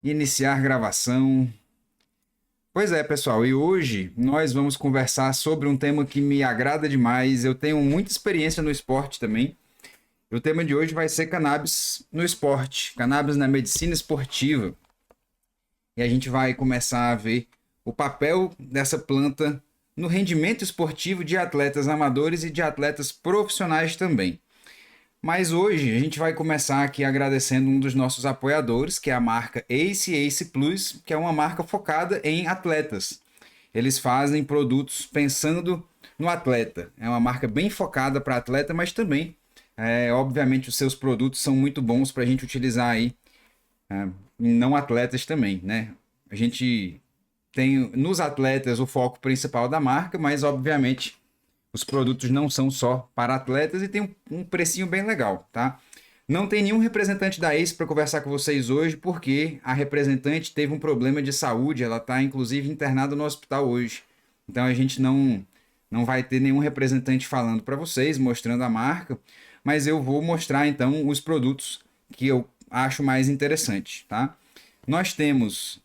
Iniciar gravação. Pois é, pessoal, e hoje nós vamos conversar sobre um tema que me agrada demais. Eu tenho muita experiência no esporte também. O tema de hoje vai ser cannabis no esporte, cannabis na medicina esportiva. E a gente vai começar a ver o papel dessa planta no rendimento esportivo de atletas amadores e de atletas profissionais também. Mas hoje a gente vai começar aqui agradecendo um dos nossos apoiadores, que é a marca Ace Plus, que é uma marca focada em atletas. Eles fazem produtos pensando no atleta. É uma marca bem focada para atleta, mas também, obviamente, os seus produtos são muito bons para a gente utilizar aí em não atletas também, né? A gente tem nos atletas o foco principal da marca, mas obviamente os produtos não são só para atletas e tem um precinho bem legal, tá? Não tem nenhum representante da Ace para conversar com vocês hoje, porque a representante teve um problema de saúde, ela está inclusive internada no hospital hoje. Então a gente não vai ter nenhum representante falando para vocês, mostrando a marca, mas eu vou mostrar então os produtos que eu acho mais interessante, tá? Nós temos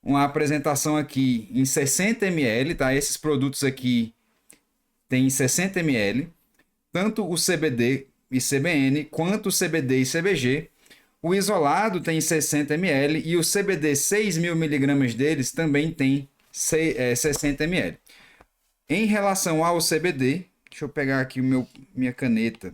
uma apresentação aqui em 60 ml, tá? Esses produtos aqui tem 60 ml, tanto o CBD e CBN quanto o CBD e CBG. O isolado tem 60 ml e o CBD 6.000 miligramas deles também tem 60 ml. Em relação ao CBD, deixa eu pegar aqui minha caneta.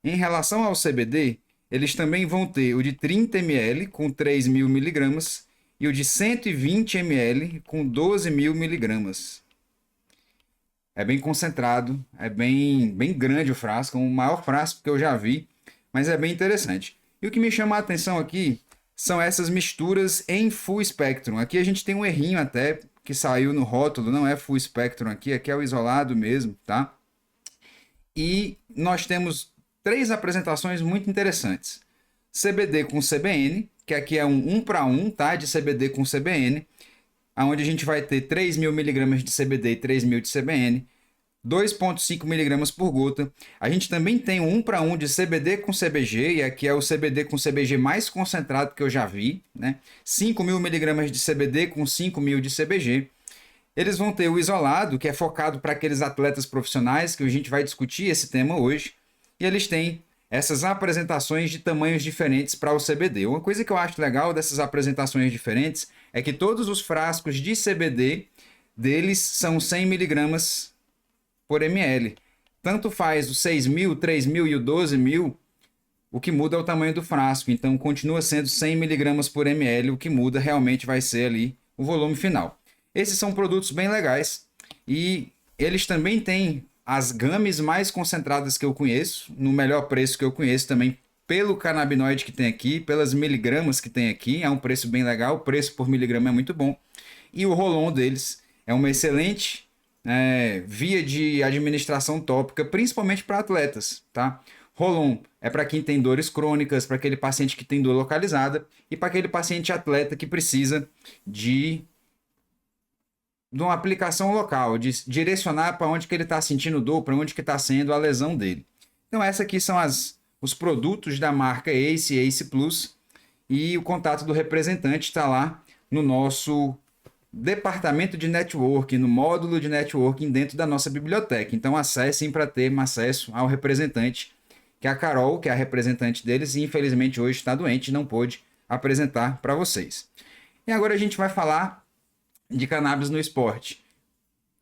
Em relação ao CBD, eles também vão ter o de 30 ml com 3.000 miligramas e o de 120 ml com 12.000 miligramas. É bem concentrado, é bem grande o frasco, o maior frasco que eu já vi, mas é bem interessante. E o que me chama a atenção aqui são essas misturas em full spectrum. Aqui a gente tem um errinho até que saiu no rótulo, não é full spectrum aqui é o isolado mesmo, tá? E nós temos três apresentações muito interessantes. CBD com CBN, que aqui é um para um, tá? De CBD com CBN, onde a gente vai ter 3.000 miligramas de CBD e 3.000 de CBN, 2,5 miligramas por gota. A gente também tem um para um de CBD com CBG, e aqui é o CBD com CBG mais concentrado que eu já vi, né? 5.000 miligramas de CBD com 5.000 de CBG. Eles vão ter o isolado, que é focado para aqueles atletas profissionais, que a gente vai discutir esse tema hoje. E eles têm essas apresentações de tamanhos diferentes para o CBD. Uma coisa que eu acho legal dessas apresentações diferentes é que todos os frascos de CBD deles são 100 miligramas por ml. Tanto faz o 6.000, 3.000 e o 12.000, o que muda é o tamanho do frasco. Então continua sendo 100 miligramas por ml, o que muda realmente vai ser ali o volume final. Esses são produtos bem legais e eles também têm as games mais concentradas que eu conheço, no melhor preço que eu conheço também, pelo canabinoide que tem aqui, pelas miligramas que tem aqui, é um preço bem legal, o preço por miligrama é muito bom. E o Rolon deles é uma excelente via de administração tópica, principalmente para atletas, tá? Rolon é para quem tem dores crônicas, para aquele paciente que tem dor localizada e para aquele paciente atleta que precisa de uma aplicação local, de direcionar para onde que ele está sentindo dor, para onde que está sendo a lesão dele. Então, essas aqui são os produtos da marca Ace Plus, e o contato do representante está lá no nosso departamento de networking, no módulo de networking dentro da nossa biblioteca. Então, acessem para ter acesso ao representante, que é a Carol, que é a representante deles, e infelizmente hoje está doente e não pôde apresentar para vocês. E agora a gente vai falar de cannabis no esporte.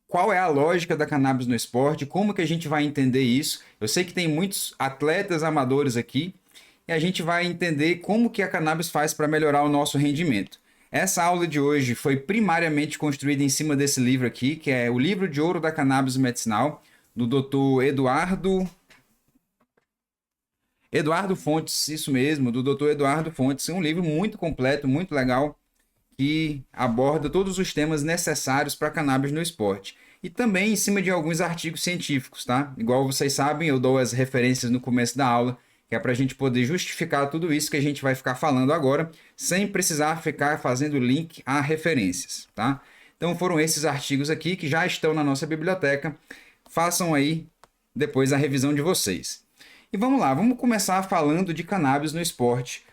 Qual é a lógica da cannabis no esporte? Como que a gente vai entender isso? Eu sei que tem muitos atletas amadores aqui e a gente vai entender como que a cannabis faz para melhorar o nosso rendimento. Essa aula de hoje foi primariamente construída em cima desse livro aqui, que é o Livro de Ouro da Cannabis Medicinal, do Dr. Eduardo Fontes, isso mesmo, do Dr. Eduardo Fontes. É um livro muito completo, muito legal, que aborda todos os temas necessários para cannabis no esporte. E também em cima de alguns artigos científicos, tá? Igual vocês sabem, eu dou as referências no começo da aula, que é para a gente poder justificar tudo isso que a gente vai ficar falando agora, sem precisar ficar fazendo link a referências, tá? Então foram esses artigos aqui que já estão na nossa biblioteca. Façam aí depois a revisão de vocês. E vamos lá, vamos começar falando de cannabis no esporte.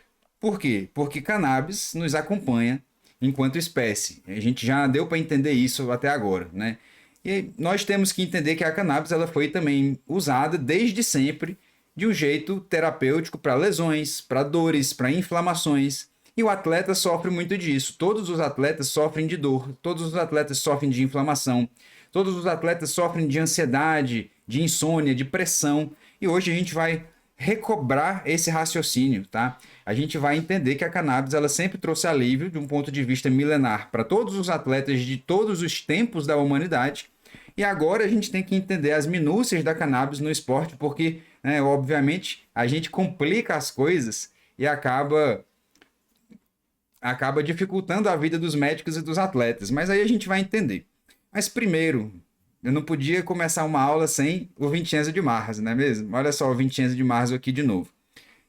Por quê? Porque cannabis nos acompanha enquanto espécie. A gente já deu para entender isso até agora, né? E nós temos que entender que a cannabis ela foi também usada desde sempre de um jeito terapêutico para lesões, para dores, para inflamações. E o atleta sofre muito disso. Todos os atletas sofrem de dor, todos os atletas sofrem de inflamação, todos os atletas sofrem de ansiedade, de insônia, de pressão. E hoje a gente vai recobrar esse raciocínio, tá? A gente vai entender que a cannabis ela sempre trouxe alívio de um ponto de vista milenar para todos os atletas de todos os tempos da humanidade. E agora a gente tem que entender as minúcias da cannabis no esporte, porque, né, obviamente, a gente complica as coisas e acaba dificultando a vida dos médicos e dos atletas. Mas aí a gente vai entender. Mas primeiro, eu não podia começar uma aula sem o Vincenzo de Marzo, não é mesmo? Olha só o Vincenzo de Marzo aqui de novo.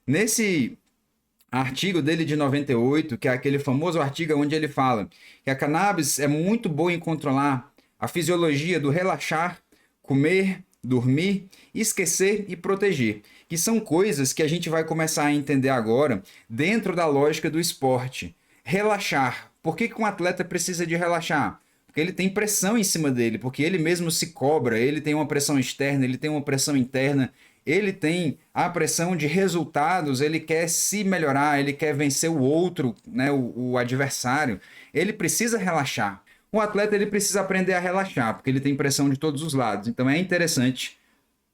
Nesse artigo dele de 98, que é aquele famoso artigo onde ele fala que a cannabis é muito boa em controlar a fisiologia do relaxar, comer, dormir, esquecer e proteger, que são coisas que a gente vai começar a entender agora dentro da lógica do esporte. Relaxar. Por que um atleta precisa de relaxar? Porque ele tem pressão em cima dele, porque ele mesmo se cobra, ele tem uma pressão externa, ele tem uma pressão interna, ele tem a pressão de resultados, ele quer se melhorar, ele quer vencer o outro, né, o adversário. Ele precisa relaxar. O atleta ele precisa aprender a relaxar, porque ele tem pressão de todos os lados. Então é interessante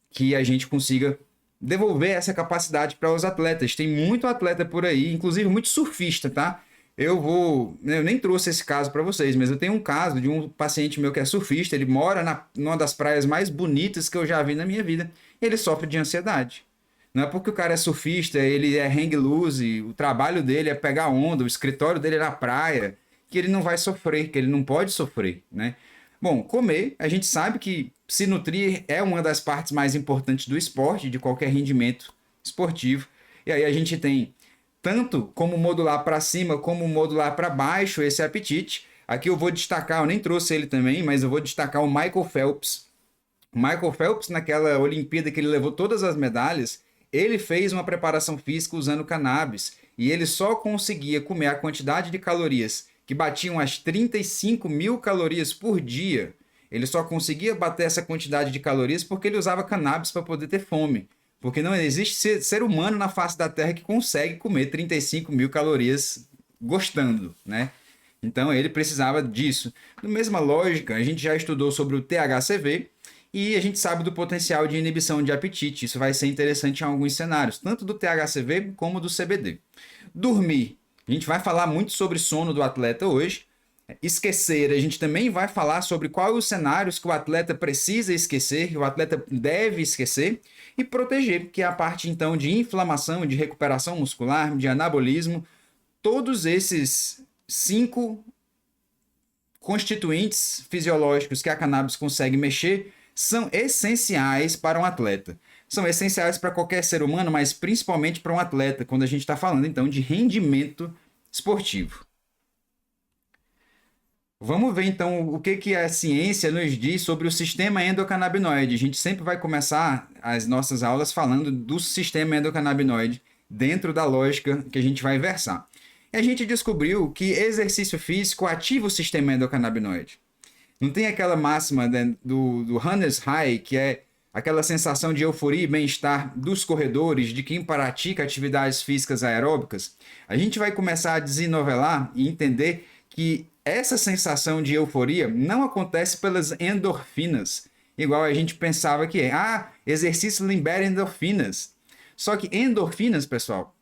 que a gente consiga devolver essa capacidade para os atletas. Tem muito atleta por aí, inclusive muito surfista, tá? Eu nem trouxe esse caso para vocês, mas eu tenho um caso de um paciente meu que é surfista, ele mora numa das praias mais bonitas que eu já vi na minha vida, e ele sofre de ansiedade. Não é porque o cara é surfista, ele é hang loose, o trabalho dele é pegar onda, o escritório dele é na praia, que ele não vai sofrer, que ele não pode sofrer, né? Bom, comer, a gente sabe que se nutrir é uma das partes mais importantes do esporte, de qualquer rendimento esportivo. E aí a gente tem tanto como modular para cima, como modular para baixo esse apetite. Aqui eu vou destacar, eu nem trouxe ele também, mas eu vou destacar o Michael Phelps. O Michael Phelps, naquela Olimpíada que ele levou todas as medalhas, ele fez uma preparação física usando cannabis. E ele só conseguia comer a quantidade de calorias que batiam as 35 mil calorias por dia. Ele só conseguia bater essa quantidade de calorias porque ele usava cannabis para poder ter fome. Porque não existe ser humano na face da Terra que consegue comer 35 mil calorias gostando, né? Então ele precisava disso. Na mesma lógica, a gente já estudou sobre o THCV e a gente sabe do potencial de inibição de apetite. Isso vai ser interessante em alguns cenários, tanto do THCV como do CBD. Dormir. A gente vai falar muito sobre sono do atleta hoje. Esquecer, a gente também vai falar sobre quais os cenários que o atleta precisa esquecer, que o atleta deve esquecer, e proteger, que é a parte então de inflamação, de recuperação muscular, de anabolismo. Todos esses 5 constituintes fisiológicos que a cannabis consegue mexer são essenciais para um atleta. São essenciais para qualquer ser humano, mas principalmente para um atleta, quando a gente está falando então de rendimento esportivo. Vamos ver então o que a ciência nos diz sobre o sistema endocannabinoide. A gente sempre vai começar as nossas aulas falando do sistema endocannabinoide dentro da lógica que a gente vai versar. E a gente descobriu que exercício físico ativa o sistema endocannabinoide. Não tem aquela máxima, né, do runner's high, que é aquela sensação de euforia e bem-estar dos corredores, de quem pratica atividades físicas aeróbicas? A gente vai começar a desenovelar e entender que essa sensação de euforia não acontece pelas endorfinas, igual a gente pensava que é. Exercício libera endorfinas. Só que endorfinas, pessoal,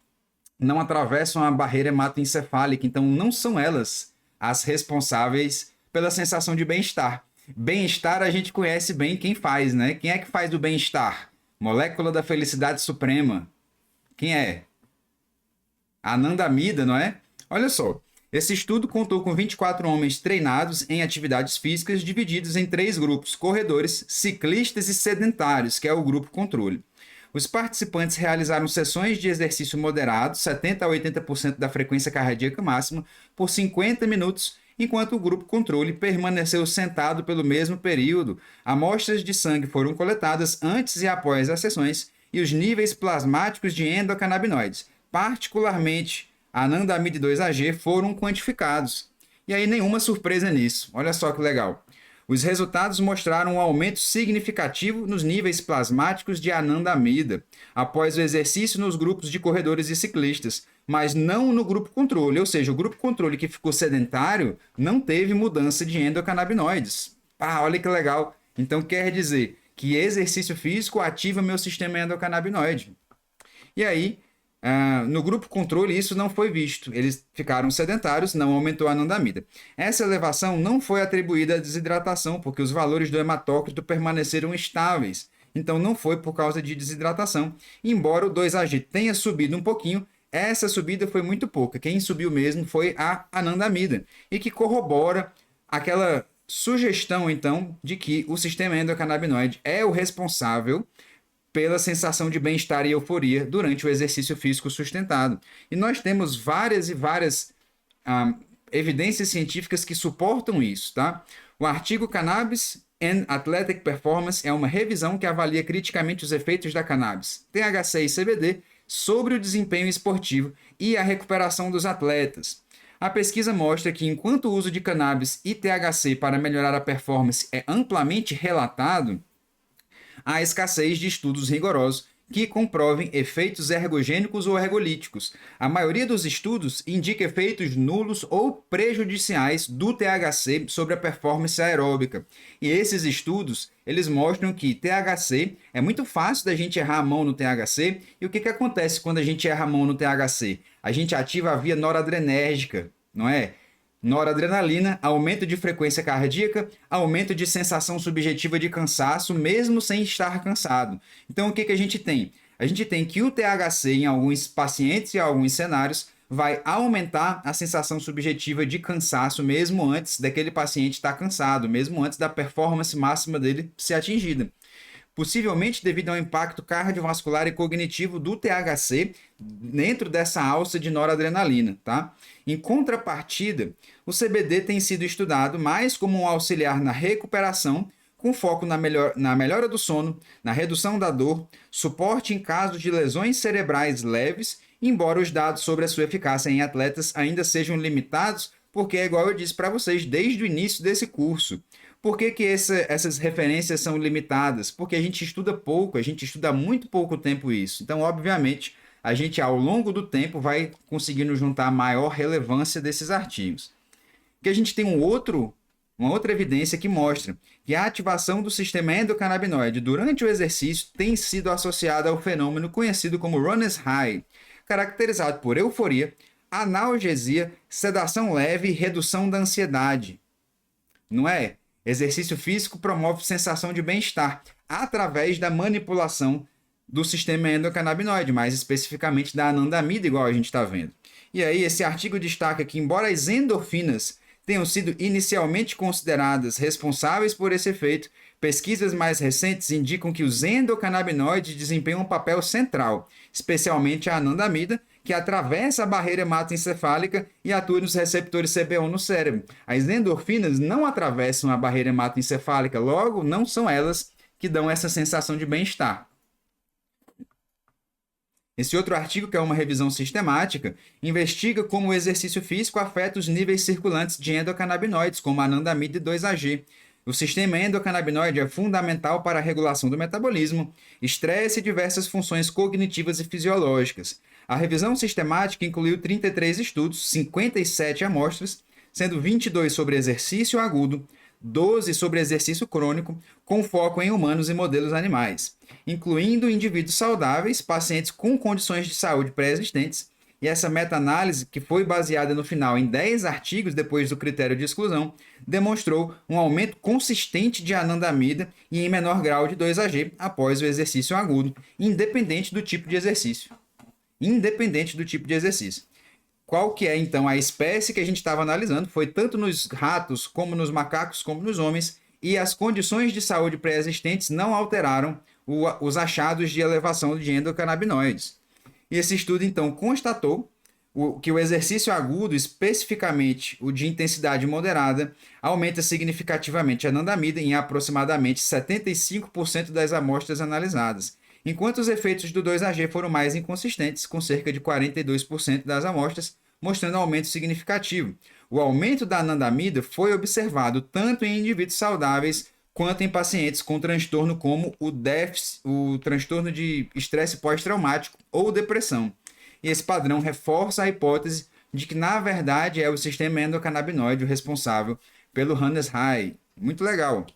não atravessam a barreira hematoencefálica, então não são elas as responsáveis pela sensação de bem-estar. Bem-estar a gente conhece bem quem faz, né? Quem é que faz o bem-estar? Molécula da felicidade suprema. Quem é? Anandamida, não é? Olha só. Esse estudo contou com 24 homens treinados em atividades físicas divididos em 3 grupos: corredores, ciclistas e sedentários, que é o grupo controle. Os participantes realizaram sessões de exercício moderado, 70% a 80% da frequência cardíaca máxima, por 50 minutos, enquanto o grupo controle permaneceu sentado pelo mesmo período. Amostras de sangue foram coletadas antes e após as sessões e os níveis plasmáticos de endocannabinoides, particularmente anandamida e 2-AG foram quantificados. E aí nenhuma surpresa nisso. Olha só que legal. Os resultados mostraram um aumento significativo nos níveis plasmáticos de anandamida após o exercício nos grupos de corredores e ciclistas, mas não no grupo controle, ou seja, o grupo controle que ficou sedentário não teve mudança de endocannabinoides. Olha que legal. Então quer dizer que exercício físico ativa meu sistema endocannabinoide. E aí, no grupo controle, isso não foi visto. Eles ficaram sedentários, não aumentou a anandamida. Essa elevação não foi atribuída à desidratação, porque os valores do hematócrito permaneceram estáveis. Então, não foi por causa de desidratação. Embora o 2-AG tenha subido um pouquinho, essa subida foi muito pouca. Quem subiu mesmo foi a anandamida, e que corrobora aquela sugestão, então, de que o sistema endocannabinoide é o responsável pela sensação de bem-estar e euforia durante o exercício físico sustentado. E nós temos várias e várias evidências científicas que suportam isso, tá? O artigo Cannabis and Athletic Performance é uma revisão que avalia criticamente os efeitos da cannabis, THC e CBD, sobre o desempenho esportivo e a recuperação dos atletas. A pesquisa mostra que, enquanto o uso de cannabis e THC para melhorar a performance é amplamente relatado, há escassez de estudos rigorosos que comprovem efeitos ergogênicos ou ergolíticos. A maioria dos estudos indica efeitos nulos ou prejudiciais do THC sobre a performance aeróbica. E esses estudos, eles mostram que THC, é muito fácil da gente errar a mão no THC. E o que acontece quando a gente erra a mão no THC? A gente ativa a via noradrenérgica, não é? Noradrenalina, aumento de frequência cardíaca, aumento de sensação subjetiva de cansaço, mesmo sem estar cansado. Então, o que a gente tem? A gente tem que o THC, em alguns pacientes e alguns cenários, vai aumentar a sensação subjetiva de cansaço, mesmo antes daquele paciente estar cansado, mesmo antes da performance máxima dele ser atingida. Possivelmente devido ao impacto cardiovascular e cognitivo do THC dentro dessa alça de noradrenalina, tá? Em contrapartida, o CBD tem sido estudado mais como um auxiliar na recuperação, com foco na melhora do sono, na redução da dor, suporte em casos de lesões cerebrais leves, embora os dados sobre a sua eficácia em atletas ainda sejam limitados, porque é igual eu disse para vocês desde o início desse curso. Por que essas referências são limitadas? Porque a gente estuda pouco, a gente estuda há muito pouco tempo isso. Então, obviamente, a gente ao longo do tempo vai conseguindo juntar maior relevância desses artigos. Que a gente tem uma outra evidência que mostra que a ativação do sistema endocannabinoide durante o exercício tem sido associada ao fenômeno conhecido como runner's high, caracterizado por euforia, analgesia, sedação leve e redução da ansiedade. Não é? Exercício físico promove sensação de bem-estar através da manipulação do sistema endocannabinoide, mais especificamente da anandamida, igual a gente está vendo. E aí, esse artigo destaca que, embora as endorfinas tenham sido inicialmente consideradas responsáveis por esse efeito, pesquisas mais recentes indicam que os endocannabinoides desempenham um papel central, especialmente a anandamida, que atravessa a barreira hematoencefálica e atua nos receptores CB1 no cérebro. As endorfinas não atravessam a barreira hematoencefálica, logo, não são elas que dão essa sensação de bem-estar. Esse outro artigo, que é uma revisão sistemática, investiga como o exercício físico afeta os níveis circulantes de endocannabinoides, como a anandamida e 2-AG. O sistema endocannabinoide é fundamental para a regulação do metabolismo, estresse e diversas funções cognitivas e fisiológicas. A revisão sistemática incluiu 33 estudos, 57 amostras, sendo 22 sobre exercício agudo, 12 sobre exercício crônico, com foco em humanos e modelos animais, incluindo indivíduos saudáveis, pacientes com condições de saúde pré-existentes. E essa meta-análise, que foi baseada no final em 10 artigos depois do critério de exclusão, demonstrou um aumento consistente de anandamida e em menor grau de 2-AG após o exercício agudo, independente do tipo de exercício. Qual que é, então, a espécie que a gente estava analisando? Foi tanto nos ratos, como nos macacos, como nos homens, e as condições de saúde pré-existentes não alteraram os achados de elevação de endocannabinoides. E esse estudo, então, constatou que o exercício agudo, especificamente o de intensidade moderada, aumenta significativamente a anandamida em aproximadamente 75% das amostras analisadas. enquanto os efeitos do 2-AG foram mais inconsistentes, com cerca de 42% das amostras mostrando aumento significativo. O aumento da anandamida foi observado tanto em indivíduos saudáveis quanto em pacientes com transtorno como o transtorno de estresse pós-traumático ou depressão. E esse padrão reforça a hipótese de que, na verdade, é o sistema endocannabinoide o responsável pelo Hannes High. Muito legal.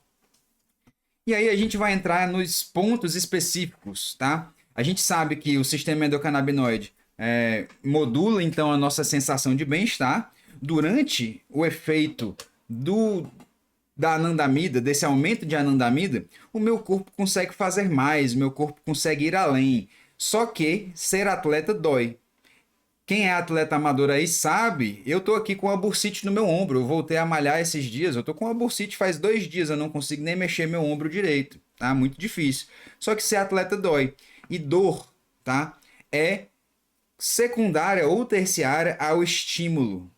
E aí a gente vai entrar nos pontos específicos, tá? A gente sabe que o sistema endocannabinoide modula, então, a nossa sensação de bem-estar. Durante o efeito da anandamida, desse aumento de anandamida, o meu corpo consegue fazer mais, o meu corpo consegue ir além. Só que ser atleta dói. Quem é atleta amador aí sabe, eu tô aqui com uma bursite no meu ombro, eu voltei a malhar esses dias, eu tô com uma bursite faz 2 dias, eu não consigo nem mexer meu ombro direito, tá? Muito difícil. Só que ser atleta dói. E dor, tá? É secundária ou terciária ao estímulo.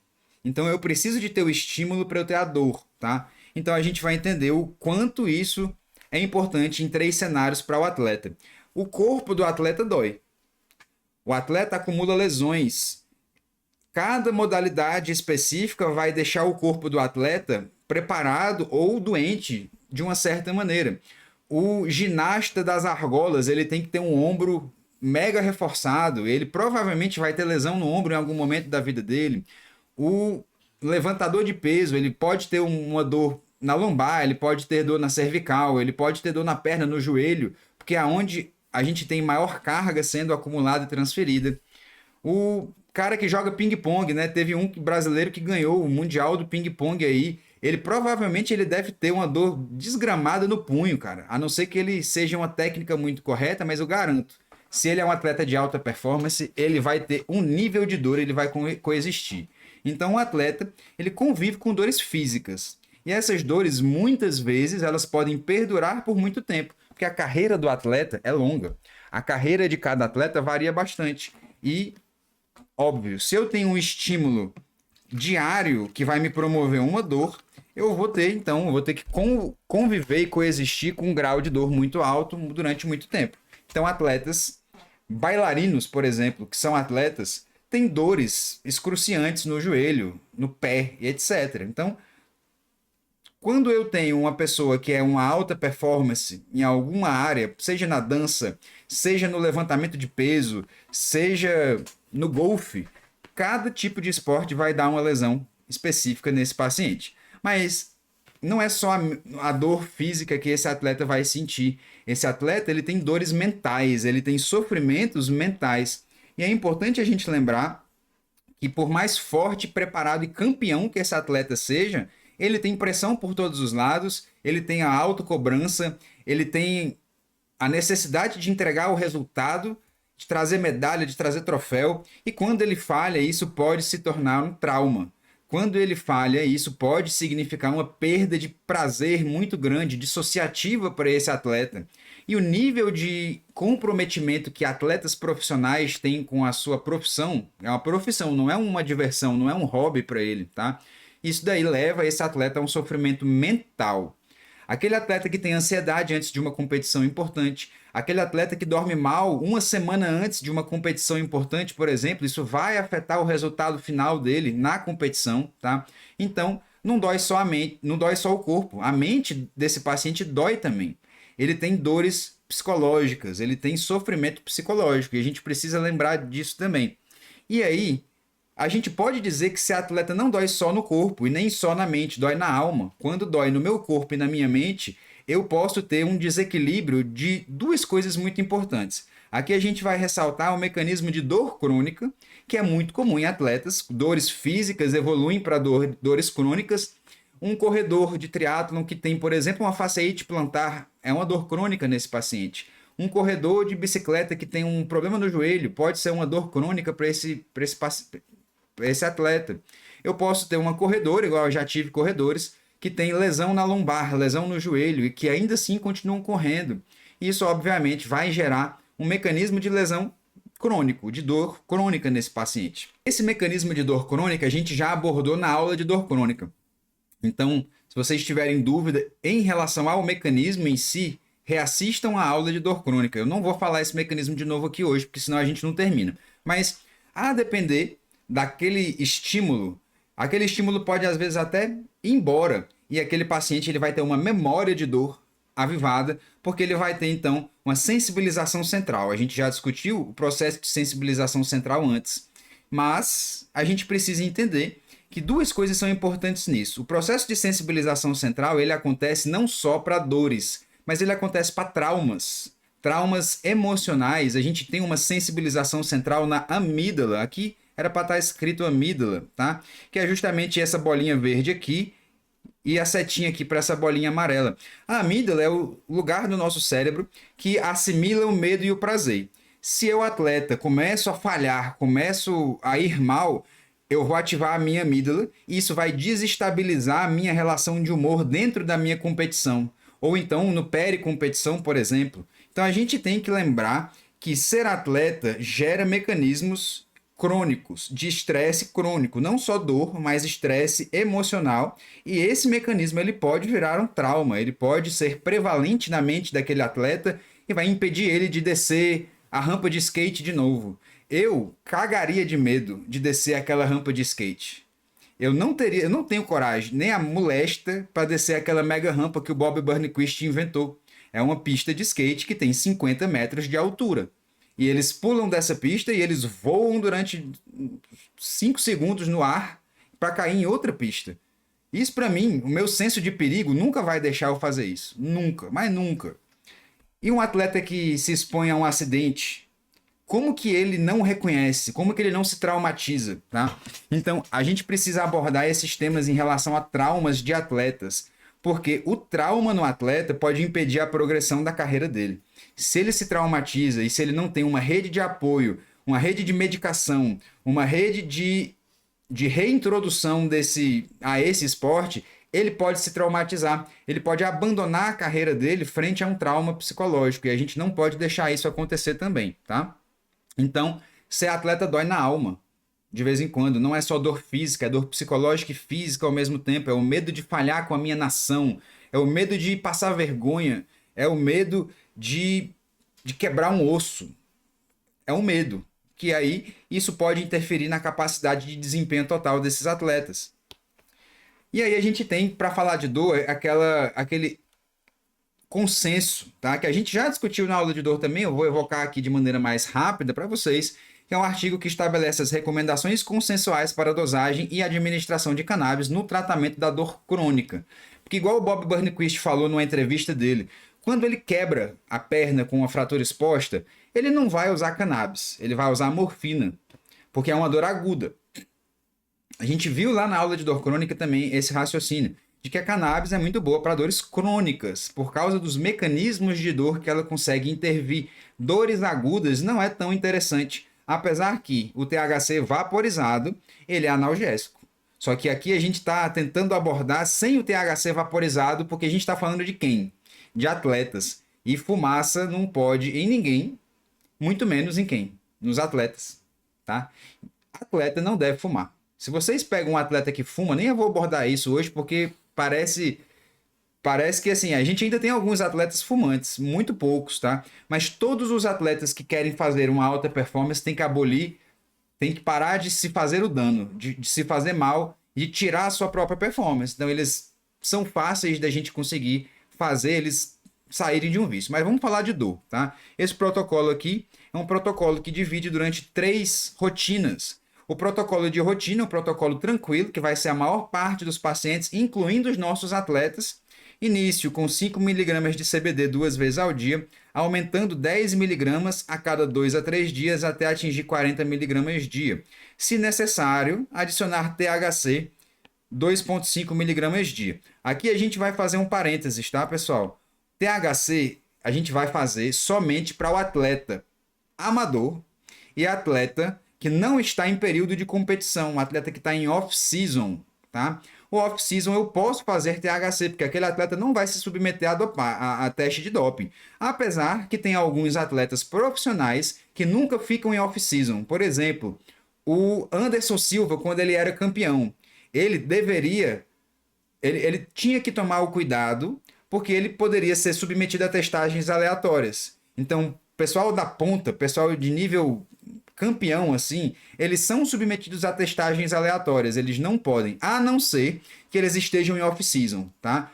Então eu preciso de ter o estímulo para eu ter a dor, tá? Então a gente vai entender o quanto isso é importante em 3 cenários para o atleta. O corpo do atleta dói. O atleta acumula lesões. Cada modalidade específica vai deixar o corpo do atleta preparado ou doente de uma certa maneira. O ginasta das argolas, ele tem que ter um ombro mega reforçado. Ele provavelmente vai ter lesão no ombro em algum momento da vida dele. O levantador de peso, ele pode ter uma dor na lombar, ele pode ter dor na cervical, ele pode ter dor na perna, no joelho, porque é onde a gente tem maior carga sendo acumulada e transferida. O cara que joga ping-pong, né? Teve um brasileiro que ganhou o Mundial do ping-pong aí. Ele provavelmente ele deve ter uma dor desgramada no punho, cara. A não ser que ele seja uma técnica muito correta, mas eu garanto. Se ele é um atleta de alta performance, ele vai ter um nível de dor, ele vai coexistir. Então o atleta, ele convive com dores físicas. E essas dores, muitas vezes, elas podem perdurar por muito tempo. Porque a carreira do atleta é longa. A carreira de cada atleta varia bastante. E, óbvio, se eu tenho um estímulo diário que vai me promover uma dor, eu vou ter que conviver e coexistir com um grau de dor muito alto durante muito tempo. Então, atletas, bailarinos, por exemplo, que são atletas, têm dores excruciantes no joelho, no pé e etc. Então, quando eu tenho uma pessoa que é uma alta performance em alguma área, seja na dança, seja no levantamento de peso, seja no golfe, cada tipo de esporte vai dar uma lesão específica nesse paciente. Mas não é só a dor física que esse atleta vai sentir. Esse atleta ele tem dores mentais, ele tem sofrimentos mentais. E é importante a gente lembrar que por mais forte, preparado e campeão que esse atleta seja, ele tem pressão por todos os lados, ele tem a autocobrança, ele tem a necessidade de entregar o resultado, de trazer medalha, de trazer troféu, e quando ele falha, isso pode se tornar um trauma. Quando ele falha, isso pode significar uma perda de prazer muito grande, dissociativa para esse atleta. E o nível de comprometimento que atletas profissionais têm com a sua profissão, é uma profissão, não é uma diversão, não é um hobby para ele, tá? Isso daí leva esse atleta a um sofrimento mental. Aquele atleta que tem ansiedade antes de uma competição importante, aquele atleta que dorme mal uma semana antes de uma competição importante, por exemplo, isso vai afetar o resultado final dele na competição, tá? Então, não dói só a mente, não dói só o corpo, a mente desse paciente dói também. Ele tem dores psicológicas, ele tem sofrimento psicológico, e a gente precisa lembrar disso também. E aí, a gente pode dizer que esse atleta não dói só no corpo e nem só na mente, dói na alma. Quando dói no meu corpo e na minha mente, eu posso ter um desequilíbrio de 2 coisas muito importantes. Aqui a gente vai ressaltar o mecanismo de dor crônica, que é muito comum em atletas. Dores físicas evoluem para dores crônicas. Um corredor de triatlon que tem, por exemplo, uma fasciite plantar, é uma dor crônica nesse paciente. Um corredor de bicicleta que tem um problema no joelho pode ser uma dor crônica para esse atleta. Eu posso ter uma corredora, igual eu já tive corredores, que tem lesão na lombar, lesão no joelho e que ainda assim continuam correndo. Isso, obviamente, vai gerar um mecanismo de lesão crônico, de dor crônica nesse paciente. Esse mecanismo de dor crônica a gente já abordou na aula de dor crônica. Então, se vocês tiverem dúvida em relação ao mecanismo em si, reassistam a aula de dor crônica. Eu não vou falar esse mecanismo de novo aqui hoje, porque senão a gente não termina. Mas, a depender daquele estímulo, aquele estímulo pode às vezes até ir embora. E aquele paciente ele vai ter uma memória de dor avivada, porque ele vai ter então uma sensibilização central. A gente já discutiu o processo de sensibilização central antes. Mas a gente precisa entender que duas coisas são importantes nisso. O processo de sensibilização central, ele acontece não só para dores, mas ele acontece para traumas. Traumas emocionais, a gente tem uma sensibilização central na amígdala. Aqui era para estar escrito amígdala, tá? Que é justamente essa bolinha verde aqui e a setinha aqui para essa bolinha amarela. A amígdala é o lugar do nosso cérebro que assimila o medo e o prazer. Se eu, atleta, começo a falhar, começo a ir mal, eu vou ativar a minha amígdala e isso vai desestabilizar a minha relação de humor dentro da minha competição. Ou então no peri-competição, por exemplo. Então a gente tem que lembrar que ser atleta gera mecanismos crônicos, de estresse crônico, não só dor, mas estresse emocional, e esse mecanismo ele pode virar um trauma, ele pode ser prevalente na mente daquele atleta e vai impedir ele de descer a rampa de skate de novo. Eu cagaria de medo de descer aquela rampa de skate. Eu não tenho coragem, nem a molesta para descer aquela mega rampa que o Bob Burnquist inventou. É uma pista de skate que tem 50 metros de altura. E eles pulam dessa pista e eles voam durante 5 segundos no ar para cair em outra pista. Isso para mim, o meu senso de perigo nunca vai deixar eu fazer isso. Nunca, mas nunca. E um atleta que se expõe a um acidente, como que ele não reconhece? Como que ele não se traumatiza, tá? Então, a gente precisa abordar esses temas em relação a traumas de atletas, porque o trauma no atleta pode impedir a progressão da carreira dele. Se ele se traumatiza e se ele não tem uma rede de apoio, uma rede de medicação, uma rede de reintrodução a esse esporte, ele pode se traumatizar, ele pode abandonar a carreira dele frente a um trauma psicológico, e a gente não pode deixar isso acontecer também, tá? Então, ser atleta dói na alma, de vez em quando. Não é só dor física, é dor psicológica e física ao mesmo tempo. É o medo de falhar com a minha nação, é o medo de passar vergonha, é o medo de quebrar um osso. É um medo, que aí isso pode interferir na capacidade de desempenho total desses atletas. E aí a gente tem, para falar de dor, aquele consenso, tá? Que a gente já discutiu na aula de dor também, eu vou evocar aqui de maneira mais rápida para vocês, que é um artigo que estabelece as recomendações consensuais para a dosagem e administração de cannabis no tratamento da dor crônica. Porque igual o Bob Burnquist falou numa entrevista dele, quando ele quebra a perna com uma fratura exposta, ele não vai usar cannabis, ele vai usar morfina, porque é uma dor aguda. A gente viu lá na aula de dor crônica também esse raciocínio, de que a cannabis é muito boa para dores crônicas, por causa dos mecanismos de dor que ela consegue intervir. Dores agudas não é tão interessante, apesar que o THC vaporizado, ele é analgésico. Só que aqui a gente está tentando abordar sem o THC vaporizado, porque a gente está falando de quem? De atletas. E fumaça não pode em ninguém, muito menos em quem? Nos atletas. Tá? Atleta não deve fumar. Se vocês pegam um atleta que fuma, nem eu vou abordar isso hoje, porque parece que assim, a gente ainda tem alguns atletas fumantes, muito poucos, tá? Mas todos os atletas que querem fazer uma alta performance têm que abolir, têm que parar de se fazer o dano, de se fazer mal e tirar a sua própria performance. Então eles são fáceis da gente conseguir fazer eles saírem de um vício. Mas vamos falar de dor, tá? Esse protocolo aqui é um protocolo que divide durante 3 rotinas. O protocolo de rotina é um protocolo tranquilo, que vai ser a maior parte dos pacientes, incluindo os nossos atletas. Início com 5 mg de CBD 2 vezes ao dia, aumentando 10 mg a cada 2 a 3 dias até atingir 40 mg dia. Se necessário, adicionar THC 2,5 mg dia. Aqui a gente vai fazer um parênteses, tá, pessoal? THC a gente vai fazer somente para o atleta amador e atleta que não está em período de competição, um atleta que está em off-season, tá? O off-season eu posso fazer THC, porque aquele atleta não vai se submeter a teste de doping. Apesar que tem alguns atletas profissionais que nunca ficam em off-season. Por exemplo, o Anderson Silva, quando ele era campeão, ele tinha que tomar o cuidado porque ele poderia ser submetido a testagens aleatórias. Então, pessoal da ponta, pessoal de nível campeão, assim, eles são submetidos a testagens aleatórias, eles não podem, a não ser que eles estejam em off-season, tá?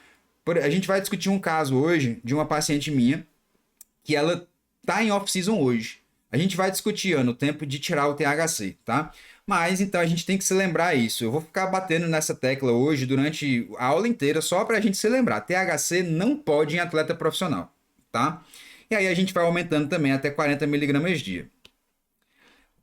A gente vai discutir um caso hoje de uma paciente minha, que ela tá em off-season hoje. A gente vai discutir no tempo de tirar o THC, tá? Mas então a gente tem que se lembrar isso. Eu vou ficar batendo nessa tecla hoje durante a aula inteira só para a gente se lembrar. THC não pode em atleta profissional, tá? E aí a gente vai aumentando também até 40 miligramas dia.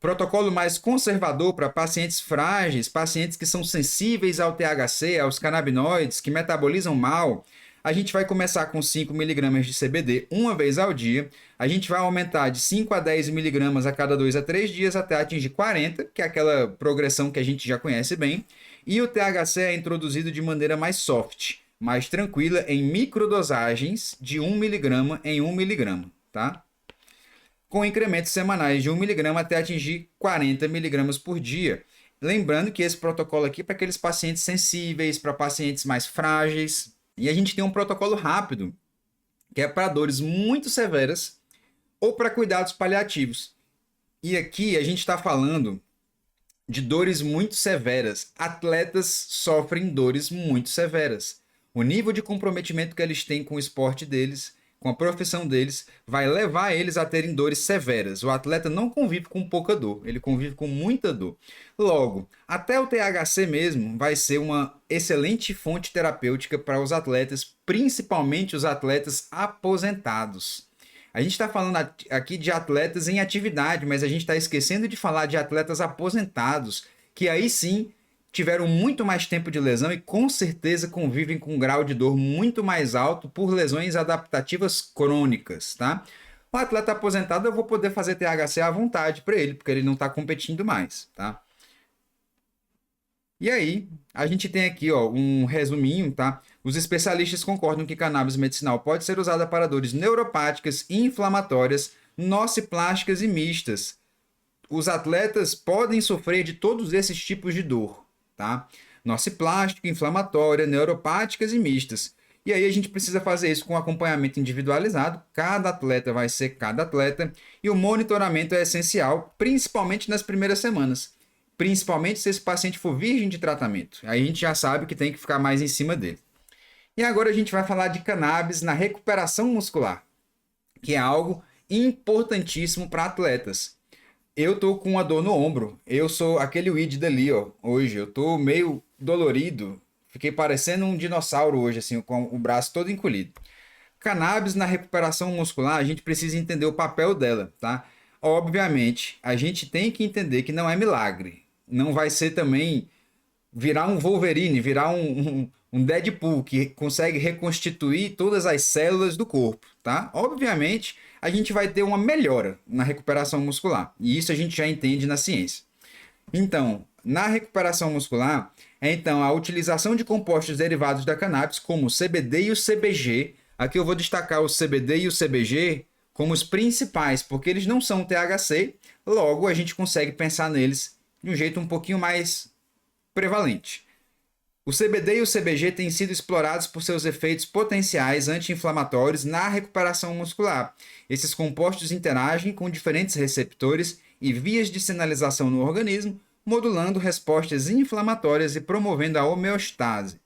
Protocolo mais conservador para pacientes frágeis, pacientes que são sensíveis ao THC, aos canabinoides, que metabolizam mal. A gente vai começar com 5 mg de CBD uma vez ao dia. A gente vai aumentar de 5 a 10 mg a cada 2 a 3 dias até atingir 40, que é aquela progressão que a gente já conhece bem. E o THC é introduzido de maneira mais soft, mais tranquila, em microdosagens de 1 mg em 1 mg, tá? Com incrementos semanais de 1 mg até atingir 40 mg por dia. Lembrando que esse protocolo aqui é para aqueles pacientes sensíveis, para pacientes mais frágeis. E a gente tem um protocolo rápido, que é para dores muito severas ou para cuidados paliativos. E aqui a gente está falando de dores muito severas. Atletas sofrem dores muito severas. O nível de comprometimento que eles têm com o esporte deles, com a profissão deles, vai levar eles a terem dores severas. O atleta não convive com pouca dor, ele convive com muita dor. Logo, até o THC mesmo vai ser uma excelente fonte terapêutica para os atletas, principalmente os atletas aposentados. A gente está falando aqui de atletas em atividade, mas a gente está esquecendo de falar de atletas aposentados, que aí sim tiveram muito mais tempo de lesão e com certeza convivem com um grau de dor muito mais alto por lesões adaptativas crônicas, tá? O atleta aposentado eu vou poder fazer THC à vontade para ele, porque ele não está competindo mais, tá? E aí, a gente tem aqui um resuminho, tá? Os especialistas concordam que cannabis medicinal pode ser usada para dores neuropáticas, inflamatórias, nociplásticas e mistas. Os atletas podem sofrer de todos esses tipos de dor, tá? Nociplástica, inflamatória, neuropáticas e mistas. E aí a gente precisa fazer isso com acompanhamento individualizado. Cada atleta vai ser cada atleta. E o monitoramento é essencial, principalmente nas primeiras semanas. Principalmente se esse paciente for virgem de tratamento. Aí a gente já sabe que tem que ficar mais em cima dele. E agora a gente vai falar de cannabis na recuperação muscular, que é algo importantíssimo para atletas. Eu tô com uma dor no ombro. Eu sou aquele weed dali, hoje. Eu tô meio dolorido. Fiquei parecendo um dinossauro hoje, assim, com o braço todo encolhido. Cannabis na recuperação muscular, a gente precisa entender o papel dela, tá? Obviamente, a gente tem que entender que não é milagre. Não vai ser também virar um Wolverine, virar um Deadpool que consegue reconstituir todas as células do corpo, tá? Obviamente, a gente vai ter uma melhora na recuperação muscular. E isso a gente já entende na ciência. Então, na recuperação muscular, a utilização de compostos derivados da cannabis, como o CBD e o CBG. Aqui eu vou destacar o CBD e o CBG como os principais, porque eles não são THC, logo a gente consegue pensar neles de um jeito um pouquinho mais prevalente. O CBD e o CBG têm sido explorados por seus efeitos potenciais anti-inflamatórios na recuperação muscular. Esses compostos interagem com diferentes receptores e vias de sinalização no organismo, modulando respostas inflamatórias e promovendo a homeostase.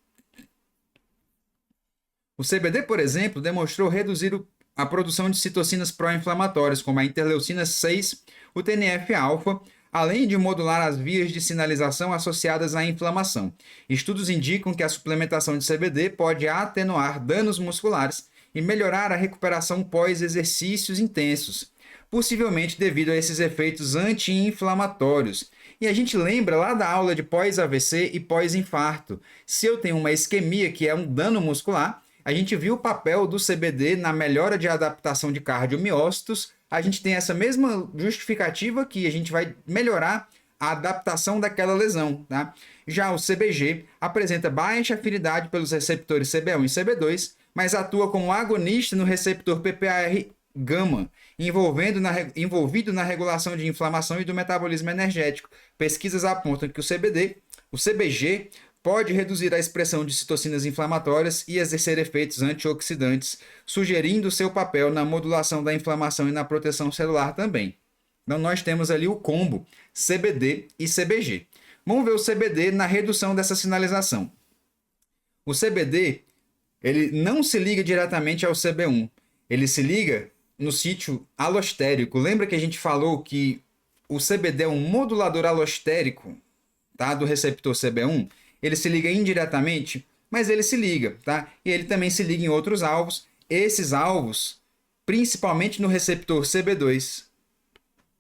O CBD, por exemplo, demonstrou reduzir a produção de citocinas pró-inflamatórias, como a interleucina 6, o TNF-alfa, além de modular as vias de sinalização associadas à inflamação. Estudos indicam que a suplementação de CBD pode atenuar danos musculares e melhorar a recuperação pós-exercícios intensos, possivelmente devido a esses efeitos anti-inflamatórios. E a gente lembra lá da aula de pós-AVC e pós-infarto. Se eu tenho uma isquemia, que é um dano muscular, a gente viu o papel do CBD na melhora de adaptação de cardiomiócitos. A gente tem essa mesma justificativa que a gente vai melhorar a adaptação daquela lesão, tá? Já o CBG apresenta baixa afinidade pelos receptores CB1 e CB2, mas atua como agonista no receptor PPAR-gama, envolvido na regulação de inflamação e do metabolismo energético. Pesquisas apontam que o CBG pode reduzir a expressão de citocinas inflamatórias e exercer efeitos antioxidantes, sugerindo seu papel na modulação da inflamação e na proteção celular também. Então, nós temos ali o combo CBD e CBG. Vamos ver o CBD na redução dessa sinalização. O CBD, ele não se liga diretamente ao CB1. Ele se liga no sítio alostérico. Lembra que a gente falou que o CBD é um modulador alostérico, tá, do receptor CB1? Ele se liga indiretamente, mas ele se liga, tá? E ele também se liga em outros alvos. Esses alvos, principalmente no receptor CB2,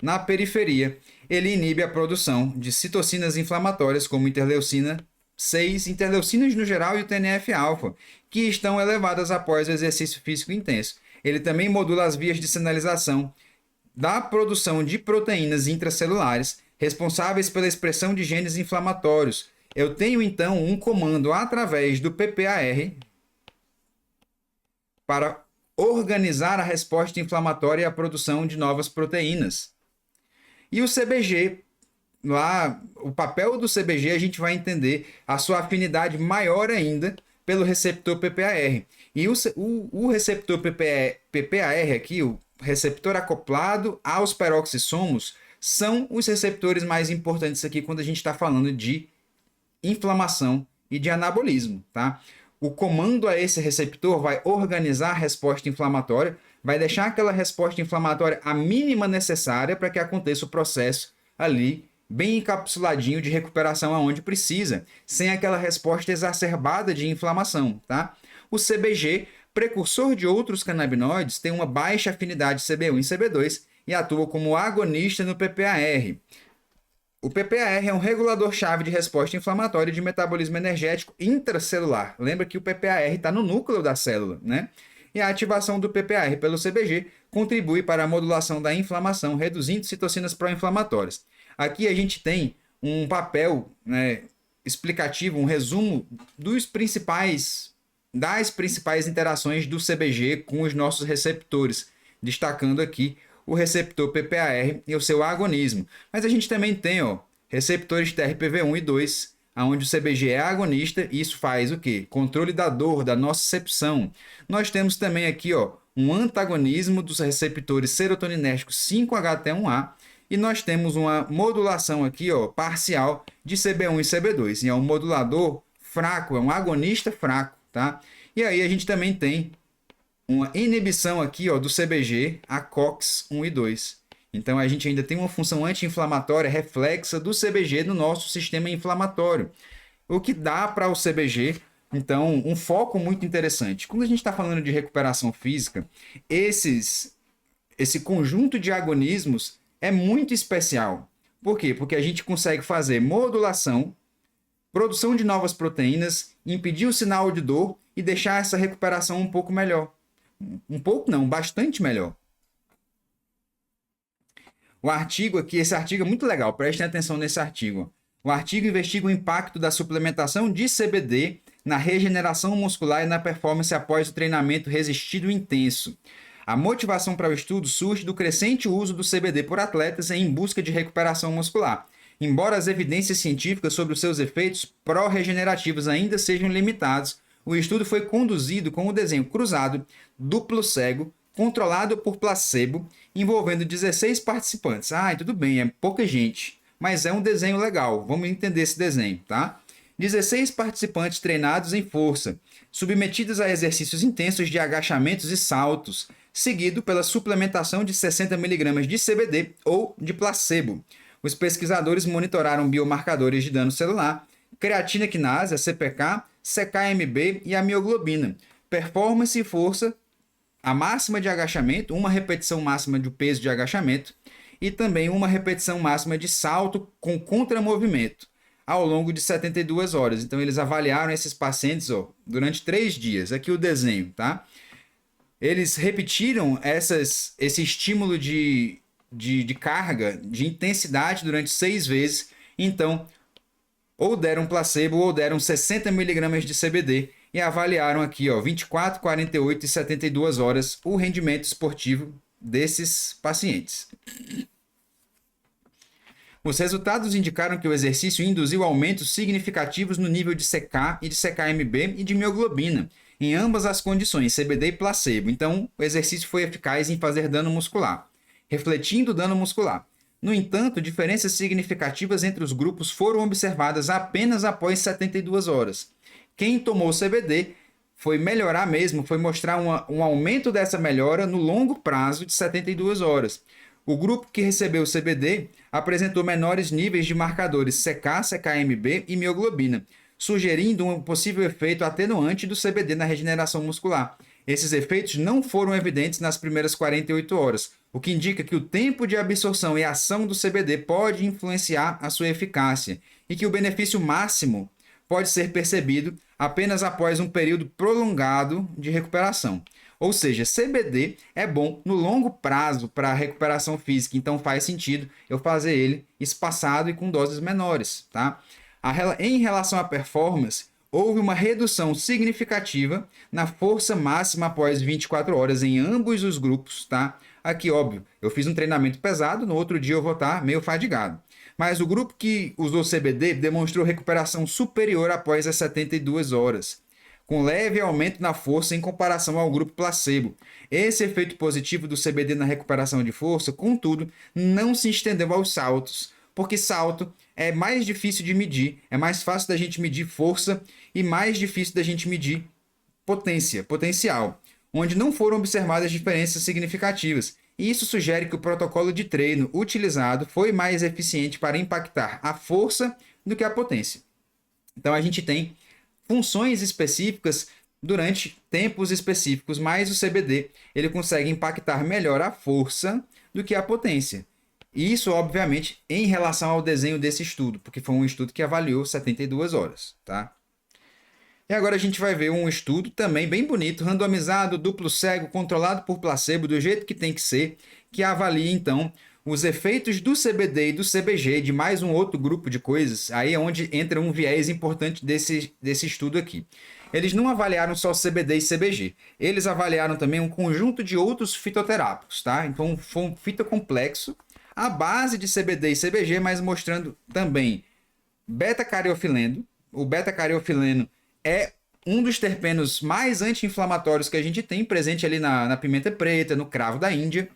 na periferia, ele inibe a produção de citocinas inflamatórias como interleucina 6, interleucinas no geral e o TNF-alfa, que estão elevadas após o exercício físico intenso. Ele também modula as vias de sinalização da produção de proteínas intracelulares responsáveis pela expressão de genes inflamatórios. Eu tenho então um comando através do PPAR para organizar a resposta inflamatória e a produção de novas proteínas. E o CBG, lá, o papel do CBG, a gente vai entender a sua afinidade maior ainda pelo receptor PPAR. E o receptor PPAR aqui, o receptor acoplado aos peroxissomos, são os receptores mais importantes aqui quando a gente está falando de inflamação e de anabolismo, tá? O comando a esse receptor vai organizar a resposta inflamatória, vai deixar aquela resposta inflamatória a mínima necessária para que aconteça o processo ali bem encapsuladinho de recuperação aonde precisa, sem aquela resposta exacerbada de inflamação, tá? O CBG, precursor de outros canabinoides, tem uma baixa afinidade CB1 e CB2 e atua como agonista no PPAR. O PPAR é um regulador-chave de resposta inflamatória e de metabolismo energético intracelular. Lembra que o PPAR está no núcleo da célula, né? E a ativação do PPAR pelo CBG contribui para a modulação da inflamação, reduzindo citocinas pró-inflamatórias. Aqui a gente tem um papel, né, explicativo, um resumo das principais interações do CBG com os nossos receptores, destacando aqui o receptor PPAR e o seu agonismo. Mas a gente também tem, receptores TRPV1 e 2, onde o CBG é agonista, e isso faz o quê? Controle da dor, da nocicepção. Nós temos também aqui, um antagonismo dos receptores serotoninérgicos 5-HT1A, e nós temos uma modulação aqui, parcial de CB1 e CB2. E é um modulador fraco, é um agonista fraco, tá? E aí a gente também tem uma inibição aqui, do CBG, a COX-1 e 2. Então a gente ainda tem uma função anti-inflamatória reflexa do CBG no nosso sistema inflamatório. O que dá para o CBG, então, um foco muito interessante. Quando a gente está falando de recuperação física, esse conjunto de agonismos é muito especial. Por quê? Porque a gente consegue fazer modulação, produção de novas proteínas, impedir o sinal de dor e deixar essa recuperação um pouco melhor. Um pouco não, bastante melhor. O artigo aqui, esse artigo é muito legal, prestem atenção nesse artigo. O artigo investiga o impacto da suplementação de CBD na regeneração muscular e na performance após o treinamento resistido intenso. A motivação para o estudo surge do crescente uso do CBD por atletas em busca de recuperação muscular. Embora as evidências científicas sobre os seus efeitos pró-regenerativos ainda sejam limitados, o estudo foi conduzido com o desenho cruzado, duplo cego, controlado por placebo, envolvendo 16 participantes. Tudo bem, é pouca gente, mas é um desenho legal. Vamos entender esse desenho, tá? 16 participantes treinados em força, submetidos a exercícios intensos de agachamentos e saltos, seguido pela suplementação de 60 mg de CBD ou de placebo. Os pesquisadores monitoraram biomarcadores de dano celular, creatina quinase, a CPK, CKMB e a mioglobina, performance e força, a máxima de agachamento, uma repetição máxima de peso de agachamento e também uma repetição máxima de salto com contramovimento ao longo de 72 horas. Então eles avaliaram esses pacientes durante 3 dias. Aqui o desenho, tá? Eles repetiram esse estímulo de carga, de intensidade durante 6 vezes. Então, ou deram placebo ou deram 60 mg de CBD e avaliaram aqui, 24, 48 e 72 horas o rendimento esportivo desses pacientes. Os resultados indicaram que o exercício induziu aumentos significativos no nível de CK e de CKMB e de mioglobina, em ambas as condições, CBD e placebo. Então, o exercício foi eficaz em fazer dano muscular, refletindo o dano muscular. No entanto, diferenças significativas entre os grupos foram observadas apenas após 72 horas. Quem tomou CBD foi melhorar mesmo, foi mostrar um aumento dessa melhora no longo prazo de 72 horas. O grupo que recebeu o CBD apresentou menores níveis de marcadores CK, CKMB e mioglobina, sugerindo um possível efeito atenuante do CBD na regeneração muscular. Esses efeitos não foram evidentes nas primeiras 48 horas, o que indica que o tempo de absorção e ação do CBD pode influenciar a sua eficácia e que o benefício máximo pode ser percebido apenas após um período prolongado de recuperação. Ou seja, CBD é bom no longo prazo para a recuperação física, então faz sentido eu fazer ele espaçado e com doses menores, tá? Em relação à performance, houve uma redução significativa na força máxima após 24 horas em ambos os grupos, tá? Aqui, óbvio, eu fiz um treinamento pesado, no outro dia eu vou estar meio fadigado. Mas o grupo que usou CBD demonstrou recuperação superior após as 72 horas, com leve aumento na força em comparação ao grupo placebo. Esse efeito positivo do CBD na recuperação de força, contudo, não se estendeu aos saltos, porque salto é mais difícil de medir, é mais fácil da gente medir força e mais difícil da gente medir potencial, onde não foram observadas diferenças significativas. E isso sugere que o protocolo de treino utilizado foi mais eficiente para impactar a força do que a potência. Então a gente tem funções específicas durante tempos específicos, mas o CBD ele consegue impactar melhor a força do que a potência. E isso, obviamente, em relação ao desenho desse estudo, porque foi um estudo que avaliou 72 horas, tá? E agora a gente vai ver um estudo também bem bonito, randomizado, duplo cego, controlado por placebo, do jeito que tem que ser, que avalia, então, os efeitos do CBD e do CBG, de mais um outro grupo de coisas, aí é onde entra um viés importante desse estudo aqui. Eles não avaliaram só CBD e CBG, eles avaliaram também um conjunto de outros fitoterápicos, tá? Então foi um fitocomplexo, a base de CBD e CBG, mas mostrando também beta-cariofileno. O beta-cariofileno é um dos terpenos mais anti-inflamatórios que a gente tem, presente ali na pimenta preta, no cravo da Índia.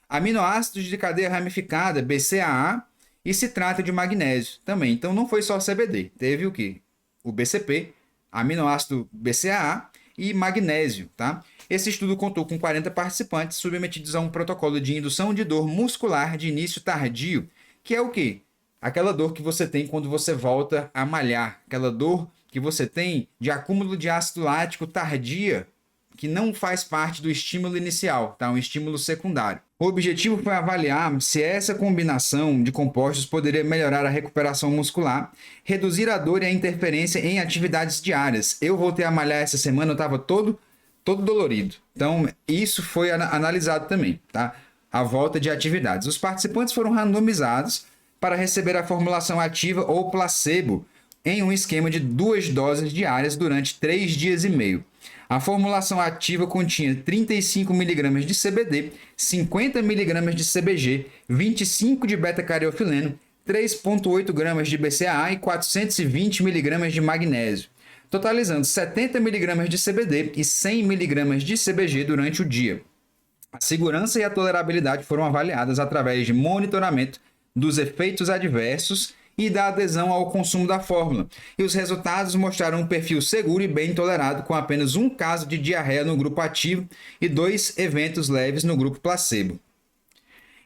Aminoácidos de cadeia ramificada, BCAA, e citrato de magnésio também. Então não foi só CBD, teve o quê? O BCP, aminoácido BCAA e magnésio, tá? Esse estudo contou com 40 participantes submetidos a um protocolo de indução de dor muscular de início tardio, que é o quê? Aquela dor que você tem quando você volta a malhar, aquela dor que você tem de acúmulo de ácido lático tardia, que não faz parte do estímulo inicial, tá? Um estímulo secundário. O objetivo foi avaliar se essa combinação de compostos poderia melhorar a recuperação muscular, reduzir a dor e a interferência em atividades diárias. Eu voltei a malhar essa semana, eu estava todo dolorido. Então, isso foi analisado também, tá? A volta de atividades. Os participantes foram randomizados para receber a formulação ativa ou placebo em um esquema de 2 doses diárias durante 3 dias e meio. A formulação ativa continha 35 mg de CBD, 50 mg de CBG, 25 de beta-cariofileno, 3,8 gramas de BCAA e 420 mg de magnésio, totalizando 70 mg de CBD e 100 mg de CBG durante o dia. A segurança e a tolerabilidade foram avaliadas através de monitoramento dos efeitos adversos e da adesão ao consumo da fórmula. E os resultados mostraram um perfil seguro e bem tolerado, com apenas um caso de diarreia no grupo ativo e 2 eventos leves no grupo placebo.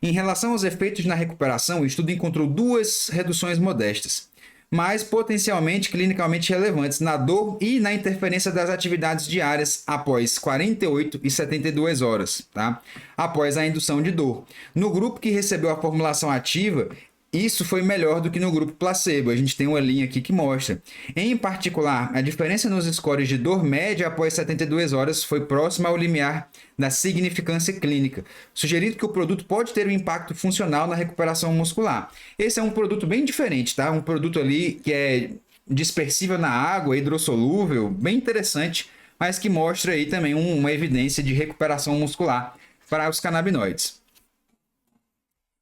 Em relação aos efeitos na recuperação, o estudo encontrou 2 reduções modestas, mas potencialmente clinicamente relevantes na dor e na interferência das atividades diárias após 48 e 72 horas, tá? Após a indução de dor. No grupo que recebeu a formulação ativa, isso foi melhor do que no grupo placebo. A gente tem uma linha aqui que mostra. Em particular, a diferença nos scores de dor média após 72 horas foi próxima ao limiar da significância clínica, sugerindo que o produto pode ter um impacto funcional na recuperação muscular. Esse é um produto bem diferente, tá? Um produto ali que é dispersível na água, hidrossolúvel, bem interessante, mas que mostra aí também uma evidência de recuperação muscular para os canabinoides.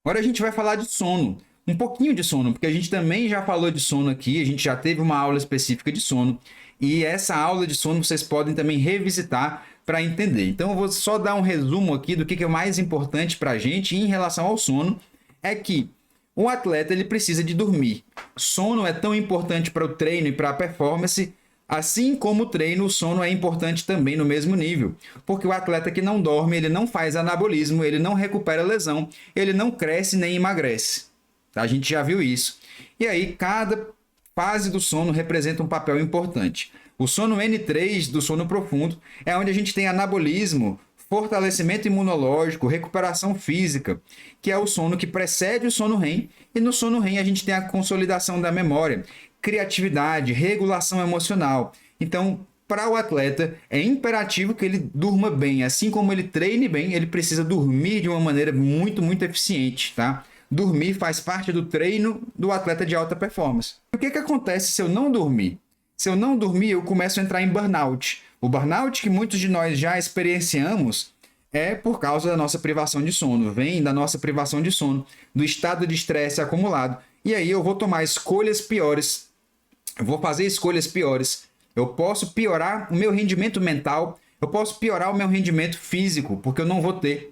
Agora a gente vai falar de sono. um pouquinho de sono, porque a gente também já falou de sono aqui, a gente já teve uma aula específica de sono, e essa aula de sono vocês podem também revisitar para entender. Então eu vou só dar um resumo aqui do que é mais importante para a gente em relação ao sono, é que o atleta ele precisa de dormir. Sono é tão importante para o treino e para a performance, assim como o treino, o sono é importante também no mesmo nível, porque o atleta que não dorme, ele não faz anabolismo, ele não recupera lesão, ele não cresce nem emagrece. A gente já viu isso. E aí, cada fase do sono representa um papel importante. O sono N3 do sono profundo é onde a gente tem anabolismo, fortalecimento imunológico, recuperação física, que é o sono que precede o sono REM, e no sono REM a gente tem a consolidação da memória, criatividade, regulação emocional. Então, para o atleta, é imperativo que ele durma bem, assim como ele treine bem, ele precisa dormir de uma maneira muito, muito eficiente, tá? Dormir faz parte do treino do atleta de alta performance. O que acontece se eu não dormir? Se eu não dormir, eu começo a entrar em burnout. O burnout que muitos de nós já experienciamos é por causa da nossa privação de sono. Vem da nossa privação de sono, do estado de estresse acumulado. E aí eu vou tomar escolhas piores. Eu vou fazer escolhas piores. Eu posso piorar o meu rendimento mental. Eu posso piorar o meu rendimento físico, porque eu não vou ter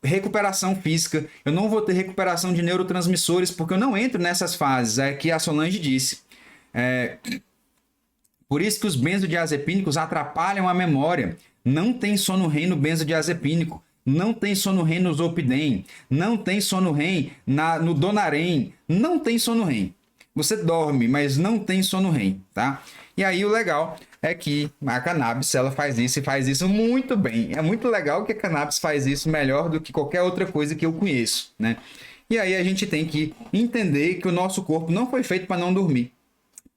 recuperação física. Eu não vou ter recuperação de neurotransmissores, porque eu não entro nessas fases. É que a Solange disse. Por isso que os benzodiazepínicos atrapalham a memória. Não tem sono REM no benzodiazepínico. Não tem sono REM no Zolpidem. Não tem sono REM no Donarém. Não tem sono REM. Você dorme, mas não tem sono REM, tá? E aí o legal é que a cannabis, ela faz isso e faz isso muito bem. É muito legal que a cannabis faz isso melhor do que qualquer outra coisa que eu conheço, né? E aí a gente tem que entender que o nosso corpo não foi feito para não dormir.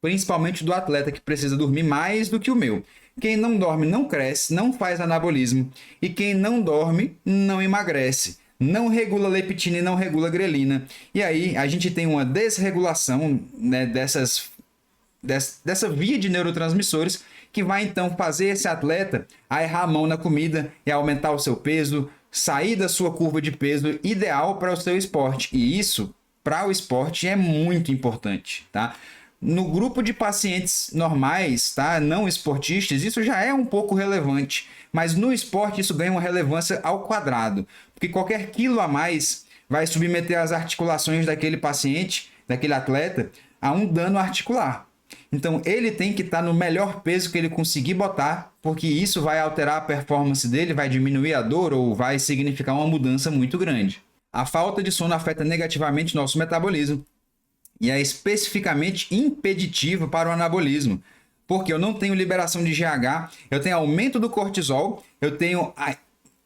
Principalmente do atleta que precisa dormir mais do que o meu. Quem não dorme não cresce, não faz anabolismo. E quem não dorme não emagrece. Não regula leptina e não regula grelina. E aí a gente tem uma desregulação, né, dessa via de neurotransmissores que vai então fazer esse atleta a errar a mão na comida e aumentar o seu peso, sair da sua curva de peso ideal para o seu esporte. E isso, para o esporte, é muito importante, tá? No grupo de pacientes normais, tá? Não esportistas, isso já é um pouco relevante. Mas no esporte isso ganha uma relevância ao quadrado. Porque qualquer quilo a mais vai submeter as articulações daquele paciente, daquele atleta, a um dano articular. Então ele tem que estar no melhor peso que ele conseguir botar, porque isso vai alterar a performance dele, vai diminuir a dor ou vai significar uma mudança muito grande. A falta de sono afeta negativamente nosso metabolismo e é especificamente impeditivo para o anabolismo, porque eu não tenho liberação de GH, eu tenho aumento do cortisol,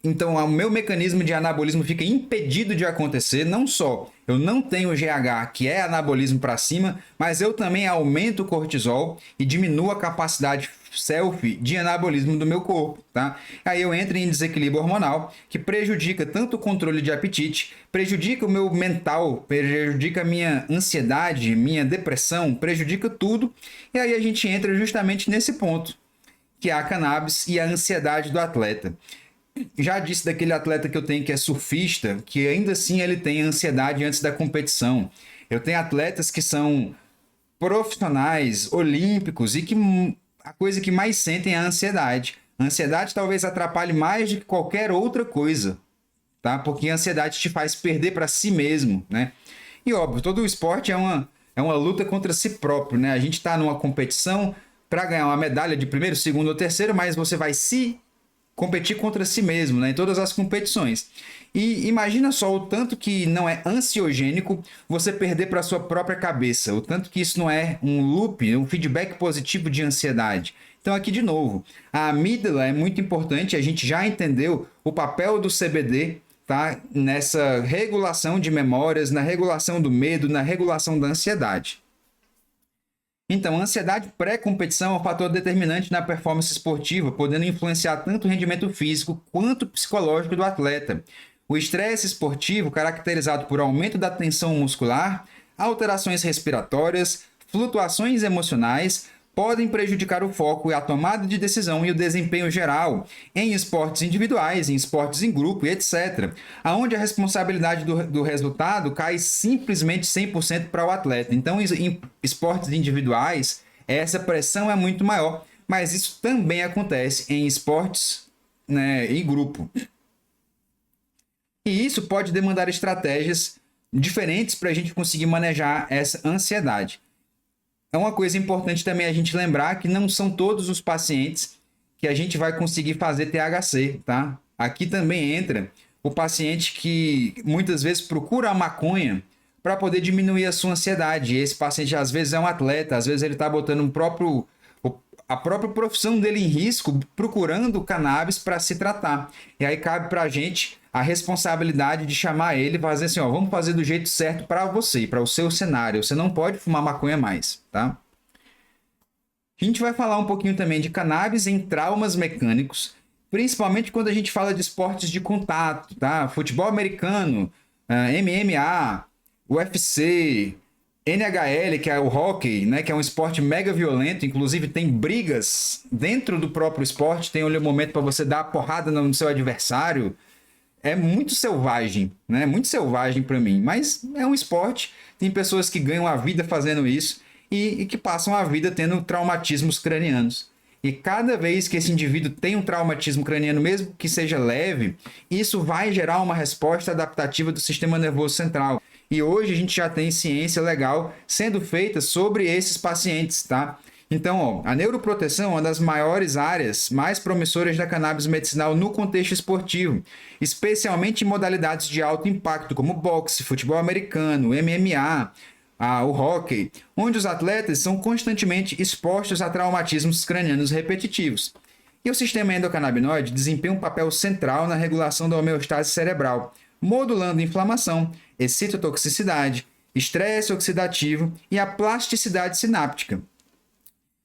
então o meu mecanismo de anabolismo fica impedido de acontecer. Não só eu não tenho GH, que é anabolismo para cima, mas eu também aumento o cortisol e diminuo a capacidade self de anabolismo do meu corpo, tá? Aí eu entro em desequilíbrio hormonal, que prejudica tanto o controle de apetite, prejudica o meu mental, prejudica a minha ansiedade, minha depressão, prejudica tudo. E aí a gente entra justamente nesse ponto, que é a cannabis e a ansiedade do atleta. Já disse daquele atleta que eu tenho que é surfista, que ainda assim ele tem ansiedade antes da competição. Eu tenho atletas que são profissionais, olímpicos, e que a coisa que mais sentem é a ansiedade. A ansiedade talvez atrapalhe mais do que qualquer outra coisa, tá? Porque a ansiedade te faz perder para si mesmo, né? E óbvio, todo o esporte é uma luta contra si próprio, né? A gente está numa competição para ganhar uma medalha de primeiro, segundo ou terceiro, mas você vai se competir contra si mesmo, né, em todas as competições. E imagina só o tanto que não é ansiogênico você perder para sua própria cabeça, o tanto que isso não é um loop, um feedback positivo de ansiedade. Então aqui de novo, a amígdala é muito importante, a gente já entendeu o papel do CBD, tá, nessa regulação de memórias, na regulação do medo, na regulação da ansiedade. Então, a ansiedade pré-competição é um fator determinante na performance esportiva, podendo influenciar tanto o rendimento físico quanto o psicológico do atleta. O estresse esportivo, caracterizado por aumento da tensão muscular, alterações respiratórias, flutuações emocionais, podem prejudicar o foco e a tomada de decisão e o desempenho geral em esportes individuais, em esportes em grupo e etc., aonde a responsabilidade do resultado cai simplesmente 100% para o atleta. Então, em esportes individuais, essa pressão é muito maior, mas isso também acontece em esportes, né, em grupo. E isso pode demandar estratégias diferentes para a gente conseguir manejar essa ansiedade. É uma coisa importante também a gente lembrar que não são todos os pacientes que a gente vai conseguir fazer THC, tá? Aqui também entra o paciente que muitas vezes procura a maconha para poder diminuir a sua ansiedade. E esse paciente às vezes é um atleta, às vezes ele está botando a própria profissão dele em risco procurando cannabis para se tratar. E aí cabe para a gente a responsabilidade de chamar ele e fazer assim, ó, vamos fazer do jeito certo para você, para o seu cenário. Você não pode fumar maconha mais, tá? A gente vai falar um pouquinho também de cannabis em traumas mecânicos, principalmente quando a gente fala de esportes de contato, tá? Futebol americano, MMA, UFC, NHL, que é o hockey, né, que é um esporte mega violento, inclusive tem brigas dentro do próprio esporte, tem um momento para você dar a porrada no seu adversário. É muito selvagem, né? Muito selvagem para mim, mas é um esporte, tem pessoas que ganham a vida fazendo isso e que passam a vida tendo traumatismos cranianos. E cada vez que esse indivíduo tem um traumatismo craniano, mesmo que seja leve, isso vai gerar uma resposta adaptativa do sistema nervoso central. E hoje a gente já tem ciência legal sendo feita sobre esses pacientes, tá? Então, ó, a neuroproteção é uma das maiores áreas mais promissoras da cannabis medicinal no contexto esportivo, especialmente em modalidades de alto impacto, como boxe, futebol americano, MMA, o hockey, onde os atletas são constantemente expostos a traumatismos cranianos repetitivos. E o sistema endocannabinoide desempenha um papel central na regulação da homeostase cerebral, modulando inflamação, excitotoxicidade, estresse oxidativo e a plasticidade sináptica.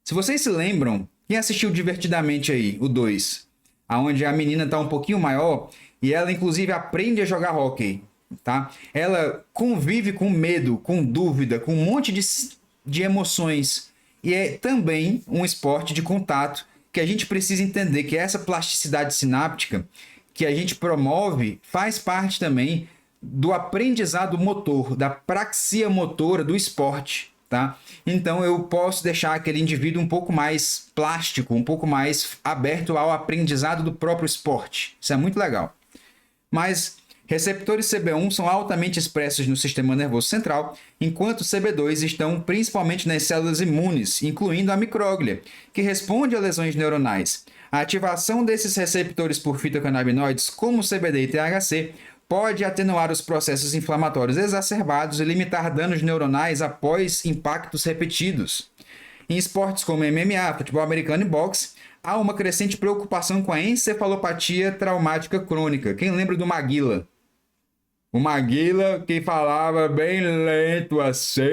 Se vocês se lembram, quem assistiu divertidamente aí, o 2, onde a menina está um pouquinho maior e ela inclusive aprende a jogar hóquei, tá? Ela convive com medo, com dúvida, com um monte de emoções. E é também um esporte de contato que a gente precisa entender que essa plasticidade sináptica que a gente promove faz parte também do aprendizado motor, da praxia motora do esporte. Tá? Então eu posso deixar aquele indivíduo um pouco mais plástico, um pouco mais aberto ao aprendizado do próprio esporte. Isso é muito legal. Mas receptores CB1 são altamente expressos no sistema nervoso central, enquanto CB2 estão principalmente nas células imunes, incluindo a micróglia, que responde a lesões neuronais. A ativação desses receptores por fitocannabinoides, como CBD e THC, pode atenuar os processos inflamatórios exacerbados e limitar danos neuronais após impactos repetidos. Em esportes como MMA, futebol americano e boxe, há uma crescente preocupação com a encefalopatia traumática crônica. Quem lembra do Maguila? O Maguila que falava bem lento assim,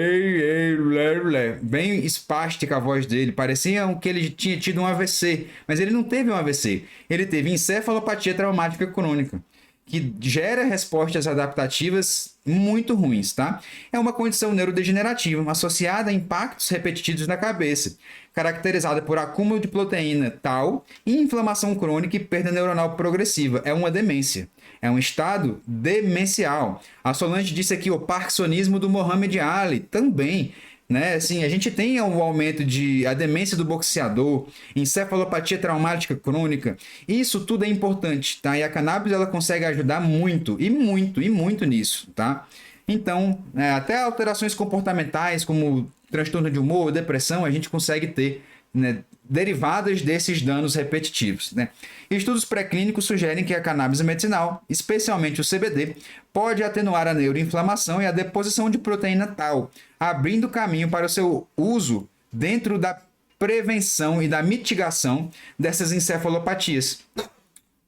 bem espástica a voz dele, parecia que ele tinha tido um AVC, mas ele não teve um AVC, ele teve encefalopatia traumática crônica, que gera respostas adaptativas muito ruins, tá? É uma condição neurodegenerativa associada a impactos repetitivos na cabeça, caracterizada por acúmulo de proteína tau e inflamação crônica e perda neuronal progressiva. É uma demência. É um estado demencial. A Solange disse aqui o parkinsonismo do Muhammad Ali também. Né? Assim, a gente tem o aumento a demência do boxeador, encefalopatia traumática crônica. Isso tudo é importante, tá? E a cannabis ela consegue ajudar muito, e muito nisso, tá? Então, até alterações comportamentais, como transtorno de humor, depressão, a gente consegue ter, né, derivadas desses danos repetitivos, né? Estudos pré-clínicos sugerem que a cannabis medicinal, especialmente o CBD, pode atenuar a neuroinflamação e a deposição de proteína tau, abrindo caminho para o seu uso dentro da prevenção e da mitigação dessas encefalopatias.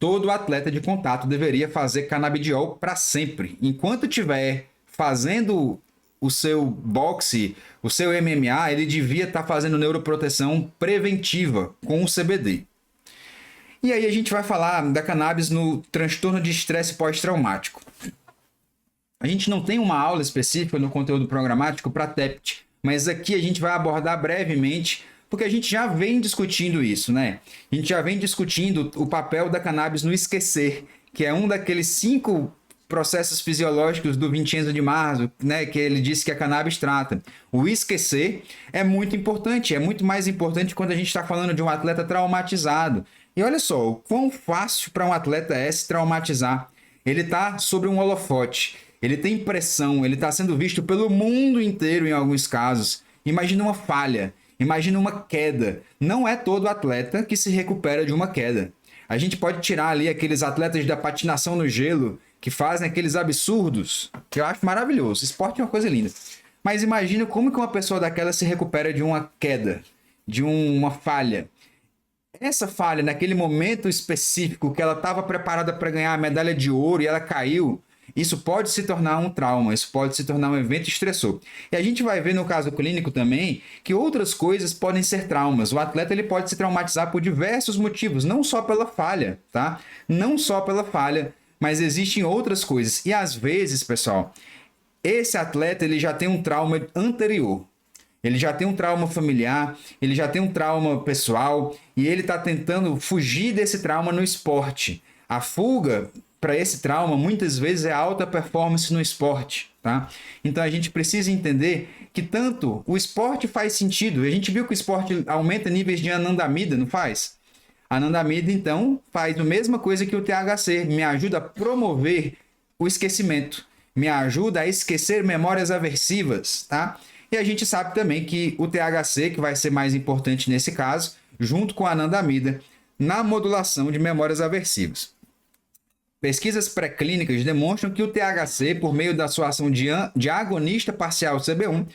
Todo atleta de contato deveria fazer canabidiol para sempre. Enquanto estiver fazendo o seu boxe, o seu MMA, ele devia estar fazendo neuroproteção preventiva com o CBD. E aí a gente vai falar da cannabis no transtorno de estresse pós-traumático. A gente não tem uma aula específica no conteúdo programático para TEPT, mas aqui a gente vai abordar brevemente Porque a gente já vem discutindo isso, né? A gente já vem discutindo o papel da cannabis no esquecer, que é um daqueles 5 processos fisiológicos do Vincenzo de Marzo, né, que ele disse que a cannabis trata. O esquecer é muito importante, é muito mais importante quando a gente está falando de um atleta traumatizado. E olha só, o quão fácil para um atleta é se traumatizar. Ele está sobre um holofote, ele tem pressão, ele está sendo visto pelo mundo inteiro em alguns casos. Imagina uma falha, imagina uma queda. Não é todo atleta que se recupera de uma queda. A gente pode tirar ali aqueles atletas da patinação no gelo que fazem aqueles absurdos, que eu acho maravilhoso. Esporte é uma coisa linda. Mas imagina como que uma pessoa daquela se recupera de uma queda, de uma falha. Essa falha, naquele momento específico que ela estava preparada para ganhar a medalha de ouro e ela caiu, isso pode se tornar um trauma, isso pode se tornar um evento estressor. E a gente vai ver no caso clínico também que outras coisas podem ser traumas. O atleta ele pode se traumatizar por diversos motivos, não só pela falha, tá? Não só pela falha, mas existem outras coisas. E às vezes, pessoal, esse atleta ele já tem um trauma anterior. Ele já tem um trauma familiar, ele já tem um trauma pessoal e ele está tentando fugir desse trauma no esporte. A fuga para esse trauma muitas vezes é alta performance no esporte, tá? Então a gente precisa entender que tanto o esporte faz sentido. A gente viu que o esporte aumenta níveis de anandamida, não faz? A anandamida, então, faz a mesma coisa que o THC, me ajuda a promover o esquecimento, me ajuda a esquecer memórias aversivas, tá? E a gente sabe também que o THC, que vai ser mais importante nesse caso, junto com a anandamida, na modulação de memórias aversivas. Pesquisas pré-clínicas demonstram que o THC, por meio da sua ação de agonista parcial CB1,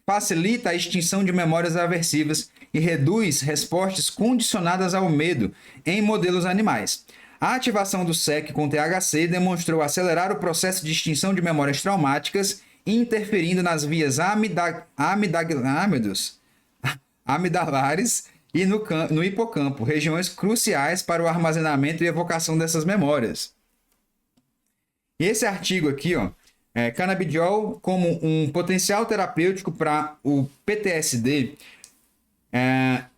facilita a extinção de memórias aversivas e reduz respostas condicionadas ao medo em modelos animais. A ativação do SEC com THC demonstrou acelerar o processo de extinção de memórias traumáticas, interferindo nas vias amidalares e no hipocampo, regiões cruciais para o armazenamento e evocação dessas memórias. E esse artigo aqui, ó, canabidiol como um potencial terapêutico para o PTSD,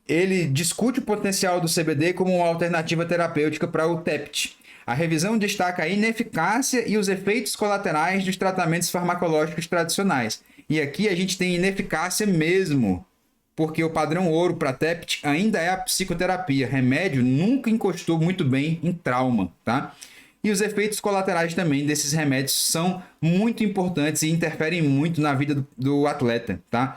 ele discute o potencial do CBD como uma alternativa terapêutica para o TEPT. A revisão destaca a ineficácia e os efeitos colaterais dos tratamentos farmacológicos tradicionais. E aqui a gente tem ineficácia mesmo, porque o padrão ouro para TEPT ainda é a psicoterapia. Remédio nunca encostou muito bem em trauma, tá? E os efeitos colaterais também desses remédios são muito importantes e interferem muito na vida do atleta, tá?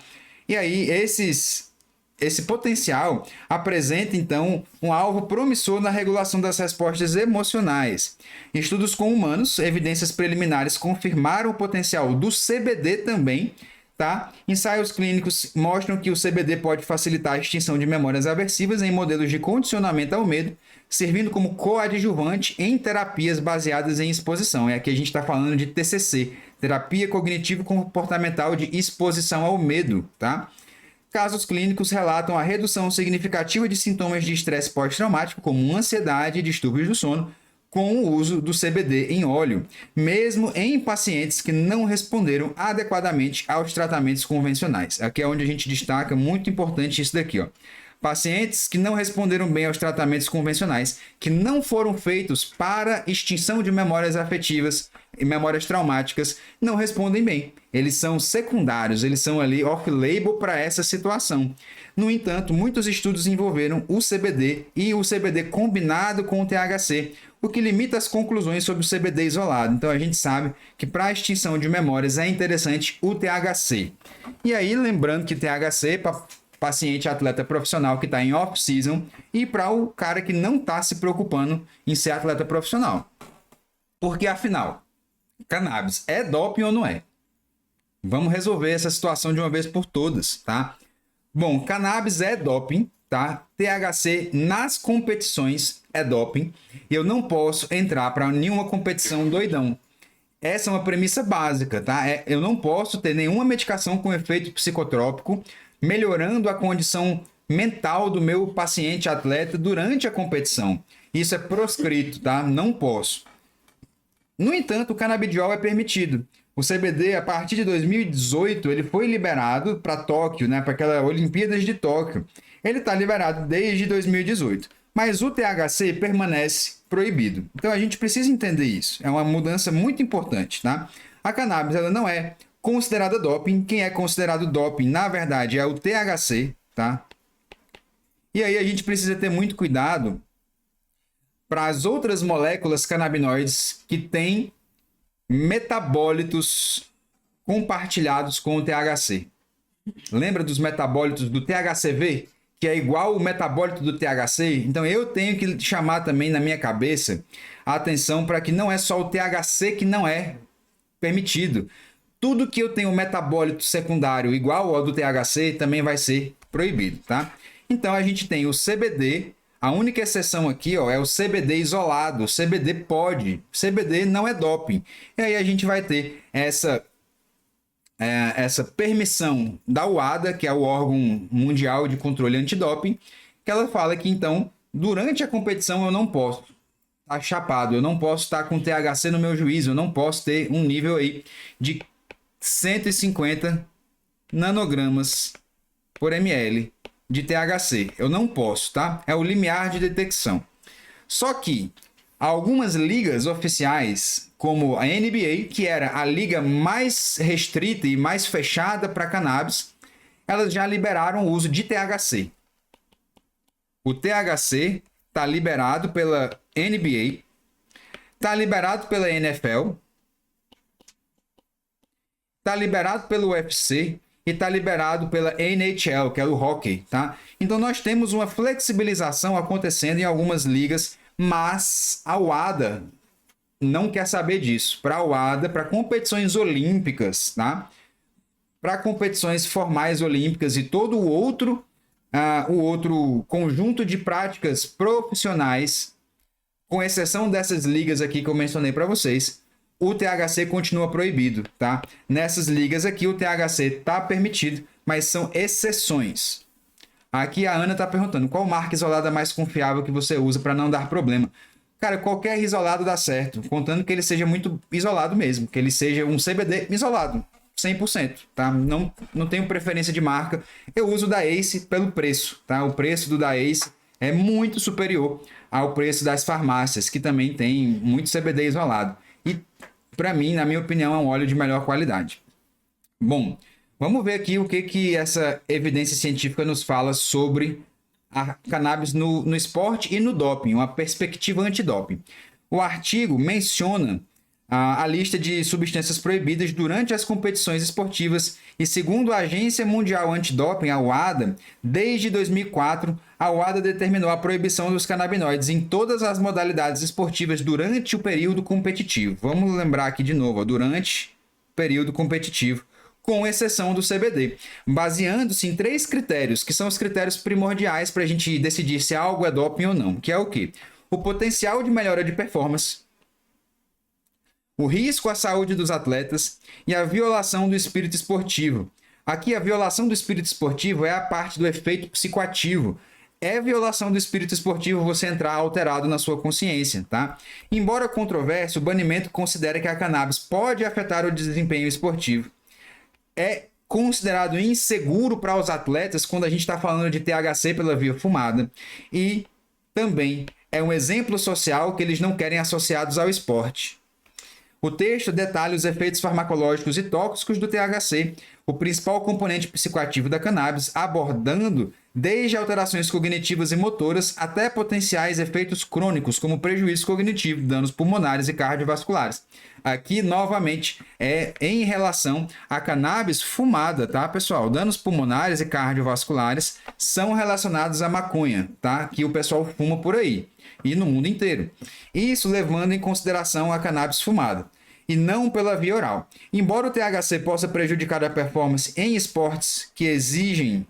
E aí, esse potencial apresenta, então, um alvo promissor na regulação das respostas emocionais. Estudos com humanos, evidências preliminares confirmaram o potencial do CBD também, tá? Ensaios clínicos mostram que o CBD pode facilitar a extinção de memórias aversivas em modelos de condicionamento ao medo, servindo como coadjuvante em terapias baseadas em exposição. Aqui a gente está falando de TCC, Terapia Cognitivo-Comportamental de Exposição ao Medo, tá? Casos clínicos relatam a redução significativa de sintomas de estresse pós-traumático, como ansiedade e distúrbios do sono, com o uso do CBD em óleo, mesmo em pacientes que não responderam adequadamente aos tratamentos convencionais. Aqui é onde a gente destaca, muito importante isso daqui, ó. Pacientes que não responderam bem aos tratamentos convencionais, que não foram feitos para extinção de memórias afetivas e memórias traumáticas, não respondem bem. Eles são secundários, eles são ali off-label para essa situação. No entanto, muitos estudos envolveram o CBD e o CBD combinado com o THC, o que limita as conclusões sobre o CBD isolado. Então a gente sabe que para a extinção de memórias é interessante o THC. E aí, lembrando que THC para paciente atleta profissional que está em off-season e para o cara que não está se preocupando em ser atleta profissional. Porque, afinal, cannabis é doping ou não é? Vamos resolver essa situação de uma vez por todas, tá? Bom, cannabis é doping, tá? THC nas competições é doping. Eu não posso entrar para nenhuma competição doidão. Essa é uma premissa básica, tá? Eu não posso ter nenhuma medicação com efeito psicotrópico melhorando a condição mental do meu paciente atleta durante a competição. Isso é proscrito, tá? Não posso. No entanto, o canabidiol é permitido. O CBD, a partir de 2018, ele foi liberado para Tóquio, né, para aquela Olimpíadas de Tóquio. Ele está liberado desde 2018, mas o THC permanece proibido. Então a gente precisa entender isso. É uma mudança muito importante, tá? A cannabis, ela não é considerada doping. Quem é considerado doping, na verdade, é o THC, tá? E aí a gente precisa ter muito cuidado para as outras moléculas canabinoides que têm metabólitos compartilhados com o THC. Lembra dos metabólitos do THCV? Que é igual o metabólito do THC? Então eu tenho que chamar também na minha cabeça a atenção para que não é só o THC que não é permitido. Tudo que eu tenho metabólito secundário igual ao do THC também vai ser proibido, tá? Então a gente tem o CBD. A única exceção aqui, ó, é o CBD isolado. O CBD pode. CBD não é doping. E aí a gente vai ter essa permissão da UADA, que é o órgão mundial de controle antidoping, que ela fala que, então, durante a competição eu não posso estar chapado, eu não posso estar com THC no meu juízo, eu não posso ter um nível aí de 150 nanogramas por ml de THC. Eu não posso, tá? É o limiar de detecção. Só que algumas ligas oficiais, como a NBA, que era a liga mais restrita e mais fechada para cannabis, elas já liberaram o uso de THC. O THC está liberado pela NBA, está liberado pela NFL, está liberado pelo UFC e está liberado pela NHL, que é o hockey, tá? Então nós temos uma flexibilização acontecendo em algumas ligas, mas a UADA não quer saber disso. Para a UADA, para competições olímpicas, tá? Para competições formais olímpicas e todo o outro conjunto de práticas profissionais, com exceção dessas ligas aqui que eu mencionei para vocês, o THC continua proibido, tá? Nessas ligas aqui o THC está permitido, mas são exceções. Aqui a Ana está perguntando, qual marca isolada mais confiável que você usa para não dar problema? Cara, qualquer isolado dá certo, contando que ele seja muito isolado mesmo, que ele seja um CBD isolado, 100%, tá? Não tenho preferência de marca, eu uso o da Ace pelo preço, tá? O preço do da Ace é muito superior ao preço das farmácias, que também tem muito CBD isolado. E, para mim, na minha opinião, é um óleo de melhor qualidade. Bom, vamos ver aqui o que essa evidência científica nos fala sobre a cannabis no esporte e no doping, uma perspectiva antidoping. O artigo menciona a lista de substâncias proibidas durante as competições esportivas e, segundo a Agência Mundial Antidoping, a UADA, desde 2004, a UADA determinou a proibição dos canabinoides em todas as modalidades esportivas durante o período competitivo. Vamos lembrar aqui de novo, durante o período competitivo, com exceção do CBD, baseando-se em 3 critérios, que são os critérios primordiais para a gente decidir se algo é doping ou não, que é o quê? O potencial de melhora de performance, o risco à saúde dos atletas e a violação do espírito esportivo. Aqui a violação do espírito esportivo é a parte do efeito psicoativo. É violação do espírito esportivo você entrar alterado na sua consciência, tá? Embora controverso, o banimento considera que a cannabis pode afetar o desempenho esportivo. É considerado inseguro para os atletas quando a gente está falando de THC pela via fumada. E também é um exemplo social que eles não querem associados ao esporte. O texto detalha os efeitos farmacológicos e tóxicos do THC, o principal componente psicoativo da cannabis, abordando desde alterações cognitivas e motoras até potenciais efeitos crônicos, como prejuízo cognitivo, danos pulmonares e cardiovasculares. Aqui, novamente, é em relação à cannabis fumada, tá, pessoal? Danos pulmonares e cardiovasculares são relacionados à maconha, tá? Que o pessoal fuma por aí e no mundo inteiro. Isso levando em consideração a cannabis fumada e não pela via oral. Embora o THC possa prejudicar a performance em esportes que exigem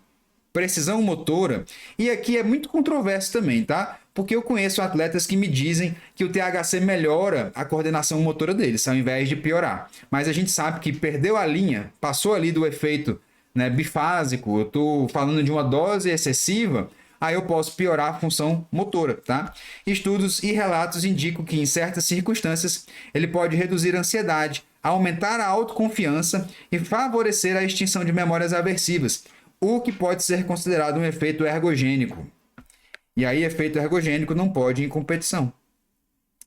precisão motora, e aqui é muito controverso também, tá? Porque eu conheço atletas que me dizem que o THC melhora a coordenação motora deles, ao invés de piorar. Mas a gente sabe que perdeu a linha, passou ali do efeito, né, bifásico, eu estou falando de uma dose excessiva, aí eu posso piorar a função motora, tá? Estudos e relatos indicam que, em certas circunstâncias, ele pode reduzir a ansiedade, aumentar a autoconfiança e favorecer a extinção de memórias aversivas, o que pode ser considerado um efeito ergogênico. E aí, efeito ergogênico não pode ir em competição.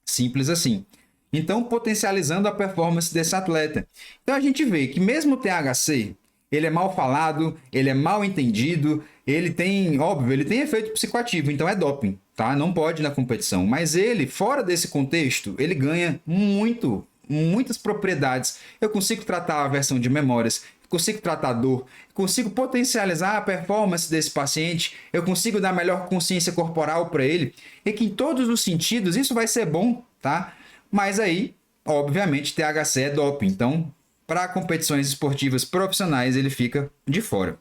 Simples assim. Então, potencializando a performance desse atleta. Então, a gente vê que mesmo o THC, ele é mal falado, ele é mal entendido, ele tem, óbvio, ele tem efeito psicoativo, então é doping, tá? Não pode ir na competição. Mas ele, fora desse contexto, ele ganha muitas propriedades. Eu consigo tratar a aversão de memórias, consigo tratar a dor, consigo potencializar a performance desse paciente, eu consigo dar melhor consciência corporal para ele, e que em todos os sentidos isso vai ser bom, tá? Mas aí, obviamente, THC é doping, então para competições esportivas profissionais ele fica de fora.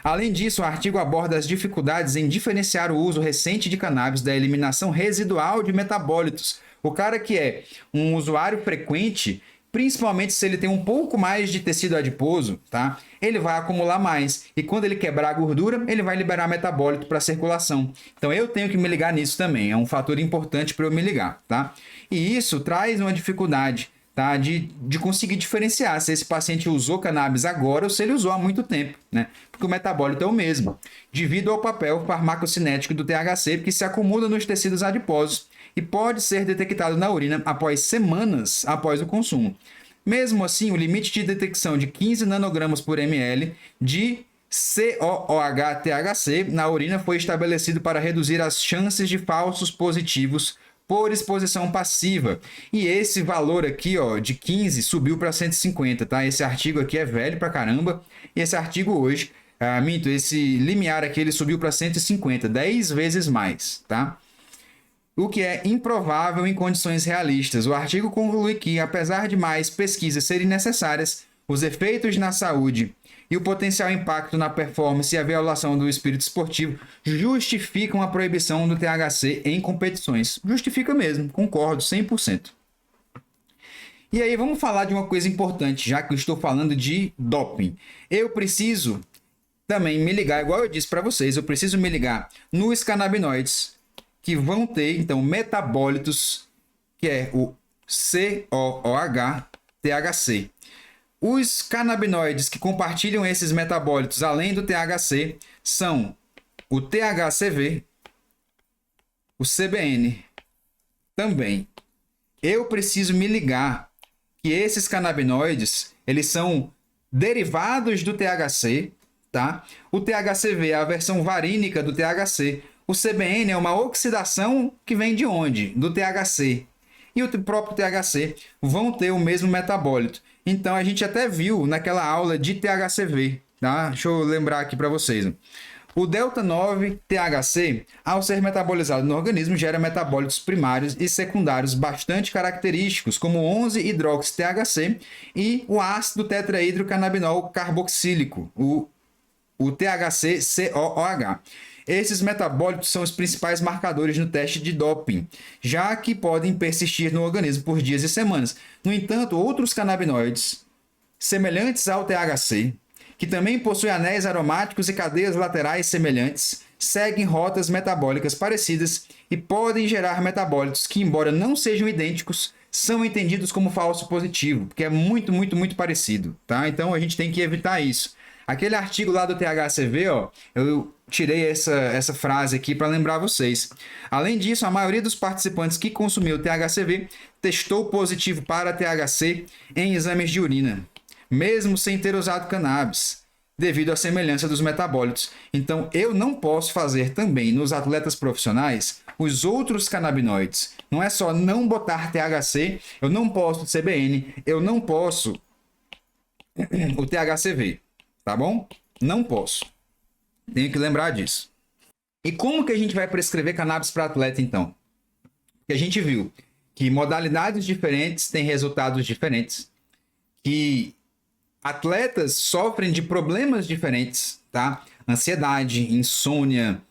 Além disso, o artigo aborda as dificuldades em diferenciar o uso recente de cannabis da eliminação residual de metabólitos. O cara que é um usuário frequente, principalmente se ele tem um pouco mais de tecido adiposo, tá? Ele vai acumular mais. E quando ele quebrar a gordura, ele vai liberar metabólito para a circulação. Então eu tenho que me ligar nisso também. É um fator importante para eu me ligar, tá? E isso traz uma dificuldade, tá? De conseguir diferenciar se esse paciente usou cannabis agora ou se ele usou há muito tempo, né? Porque o metabólito é o mesmo, devido ao papel farmacocinético do THC, que se acumula nos tecidos adiposos e pode ser detectado na urina após semanas após o consumo. Mesmo assim, o limite de detecção de 15 nanogramas por ml de COOH-THC na urina foi estabelecido para reduzir as chances de falsos positivos por exposição passiva. E esse valor aqui, ó, de 15 subiu para 150, tá? Esse artigo aqui é velho pra caramba. E esse artigo hoje, esse limiar aqui, ele subiu para 150, 10 vezes mais, tá? O que é improvável em condições realistas. O artigo conclui que, apesar de mais pesquisas serem necessárias, os efeitos na saúde e o potencial impacto na performance e a violação do espírito esportivo justificam a proibição do THC em competições. Justifica mesmo, concordo 100%. E aí vamos falar de uma coisa importante, já que eu estou falando de doping. Eu preciso também me ligar, igual eu disse para vocês, eu preciso me ligar nos canabinoides, que vão ter, então, metabólitos, que é o COOH-THC. Os canabinoides que compartilham esses metabólitos, além do THC, são o THCV, o CBN também. Eu preciso me ligar que esses canabinoides, eles são derivados do THC, tá? O THCV é a versão varínica do THC. O CBN é uma oxidação que vem de onde? Do THC. E o próprio THC vão ter o mesmo metabólito. Então, a gente até viu naquela aula de THCV, tá? Deixa eu lembrar aqui para vocês. O delta-9-THC, ao ser metabolizado no organismo, gera metabólitos primários e secundários bastante característicos, como 11-hidroxi-THC e o ácido tetrahidrocannabinol carboxílico, o THC-COOH. Esses metabólitos são os principais marcadores no teste de doping, já que podem persistir no organismo por dias e semanas. No entanto, outros canabinoides, semelhantes ao THC, que também possuem anéis aromáticos e cadeias laterais semelhantes, seguem rotas metabólicas parecidas e podem gerar metabólitos que, embora não sejam idênticos, são entendidos como falso positivo, porque é muito parecido, tá? Então a gente tem que evitar isso. Aquele artigo lá do THCV, ó, eu tirei essa frase aqui para lembrar vocês. Além disso, a maioria dos participantes que consumiu THCV testou positivo para THC em exames de urina, mesmo sem ter usado cannabis, devido à semelhança dos metabólitos. Então, eu não posso fazer também nos atletas profissionais os outros canabinoides. Não é só não botar THC, eu não posso CBN, eu não posso o THCV. Tá bom? Não posso. Tenho que lembrar disso. E como que a gente vai prescrever cannabis para atleta, então? Porque a gente viu que modalidades diferentes têm resultados diferentes, que atletas sofrem de problemas diferentes, tá? Ansiedade, insônia,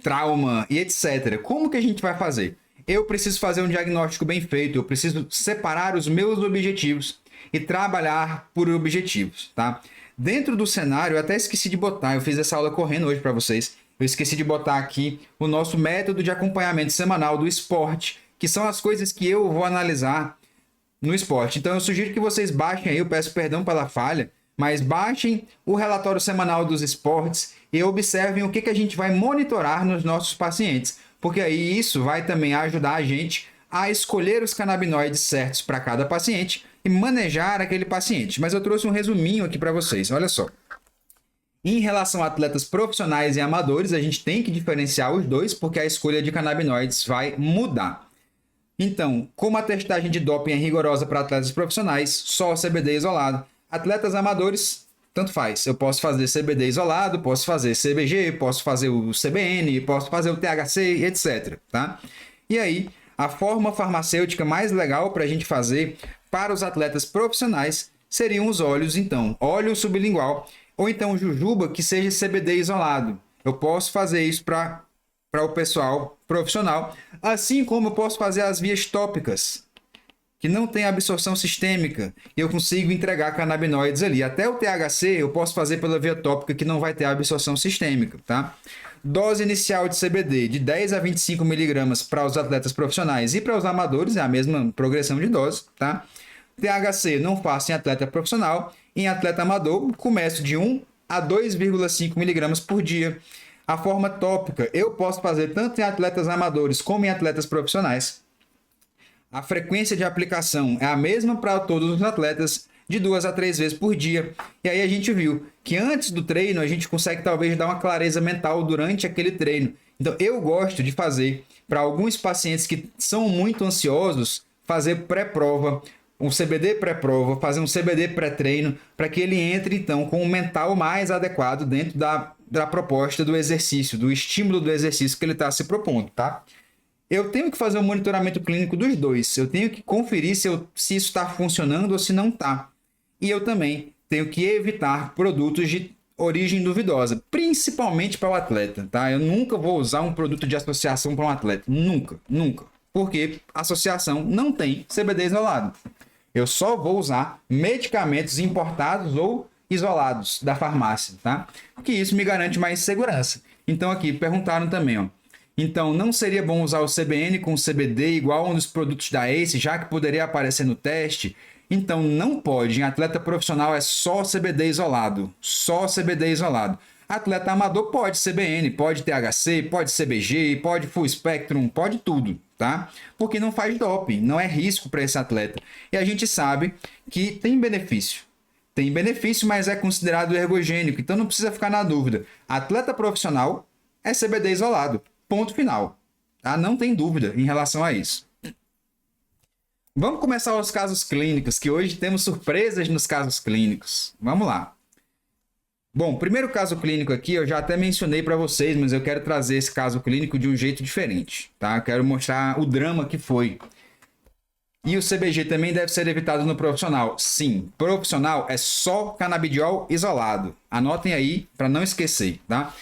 trauma e etc. Como que a gente vai fazer? Eu preciso fazer um diagnóstico bem feito, eu preciso separar os meus objetivos e trabalhar por objetivos, tá? Dentro do cenário, eu até esqueci de botar, eu fiz essa aula correndo hoje para vocês, eu esqueci de botar aqui o nosso método de acompanhamento semanal do esporte, que são as coisas que eu vou analisar no esporte. Então eu sugiro que vocês baixem aí, eu peço perdão pela falha, mas baixem o relatório semanal dos esportes e observem o que a gente vai monitorar nos nossos pacientes, porque aí isso vai também ajudar a gente a escolher os canabinoides certos para cada paciente e manejar aquele paciente. Mas eu trouxe um resuminho aqui para vocês, olha só. Em relação a atletas profissionais e amadores, a gente tem que diferenciar os dois, porque a escolha de canabinoides vai mudar. Então, como a testagem de doping é rigorosa para atletas profissionais, só o CBD isolado. Atletas amadores, tanto faz. Eu posso fazer CBD isolado, posso fazer CBG, posso fazer o CBN, posso fazer o THC, etc. Tá? E aí, a forma farmacêutica mais legal para a gente fazer para os atletas profissionais seriam os óleos, então. Óleo sublingual, ou então jujuba que seja CBD isolado. Eu posso fazer isso para o pessoal profissional, assim como eu posso fazer as vias tópicas, que não tem absorção sistêmica, e eu consigo entregar canabinoides ali. Até o THC eu posso fazer pela via tópica, que não vai ter absorção sistêmica, tá? Dose inicial de CBD de 10 a 25 miligramas para os atletas profissionais e para os amadores, é a mesma progressão de dose, tá? THC não faço em atleta profissional. Em atleta amador, começo de 1 a 2,5 miligramas por dia. A forma tópica eu posso fazer tanto em atletas amadores como em atletas profissionais. A frequência de aplicação é a mesma para todos os atletas, de 2 a 3 vezes por dia. E aí a gente viu que antes do treino a gente consegue talvez dar uma clareza mental durante aquele treino. Então eu gosto de fazer para alguns pacientes que são muito ansiosos, fazer pré-prova, um CBD pré-prova, fazer um CBD pré-treino, para que ele entre então com o mental mais adequado dentro da proposta do exercício, do estímulo do exercício que ele está se propondo, tá? Eu tenho que fazer um monitoramento clínico dos dois, eu tenho que conferir se isso está funcionando ou se não está. E eu também tenho que evitar produtos de origem duvidosa, principalmente para o atleta, tá? Eu nunca vou usar um produto de associação para um atleta, nunca, nunca. Porque a associação não tem CBD isolado. Eu só vou usar medicamentos importados ou isolados da farmácia, tá? Porque isso me garante mais segurança. Então aqui perguntaram também, ó. Então não seria bom usar o CBN com CBD igual um dos produtos da ACE, já que poderia aparecer no teste? Então não pode. Em atleta profissional é só CBD isolado. Só CBD isolado. Atleta amador pode CBN, pode THC, pode CBG, pode Full Spectrum, pode tudo, tá? Porque não faz doping, não é risco para esse atleta. E a gente sabe que tem benefício. Tem benefício, mas é considerado ergogênico, então não precisa ficar na dúvida. Atleta profissional é CBD isolado, ponto final. Tá? Não tem dúvida em relação a isso. Vamos começar os casos clínicos, que hoje temos surpresas nos casos clínicos. Vamos lá. Bom, primeiro caso clínico aqui, eu já até mencionei para vocês, mas eu quero trazer esse caso clínico de um jeito diferente, tá? Eu quero mostrar o drama que foi. E o CBG também deve ser evitado no profissional. Sim, profissional é só canabidiol isolado. Anotem aí para não esquecer, tá?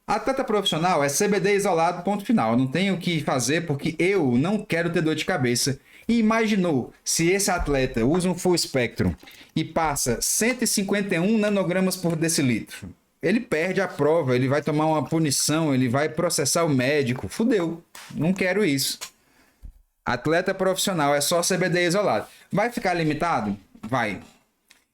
Atleta profissional é CBD isolado, ponto final. Eu não tenho o que fazer porque eu não quero ter dor de cabeça. E imaginou se esse atleta usa um full spectrum e passa 151 nanogramas por decilitro. Ele perde a prova, ele vai tomar uma punição, ele vai processar o médico. Fudeu, não quero isso. Atleta profissional é só CBD isolado. Vai ficar limitado? Vai.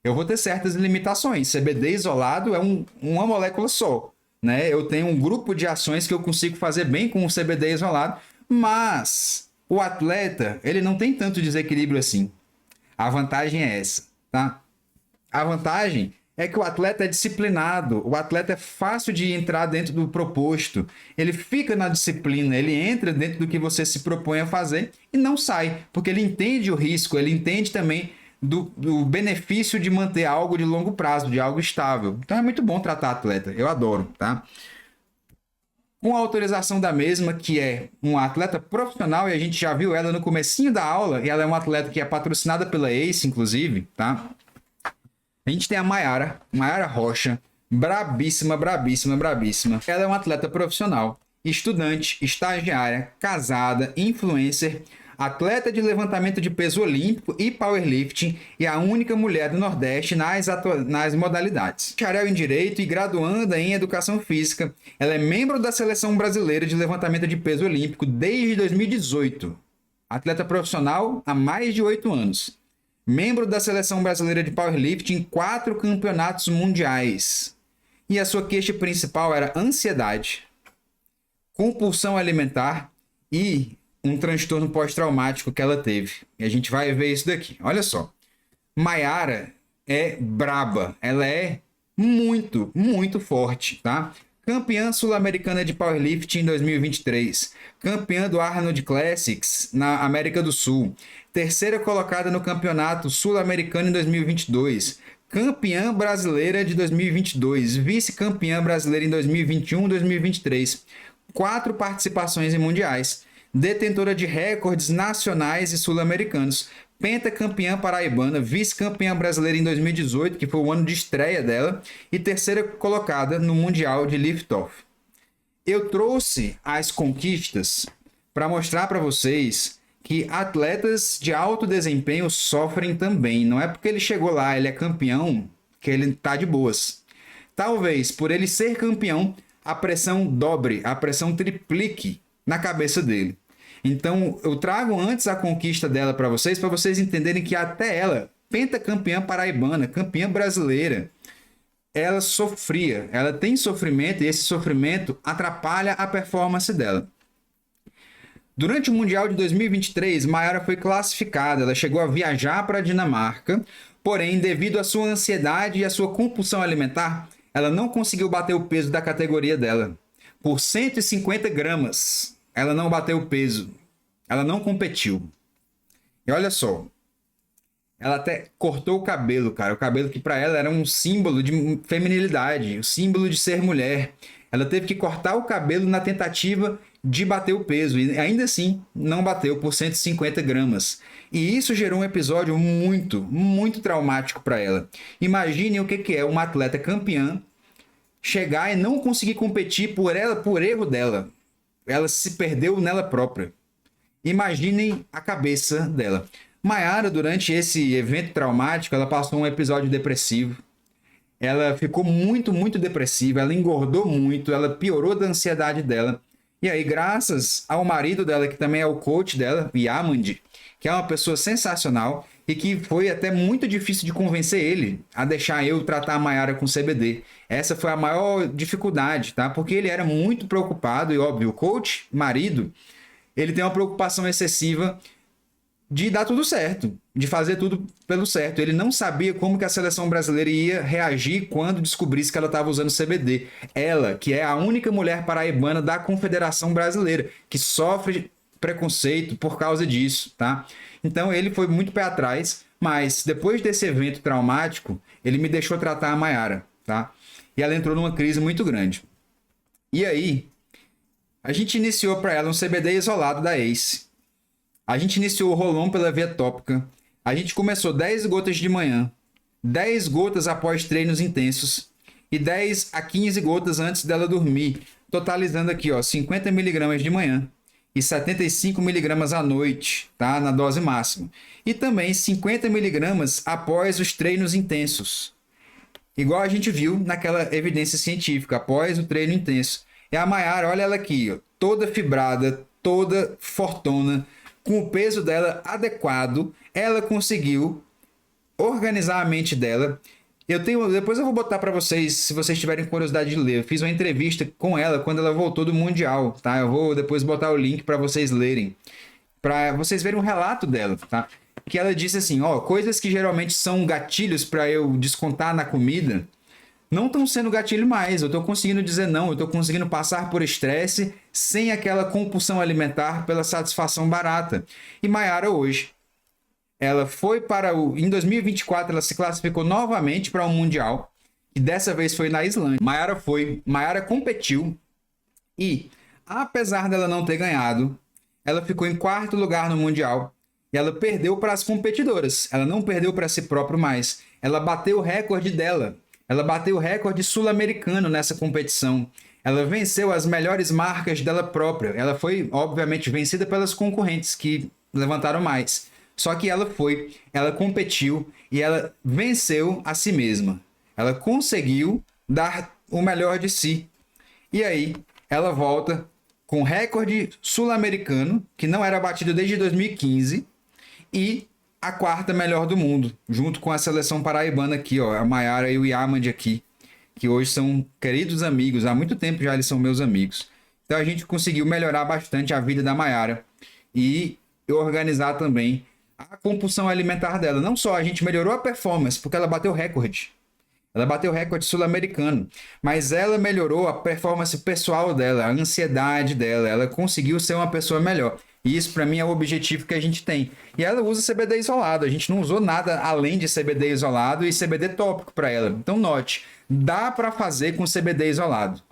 Eu vou ter certas limitações. CBD isolado é uma molécula só, né? Eu tenho um grupo de ações que eu consigo fazer bem com o CBD isolado, mas o atleta, ele não tem tanto desequilíbrio assim. A vantagem é essa, tá? A vantagem é que o atleta é disciplinado, o atleta é fácil de entrar dentro do proposto, ele fica na disciplina, ele entra dentro do que você se propõe a fazer e não sai, porque ele entende o risco, ele entende também do benefício de manter algo de longo prazo, de algo estável. Então é muito bom tratar atleta, eu adoro, tá? Com a autorização da mesma, que é uma atleta profissional, e a gente já viu ela no comecinho da aula, e ela é uma atleta que é patrocinada pela ACE, inclusive, tá? A gente tem a Mayara Rocha, brabíssima, brabíssima, brabíssima. Ela é uma atleta profissional, estudante, estagiária, casada, influencer, atleta de levantamento de peso olímpico e powerlifting e a única mulher do Nordeste nas modalidades. Bacharel em Direito e graduanda em Educação Física, ela é membro da Seleção Brasileira de Levantamento de Peso Olímpico desde 2018. Atleta profissional há mais de 8 anos. membro da seleção brasileira de powerlifting em 4 campeonatos mundiais. E a sua queixa principal era ansiedade, compulsão alimentar e um transtorno pós-traumático que ela teve. E a gente vai ver isso daqui. Olha só. Mayara é braba. Ela é muito, muito forte, tá? Campeã sul-americana de powerlifting em 2023. Campeã do Arnold Classics na América do Sul. Terceira colocada no Campeonato Sul-Americano em 2022. Campeã brasileira de 2022. Vice-campeã brasileira em 2021 e 2023. 4 participações em mundiais. Detentora de recordes nacionais e sul-americanos. Pentacampeã paraibana, vice-campeã brasileira em 2018, que foi o ano de estreia dela, e terceira colocada no Mundial de Liftoff. Eu trouxe as conquistas para mostrar para vocês que atletas de alto desempenho sofrem também. Não é porque ele chegou lá, ele é campeão, que ele tá de boas. Talvez por ele ser campeão, a pressão dobre, a pressão triplique na cabeça dele. Então, eu trago antes a conquista dela para vocês entenderem que até ela, pentacampeã paraibana, campeã brasileira, ela sofria, ela tem sofrimento e esse sofrimento atrapalha a performance dela. Durante o Mundial de 2023, Mayara foi classificada, ela chegou a viajar para a Dinamarca, porém, devido à sua ansiedade e à sua compulsão alimentar, ela não conseguiu bater o peso da categoria dela. Por 150 gramas, ela não bateu o peso. Ela não competiu. E olha só. Ela até cortou o cabelo, cara. O cabelo que para ela era um símbolo de feminilidade, um símbolo de ser mulher. Ela teve que cortar o cabelo na tentativa de bater o peso. E ainda assim, não bateu por 150 gramas. E isso gerou um episódio muito, muito traumático para ela. Imagine o que é uma atleta campeã chegar e não conseguir competir por erro dela. Ela se perdeu nela própria. Imaginem a cabeça dela. Mayara, durante esse evento traumático, ela passou um episódio depressivo. Ela ficou muito, muito depressiva. Ela engordou muito. Ela piorou da ansiedade dela. E aí, graças ao marido dela, que também é o coach dela, Yamandi, que é uma pessoa sensacional e que foi até muito difícil de convencer ele a deixar eu tratar a Mayara com CBD. Essa foi a maior dificuldade, tá? Porque ele era muito preocupado e, óbvio, o coach, marido, ele tem uma preocupação excessiva de dar tudo certo, de fazer tudo pelo certo. Ele não sabia como que a seleção brasileira ia reagir quando descobrisse que ela estava usando CBD. Ela, que é a única mulher paraibana da Confederação Brasileira, que sofre preconceito por causa disso, tá? Então ele foi muito pé atrás, mas depois desse evento traumático, ele me deixou tratar a Mayara, tá? E ela entrou numa crise muito grande. E aí, a gente iniciou para ela um CBD isolado da ACE. A gente iniciou o Rolon pela via tópica. A gente começou 10 gotas de manhã, 10 gotas após treinos intensos e 10 a 15 gotas antes dela dormir, totalizando aqui, ó, 50 mg de manhã e 75 mg à noite, tá? Na dose máxima. E também 50 mg após os treinos intensos. Igual a gente viu naquela evidência científica, após o treino intenso. E a Mayara, olha ela aqui, ó, toda fibrada, toda fortuna, com o peso dela adequado, ela conseguiu organizar a mente dela. Depois eu vou botar para vocês, se vocês tiverem curiosidade de ler. Eu fiz uma entrevista com ela quando ela voltou do Mundial, tá? Eu vou depois botar o link para vocês lerem, para vocês verem um relato dela, tá? Que ela disse assim, ó, coisas que geralmente são gatilhos para eu descontar na comida, não estão sendo gatilho mais. Eu estou conseguindo dizer não, eu estou conseguindo passar por estresse sem aquela compulsão alimentar pela satisfação barata. E Mayara hoje, ela foi para em 2024, ela se classificou novamente para um Mundial, e dessa vez foi na Islândia. Mayara competiu e, apesar dela não ter ganhado, ela ficou em 4º lugar no Mundial. E ela perdeu para as competidoras, ela não perdeu para si próprio mais. Ela bateu o recorde dela. Ela bateu o recorde sul-americano nessa competição. Ela venceu as melhores marcas dela própria. Ela foi, obviamente, vencida pelas concorrentes que levantaram mais. Só que ela competiu e ela venceu a si mesma. Ela conseguiu dar o melhor de si. E aí, ela volta com o recorde sul-americano, que não era batido desde 2015, e a quarta melhor do mundo, junto com a seleção paraibana aqui, ó, a Maiara e o Yamand aqui, que hoje são queridos amigos, há muito tempo já eles são meus amigos. Então a gente conseguiu melhorar bastante a vida da Maiara e organizar também a compulsão alimentar dela. Não só a gente melhorou a performance, porque ela bateu recorde. Ela bateu recorde sul-americano, mas ela melhorou a performance pessoal dela, a ansiedade dela, ela conseguiu ser uma pessoa melhor. E isso para mim é o objetivo que a gente tem. E ela usa CBD isolado, a gente não usou nada além de CBD isolado e CBD tópico para ela. Então note, dá para fazer com CBD isolado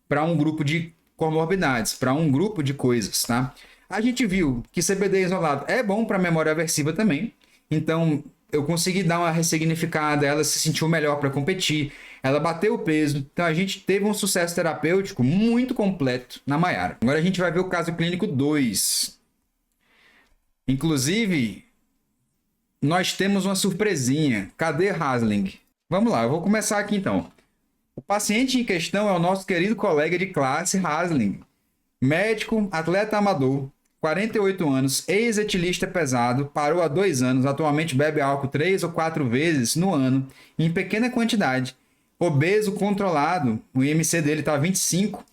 para um grupo de comorbidades, para um grupo de coisas, tá? A gente viu que CBD isolado é bom para memória aversiva também. Então, eu consegui dar uma ressignificada, ela se sentiu melhor para competir, ela bateu o peso. Então, a gente teve um sucesso terapêutico muito completo na Maiara. Agora a gente vai ver o caso clínico 2. Inclusive, nós temos uma surpresinha. Cadê Hasling? Vamos lá, eu vou começar aqui então. O paciente em questão é o nosso querido colega de classe, Hasling. Médico, atleta amador, 48 anos, ex-etilista pesado, parou há 2 anos, atualmente bebe álcool 3 ou 4 vezes no ano, em pequena quantidade. Obeso controlado, o IMC dele está 25,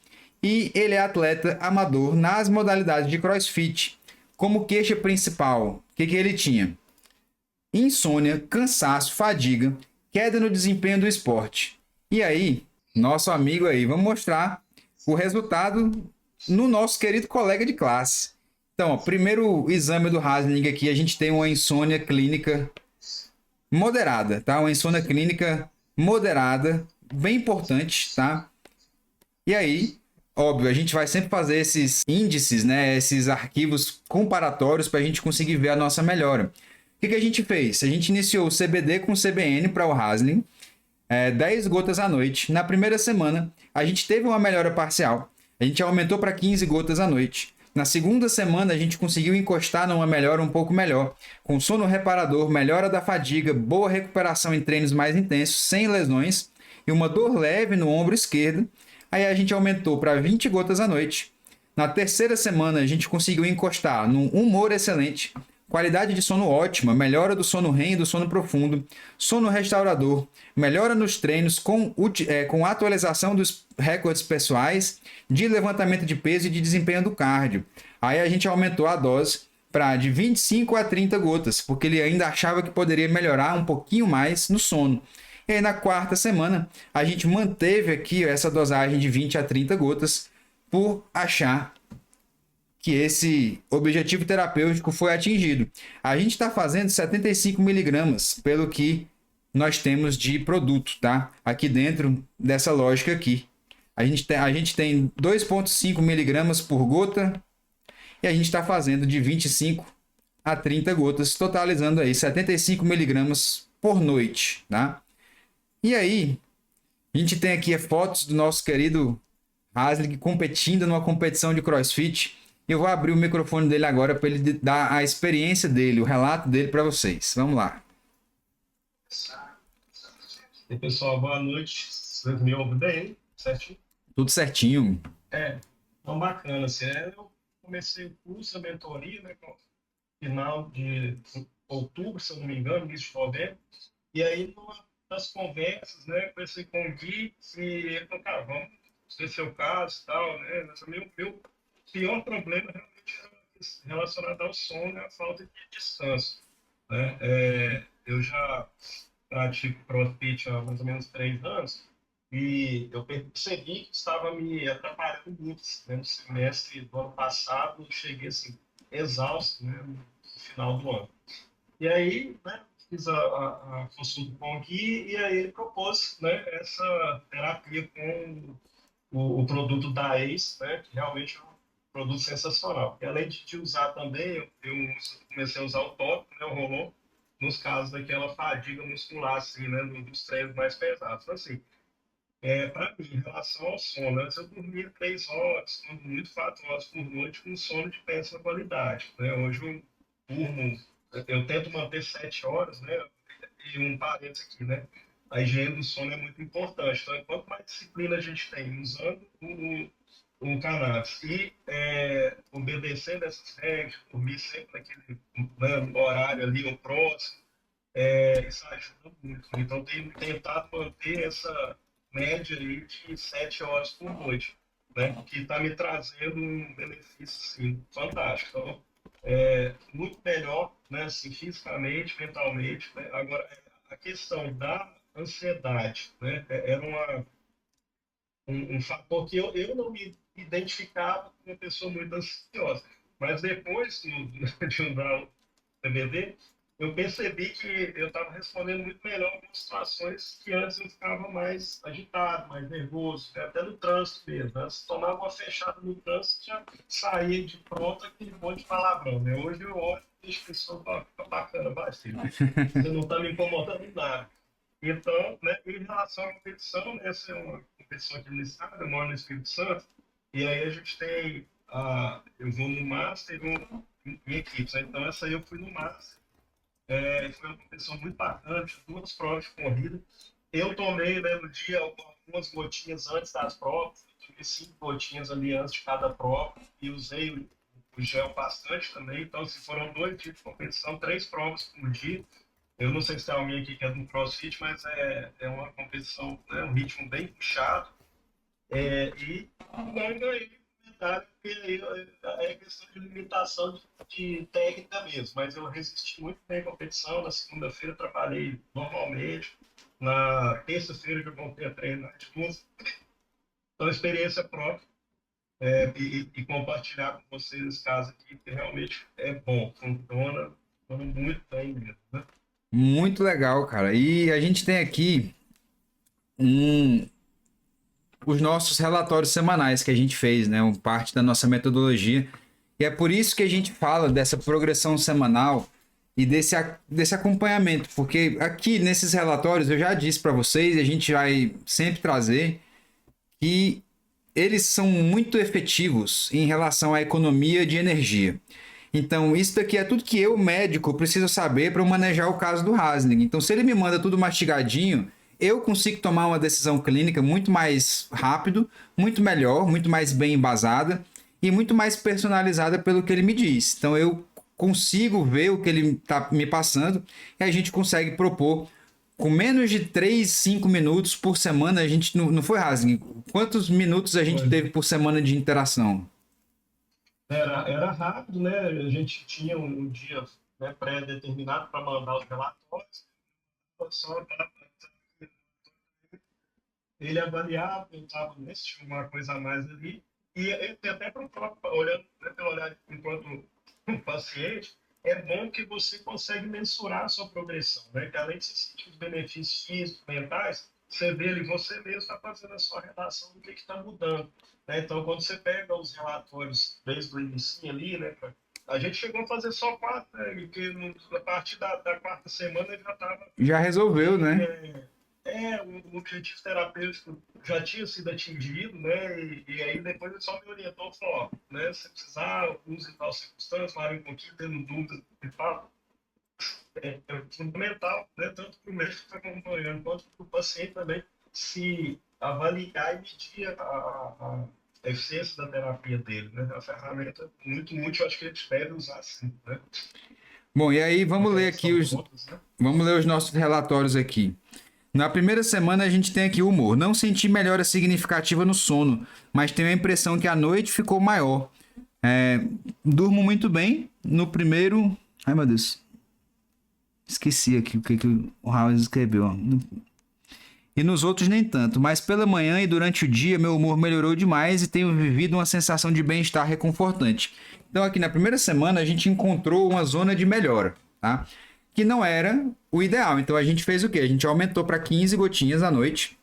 e ele é atleta amador nas modalidades de CrossFit. Como queixa principal, o que ele tinha? Insônia, cansaço, fadiga, queda no desempenho do esporte. E aí, nosso amigo aí, vamos mostrar o resultado no nosso querido colega de classe. Então, ó, primeiro exame do Hasling aqui, a gente tem uma insônia clínica moderada, tá? Uma insônia clínica moderada, bem importante, tá? E aí, óbvio, a gente vai sempre fazer esses índices, né? Esses arquivos comparatórios para a gente conseguir ver a nossa melhora. O que a gente fez? A gente iniciou o CBD com CBN para o Hasling, 10 gotas à noite. Na primeira semana, a gente teve uma melhora parcial. A gente aumentou para 15 gotas à noite. Na segunda semana, a gente conseguiu encostar numa melhora um pouco melhor, com sono reparador, melhora da fadiga, boa recuperação em treinos mais intensos, sem lesões, e uma dor leve no ombro esquerdo. Aí a gente aumentou para 20 gotas à noite. Na terceira semana, a gente conseguiu encostar num humor excelente, qualidade de sono ótima, melhora do sono REM e do sono profundo, sono restaurador, melhora nos treinos com atualização dos recordes pessoais de levantamento de peso e de desempenho do cardio. Aí a gente aumentou a dose para de 25 a 30 gotas, porque ele ainda achava que poderia melhorar um pouquinho mais no sono. E aí na quarta semana, a gente manteve aqui essa dosagem de 20 a 30 gotas por achar que esse objetivo terapêutico foi atingido. A gente está fazendo 75 miligramas, pelo que nós temos de produto, tá? Aqui dentro dessa lógica aqui. A gente tem 2,5 miligramas por gota e a gente está fazendo de 25 a 30 gotas, totalizando aí 75 miligramas por noite, tá? E aí, a gente tem aqui fotos do nosso querido Hasling competindo numa competição de CrossFit. Eu vou abrir o microfone dele agora para ele dar a experiência dele, o relato dele para vocês. Vamos lá. E aí, pessoal, boa noite. Vocês me ouvem bem? Certinho? Tudo certinho. Então bacana. Assim, eu comecei o curso, a mentoria, né, no final de outubro, se eu não me engano, início de novembro. E aí, numa das conversas, né, comecei com o Gui e ele falou, cara, vamos ver seu caso e tal, né? Mas o meu pior problema realmente era relacionado ao sono e à falta de descanso, né? Eu já pratico CrossFit há mais ou menos 3 anos e eu percebi que estava me atrapalhando muito, né? No semestre do ano passado, eu cheguei assim, exausto, né? No final do ano. E aí, né, fiz a consulta com o Gui e aí ele propôs, né, essa terapia com o produto da ACE, né, que realmente é um produto sensacional. E além de usar também, eu comecei a usar o tópico, né, o rolon, nos casos daquela fadiga muscular, assim, né, dos treinos mais pesados. Então, assim, para mim, em relação ao sono, antes eu dormia 3 horas, muito 4 horas por noite, com sono de péssima qualidade, né? Hoje eu tento manter 7 horas, né? E um parênteses aqui, né? A higiene do sono é muito importante. Então, quanto mais disciplina a gente tem usando o cannabis. E obedecendo essas regras, dormir sempre naquele, né, horário ali, o próximo, isso ajuda muito. Então, tenho tentado manter essa média aí de 7 horas por noite, né? Que está me trazendo um benefício, assim, fantástico. Então, muito melhor, né? Assim, fisicamente, mentalmente, né? Agora, a questão da ansiedade, né? Era um fator que eu não me identificava como uma pessoa muito ansiosa. Mas depois de usar o CBD, eu percebi que eu estava respondendo muito melhor algumas situações que antes eu ficava mais agitado, mais nervoso, até no trânsito mesmo. Antes tomava uma fechada no trânsito, já saía de pronto aquele monte de palavrão. Né? Hoje eu olho e deixo a pessoa tá bacana, vai, filho. Você não está me incomodando em nada. Então, né, em relação à competição, né, essa é uma competição aqui no estado, eu moro no Espírito Santo, e aí a gente tem, eu vou no Master e vou em equipes, né? Então essa aí eu fui no Master, foi uma competição muito bacana, tinha 2 provas de corrida. Eu tomei, né, no dia algumas gotinhas antes das provas, tive 5 gotinhas ali antes de cada prova, e usei o gel bastante também, então se foram 2 dias de competição, 3 provas por dia. Eu não sei se tem alguém aqui que é do CrossFit, mas é uma competição, né, um ritmo bem puxado. E não ganhei medalha, porque aí é questão de limitação de técnica mesmo. Mas eu resisti muito bem à competição. Na segunda-feira trabalhei normalmente. Na terça-feira eu voltei a treinar de novo. Então, experiência própria. E compartilhar com vocês esse caso aqui, que realmente é bom, funciona muito bem mesmo, né? Muito legal, cara. E a gente tem aqui um, os nossos relatórios semanais que a gente fez, né? Parte da nossa metodologia. E é por isso que a gente fala dessa progressão semanal e desse acompanhamento, porque aqui nesses relatórios eu já disse para vocês, e a gente vai sempre trazer que eles são muito efetivos em relação à economia de energia. Então, isso daqui é tudo que eu, médico, preciso saber para manejar o caso do Hasling. Então, se ele me manda tudo mastigadinho, eu consigo tomar uma decisão clínica muito mais rápido, muito melhor, muito mais bem embasada e muito mais personalizada pelo que ele me diz. Então, eu consigo ver o que ele está me passando e a gente consegue propor com menos de 3, 5 minutos por semana. A gente não foi, Hasling? Quantos minutos a gente teve por semana de interação? Era rápido, né? A gente tinha um dia, né, pré-determinado para mandar os relatórios, só para ele avaliava, tentava ver se tinha alguma coisa a mais ali, e até para o próprio, olhando, né, pelo olhar enquanto um paciente, é bom que você consegue mensurar a sua progressão, né? Que além de você sentir os benefícios físicos, mentais, você vê ali, você mesmo está fazendo a sua relação do que está mudando. Né? Então, quando você pega os relatórios desde o início ali, né, a gente chegou a fazer só 4, né, e que a partir da quarta semana ele já estava Já resolveu, bem. né? O objetivo terapêutico já tinha sido atingido, né? E aí depois ele só me orientou e falou, ó, né? Se precisar, use tal circunstância, pare um pouquinho, tendo dúvidas e tal. É fundamental, né? Tanto para o médico que está acompanhando, quanto para o paciente também, se avaliar e medir a eficiência da terapia dele, né? É uma ferramenta muito útil, acho que eles devem usar sim, né? Bom, e aí vamos ler aqui né? Vamos ler os nossos relatórios aqui. Na primeira semana a gente tem aqui o humor. Não senti melhora significativa no sono, mas tenho a impressão que a noite ficou maior. Durmo muito bem. No primeiro... Ai, meu Deus. Esqueci aqui o que o Howard escreveu. E nos outros nem tanto, mas pela manhã e durante o dia meu humor melhorou demais e tenho vivido uma sensação de bem-estar reconfortante. Então aqui na primeira semana a gente encontrou uma zona de melhora, tá? Que não era o ideal. Então a gente fez o quê? A gente aumentou para 15 gotinhas à noite.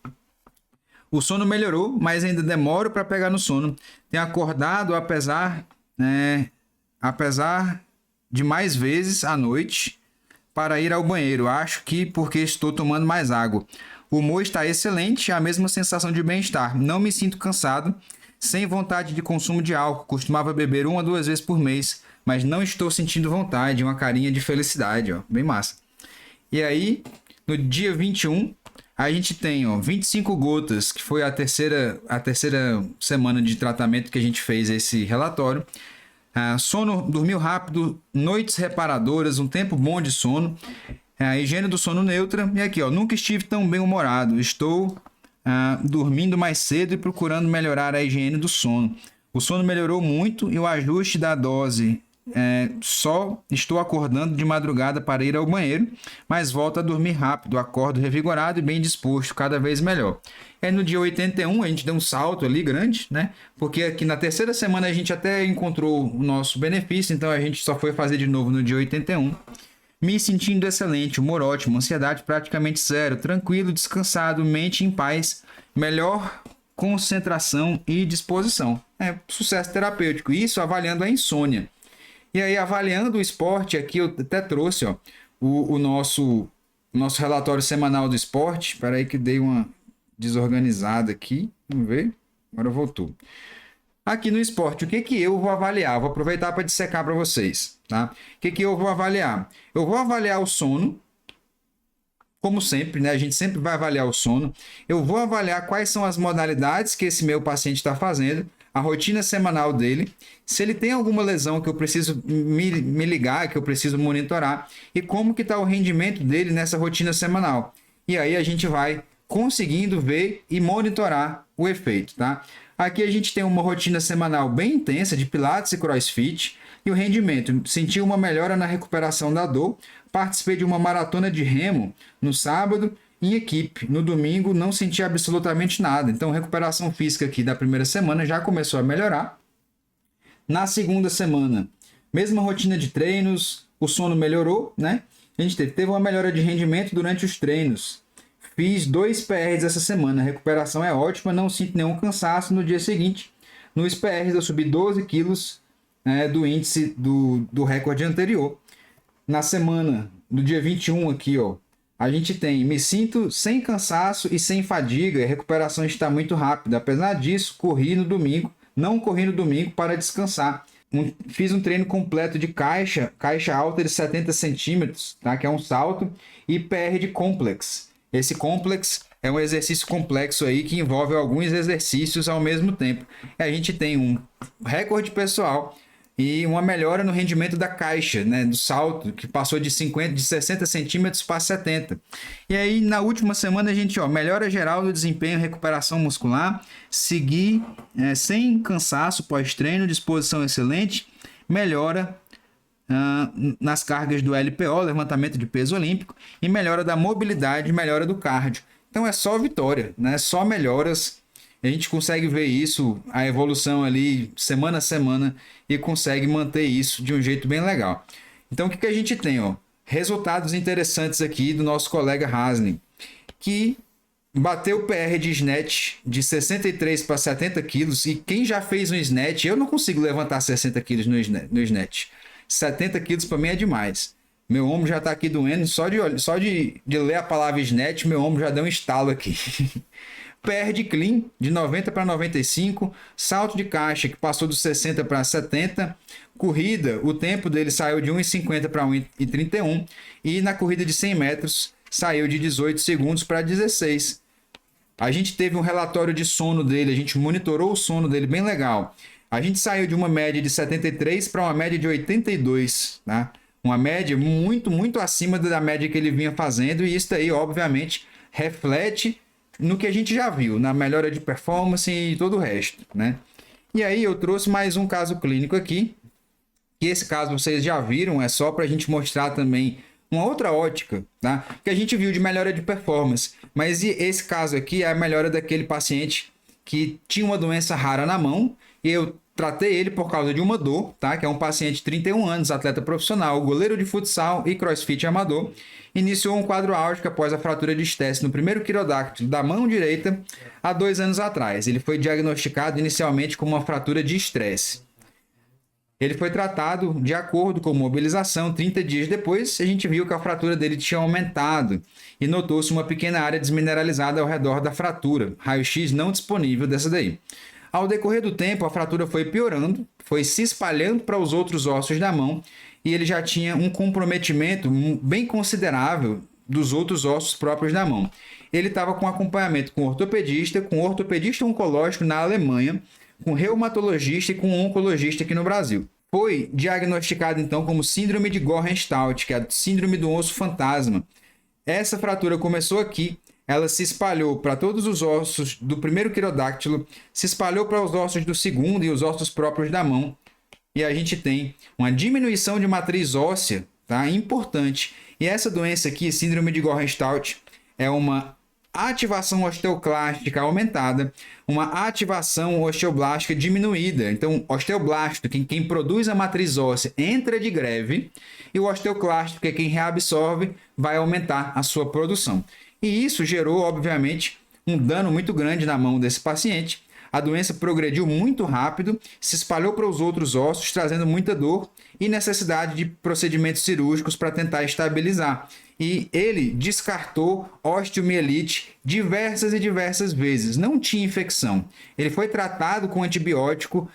O sono melhorou, mas ainda demoro para pegar no sono. Tenho acordado apesar de mais vezes à noite para ir ao banheiro. Acho que porque estou tomando mais água. O humor está excelente, a mesma sensação de bem-estar. Não me sinto cansado, sem vontade de consumo de álcool. Costumava beber 1 a 2 vezes por mês, mas não estou sentindo vontade. Uma carinha de felicidade, ó, bem massa. E aí, no dia 21, A gente tem, ó, 25 gotas, que foi a terceira semana de tratamento que a gente fez esse relatório. Sono, dormiu rápido, noites reparadoras, um tempo bom de sono. A higiene do sono neutra. E aqui, ó, nunca estive tão bem humorado. Estou dormindo mais cedo e procurando melhorar a higiene do sono. O sono melhorou muito e o ajuste da dose. Só estou acordando de madrugada para ir ao banheiro, mas volto a dormir rápido, acordo revigorado e bem disposto, cada vez melhor. No dia 81 a gente deu um salto ali grande, né? Porque aqui na terceira semana a gente até encontrou o nosso benefício, então a gente só foi fazer de novo no dia 81. Me sentindo excelente, humor ótimo, ansiedade praticamente zero, tranquilo, descansado, mente em paz, melhor concentração e disposição. Sucesso terapêutico. Isso avaliando a insônia. E aí, avaliando o esporte, aqui eu até trouxe, ó, o nosso relatório semanal do esporte. Espera aí que dei uma desorganizada aqui. Vamos ver. Agora voltou. Aqui no esporte, o que eu vou avaliar? Vou aproveitar para dissecar para vocês, tá? O que eu vou avaliar? Eu vou avaliar o sono, como sempre, né? A gente sempre vai avaliar o sono. Eu vou avaliar quais são as modalidades que esse meu paciente está fazendo, a rotina semanal dele, se ele tem alguma lesão que eu preciso me ligar, que eu preciso monitorar, e como que está o rendimento dele nessa rotina semanal. E aí a gente vai conseguindo ver e monitorar o efeito, tá? Aqui a gente tem uma rotina semanal bem intensa de pilates e crossfit, e o rendimento, senti uma melhora na recuperação da dor, participei de uma maratona de remo no sábado, em equipe. No domingo não senti absolutamente nada. Então, recuperação física aqui da primeira semana já começou a melhorar. Na segunda semana, mesma rotina de treinos, o sono melhorou, né? A gente teve uma melhora de rendimento durante os treinos. Fiz 2 PRs essa semana. A recuperação é ótima, não sinto nenhum cansaço no dia seguinte. Nos PRs eu subi 12 quilos do índice do recorde anterior. Na semana, do dia 21 aqui, ó, a gente tem, me sinto sem cansaço e sem fadiga, a recuperação está muito rápida. Apesar disso, não corri no domingo para descansar. Fiz um treino completo de caixa alta de 70 centímetros, tá? Que é um salto, e PR de complex. Esse complex é um exercício complexo aí que envolve alguns exercícios ao mesmo tempo. A gente tem um recorde pessoal e uma melhora no rendimento da caixa, né, do salto, que passou de 60 centímetros para 70. E aí, na última semana, a gente, melhora geral do desempenho e recuperação muscular, seguir sem cansaço pós-treino, disposição excelente, melhora nas cargas do LPO, levantamento de peso olímpico, e melhora da mobilidade, melhora do cardio. Então, é só vitória, né? Só melhoras. A gente consegue ver isso, a evolução ali, semana a semana, e consegue manter isso de um jeito bem legal. Então, o que a gente tem? Resultados interessantes aqui do nosso colega Hasling, que bateu o PR de snatch de 63 para 70 quilos, e quem já fez um snatch, eu não consigo levantar 60 quilos no snatch. 70 quilos para mim é demais. Meu ombro já está aqui doendo, só de ler a palavra snatch, meu ombro já deu um estalo aqui. PR de clean, de 90 para 95, salto de caixa, que passou dos 60 para 70, corrida, o tempo dele saiu de 1,50 para 1,31, e na corrida de 100 metros, saiu de 18 segundos para 16. A gente teve um relatório de sono dele, a gente monitorou o sono dele, bem legal. A gente saiu de uma média de 73 para uma média de 82, tá? Uma média muito, muito acima da média que ele vinha fazendo, e isso aí, obviamente, reflete no que a gente já viu, na melhora de performance e todo o resto, né? E aí eu trouxe mais um caso clínico aqui, que esse caso vocês já viram, é só para a gente mostrar também uma outra ótica, tá? Que a gente viu de melhora de performance, mas esse caso aqui é a melhora daquele paciente que tinha uma doença rara na mão, e eu tratei ele por causa de uma dor, tá? Que é um paciente de 31 anos, atleta profissional, goleiro de futsal e crossfit amador. Iniciou um quadro álgico após a fratura de estése no primeiro quirodáctilo da mão direita há 2 anos atrás. Ele foi diagnosticado inicialmente com uma fratura de estresse. Ele foi tratado de acordo com mobilização. 30 dias depois, a gente viu que a fratura dele tinha aumentado e notou-se uma pequena área desmineralizada ao redor da fratura. Raio-X não disponível dessa daí. Ao decorrer do tempo, a fratura foi piorando, foi se espalhando para os outros ossos da mão, e ele já tinha um comprometimento bem considerável dos outros ossos próprios da mão. ele estava com acompanhamento com ortopedista oncológico na Alemanha, com reumatologista e com oncologista aqui no Brasil. Foi diagnosticado então como síndrome de Gorham-Stout, que é a síndrome do osso fantasma. Essa fratura começou aqui, ela se espalhou para todos os ossos do primeiro quirodáctilo, se espalhou para os ossos do segundo e os ossos próprios da mão. E a gente tem uma diminuição de matriz óssea, tá? Importante. E essa doença aqui, síndrome de Gorham-Stout, é uma ativação osteoclástica aumentada, uma ativação osteoblástica diminuída. Então, osteoblasto, quem produz a matriz óssea, entra de greve, e o osteoclástico, que é quem reabsorve, vai aumentar a sua produção. E isso gerou, obviamente, um dano muito grande na mão desse paciente. A doença progrediu muito rápido, se espalhou para os outros ossos, trazendo muita dor e necessidade de procedimentos cirúrgicos para tentar estabilizar. E ele descartou osteomielite diversas e diversas vezes. Não tinha infecção. Ele foi tratado com antibiótico,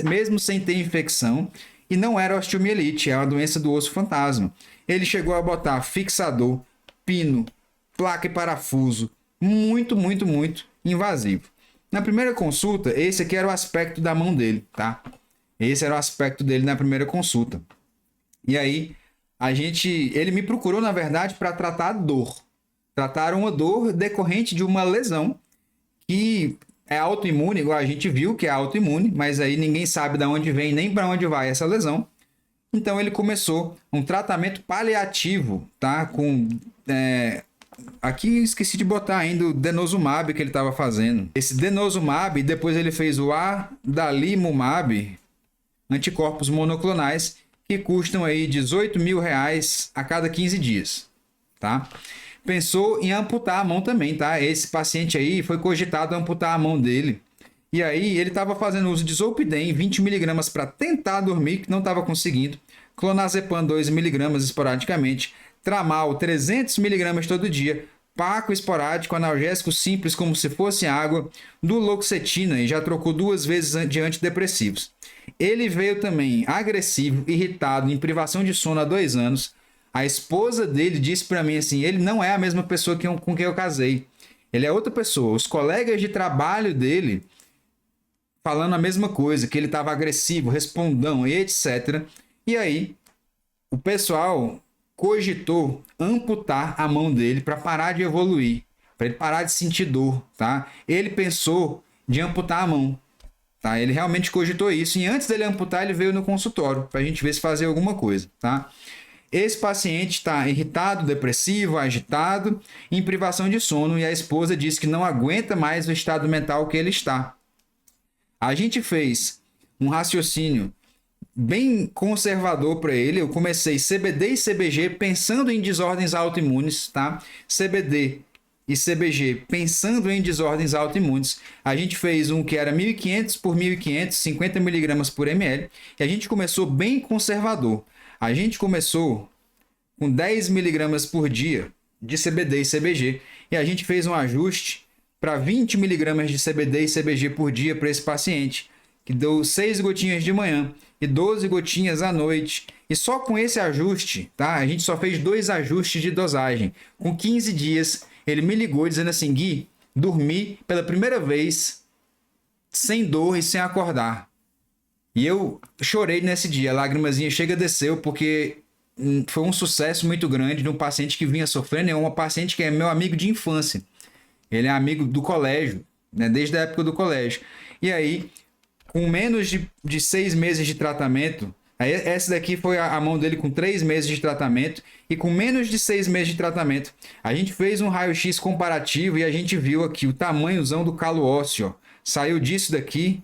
mesmo sem ter infecção, e não era osteomielite, é uma doença do osso fantasma. Ele chegou a botar fixador, pino, placa e parafuso, muito invasivo. Na primeira consulta, esse aqui era o aspecto da mão dele, tá? Esse era o aspecto dele na primeira consulta. E aí, ele me procurou, na verdade, para tratar a dor. Tratar uma dor decorrente de uma lesão que é autoimune, igual a gente viu que é autoimune, mas aí ninguém sabe de onde vem nem para onde vai essa lesão. Então, ele começou um tratamento paliativo, tá? Aqui esqueci de botar ainda o denosumab que ele estava fazendo. Esse denosumab, depois ele fez o adalimumab, anticorpos monoclonais, que custam aí R$18 mil a cada 15 dias, tá? Pensou em amputar a mão também, tá? Esse paciente aí foi cogitado amputar a mão dele. E aí ele estava fazendo uso de Zolpidem, 20 mg para tentar dormir, que não estava conseguindo. Clonazepam 2 mg esporadicamente. Tramal 300 mg todo dia, Paco esporádico, analgésico simples como se fosse água, duloxetina e já trocou 2 vezes de antidepressivos. Ele veio também agressivo, irritado, em privação de sono há 2 anos. A esposa dele disse para mim assim, ele não é a mesma pessoa com quem eu casei. Ele é outra pessoa. Os colegas de trabalho dele falando a mesma coisa, que ele estava agressivo, respondão e etc. E aí, o pessoal cogitou amputar a mão dele para parar de evoluir, para ele parar de sentir dor, tá? Ele pensou de amputar a mão, tá? Ele realmente cogitou isso e antes dele amputar ele veio no consultório para a gente ver se fazia alguma coisa, tá? Esse paciente está irritado, depressivo, agitado, em privação de sono e a esposa disse que não aguenta mais o estado mental que ele está. A gente fez um raciocínio bem conservador para ele. Eu comecei CBD e CBG pensando em desordens autoimunes, tá? CBD e CBG pensando em desordens autoimunes. A gente fez um que era 1.500 por 1.500, 50 mg por ml, e a gente começou bem conservador. A gente começou com 10 mg por dia de CBD e CBG, e a gente fez um ajuste para 20 mg de CBD e CBG por dia para esse paciente, que deu 6 gotinhas de manhã e 12 gotinhas à noite. E só com esse ajuste, tá? A gente só fez 2 ajustes de dosagem. Com 15 dias, ele me ligou dizendo assim, Gui, dormi pela primeira vez sem dor e sem acordar. E eu chorei nesse dia, a lagrimazinha chega desceu, porque foi um sucesso muito grande de um paciente que vinha sofrendo. É uma paciente que é meu amigo de infância. Ele é amigo do colégio, né? Desde a época do colégio. E aí, com menos de 6 meses de tratamento, essa daqui foi a mão dele com 3 meses de tratamento, e com menos de 6 meses de tratamento, a gente fez um raio-x comparativo e a gente viu aqui o tamanhozão do calo ósseo. Ó. Saiu disso daqui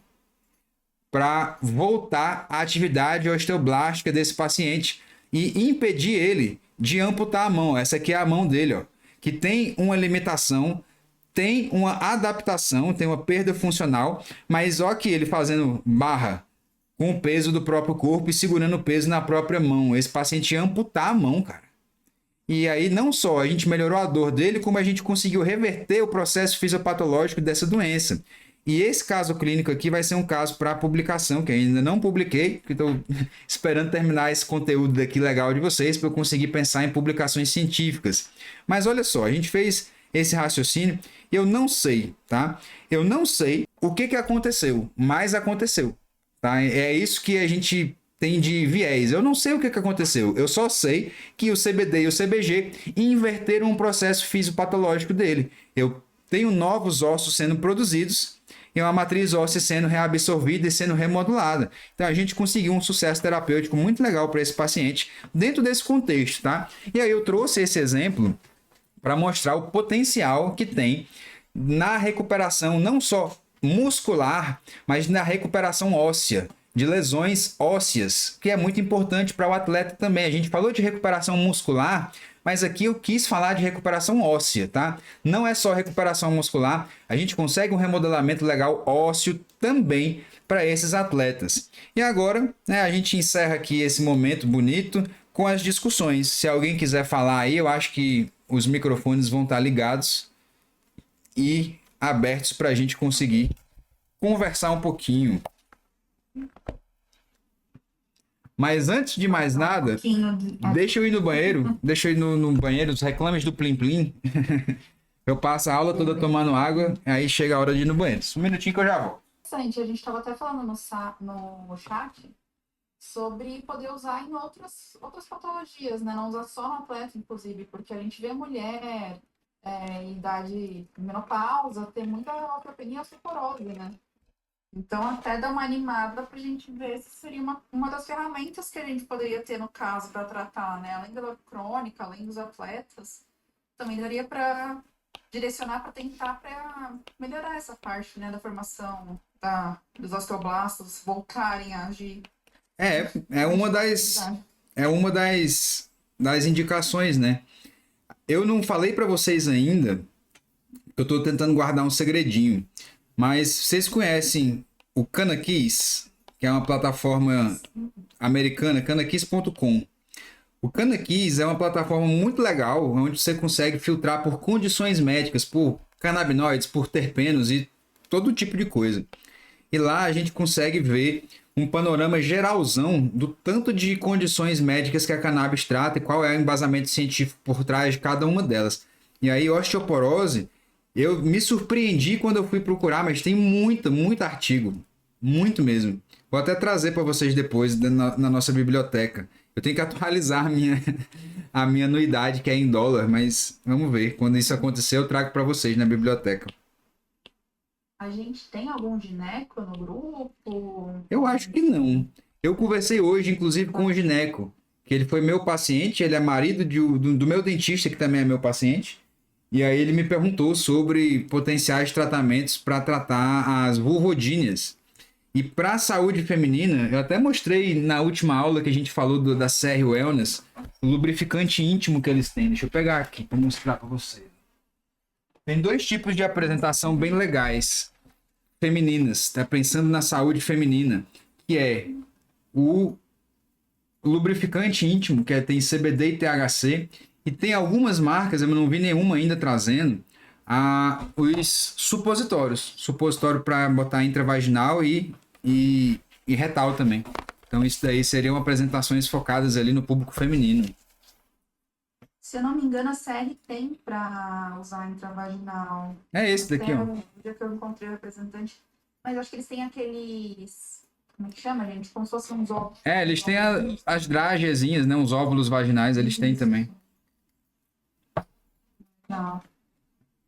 para voltar à atividade osteoblástica desse paciente e impedir ele de amputar a mão. Essa aqui é a mão dele, ó, que tem uma limitação, tem uma adaptação, tem uma perda funcional, mas ó que ele fazendo barra com o peso do próprio corpo e segurando o peso na própria mão. Esse paciente ia amputar a mão, cara. E aí não só a gente melhorou a dor dele, como a gente conseguiu reverter o processo fisiopatológico dessa doença. E esse caso clínico aqui vai ser um caso para publicação, que ainda não publiquei, porque estou esperando terminar esse conteúdo daqui legal de vocês para eu conseguir pensar em publicações científicas. Mas olha só, a gente fez esse raciocínio. Eu não sei, tá? Eu não sei o que aconteceu, mas aconteceu, tá? É isso que a gente tem de viés. Eu não sei o que aconteceu. Eu só sei que o CBD e o CBG inverteram um processo fisiopatológico dele. Eu tenho novos ossos sendo produzidos e uma matriz óssea sendo reabsorvida e sendo remodulada. Então a gente conseguiu um sucesso terapêutico muito legal para esse paciente dentro desse contexto, tá? E aí eu trouxe esse exemplo para mostrar o potencial que tem na recuperação não só muscular, mas na recuperação óssea, de lesões ósseas, que é muito importante para o atleta também. A gente falou de recuperação muscular, mas aqui eu quis falar de recuperação óssea, tá? Não é só recuperação muscular, a gente consegue um remodelamento legal ósseo também para esses atletas. E agora, né, a gente encerra aqui esse momento bonito com as discussões. Se alguém quiser falar aí, eu acho que os microfones vão estar ligados e abertos para a gente conseguir conversar um pouquinho. Mas antes de mais nada, deixa eu ir no banheiro, deixa eu ir no banheiro, os reclames do Plim Plim. Eu passo a aula toda tomando água, aí chega a hora de ir no banheiro. Um minutinho que eu já volto. A gente estava até falando no chat sobre poder usar em outras patologias, né? Não usar só no atleta, inclusive, porque a gente vê mulher em idade menopausa ter muita osteopenia e osteoporose, né? Então, até dar uma animada para a gente ver se seria uma das ferramentas que a gente poderia ter no caso para tratar, né? Além da dor crônica, além dos atletas, também daria para direcionar para tentar para melhorar essa parte, né, da formação dos osteoblastos voltarem a agir. É uma das indicações, né? Eu não falei para vocês ainda, eu estou tentando guardar um segredinho, mas vocês conhecem o Canakeys, que é uma plataforma americana, canakeys.com. O Canakeys é uma plataforma muito legal, onde você consegue filtrar por condições médicas, por canabinoides, por terpenos e todo tipo de coisa. E lá a gente consegue ver um panorama geralzão do tanto de condições médicas que a cannabis trata e qual é o embasamento científico por trás de cada uma delas. E aí, osteoporose, eu me surpreendi quando eu fui procurar, mas tem muito artigo. Muito mesmo. Vou até trazer para vocês depois na nossa biblioteca. Eu tenho que atualizar a minha anuidade, que é em dólar, mas vamos ver. Quando isso acontecer, eu trago para vocês na biblioteca. A gente tem algum gineco no grupo? Eu acho que não. Eu conversei hoje, inclusive, com o gineco, que ele foi meu paciente, ele é marido do meu dentista, que também é meu paciente. E aí ele me perguntou sobre potenciais tratamentos para tratar as vulvodíneas. E para a saúde feminina, eu até mostrei na última aula que a gente falou da CR Wellness, o lubrificante íntimo que eles têm. Deixa eu pegar aqui para mostrar para você. Tem dois tipos de apresentação bem legais, femininas, tá pensando na saúde feminina, que é o lubrificante íntimo, que tem CBD e THC, e tem algumas marcas, eu não vi nenhuma ainda trazendo, os supositórios. Supositório para botar intravaginal e retal também. Então isso daí seriam apresentações focadas ali no público feminino. Se eu não me engano, a CR tem para usar intravaginal. É esse daqui, ó. No dia que eu encontrei o representante. Mas eu acho que eles têm aqueles... Como é que chama, gente? Como se fossem uns óvulos. Eles têm as dragezinhas, né? Os óvulos vaginais, eles têm também. Não.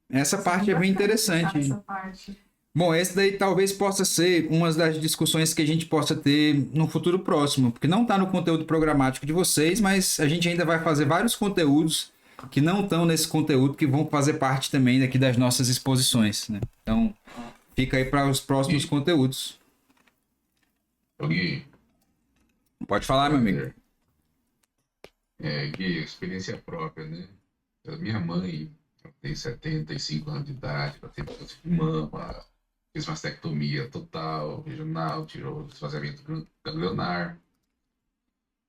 Essa parte é bem interessante. Essa parte. Bom, esse daí talvez possa ser uma das discussões que a gente possa ter no futuro próximo, porque não está no conteúdo programático de vocês, mas a gente ainda vai fazer vários conteúdos que não estão nesse conteúdo, que vão fazer parte também daqui das nossas exposições, né? Então, fica aí para os próximos conteúdos. Gui, Pode falar, meu amigo. Gui, experiência própria, né? A minha mãe tem 75 anos de idade, ela teve câncer de mama, fez mastectomia total, regional, tirou o esvaziamento ganglionar.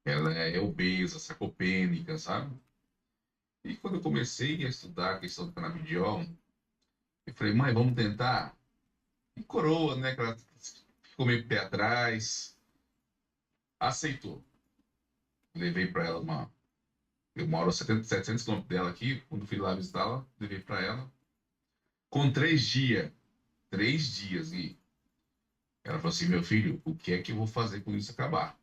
Ela é obesa, sarcopênica, sabe? E quando eu comecei a estudar a questão do canabidiol, eu falei, mãe, vamos tentar? E coroa, né? Que ela ficou meio pé atrás. Aceitou. Levei para ela Eu moro a 700 quilômetros dela aqui. Quando fui lá visitá-la, levei para ela. Com 3 dias, Gui. Ela falou assim: meu filho, o que é que eu vou fazer quando isso acabar?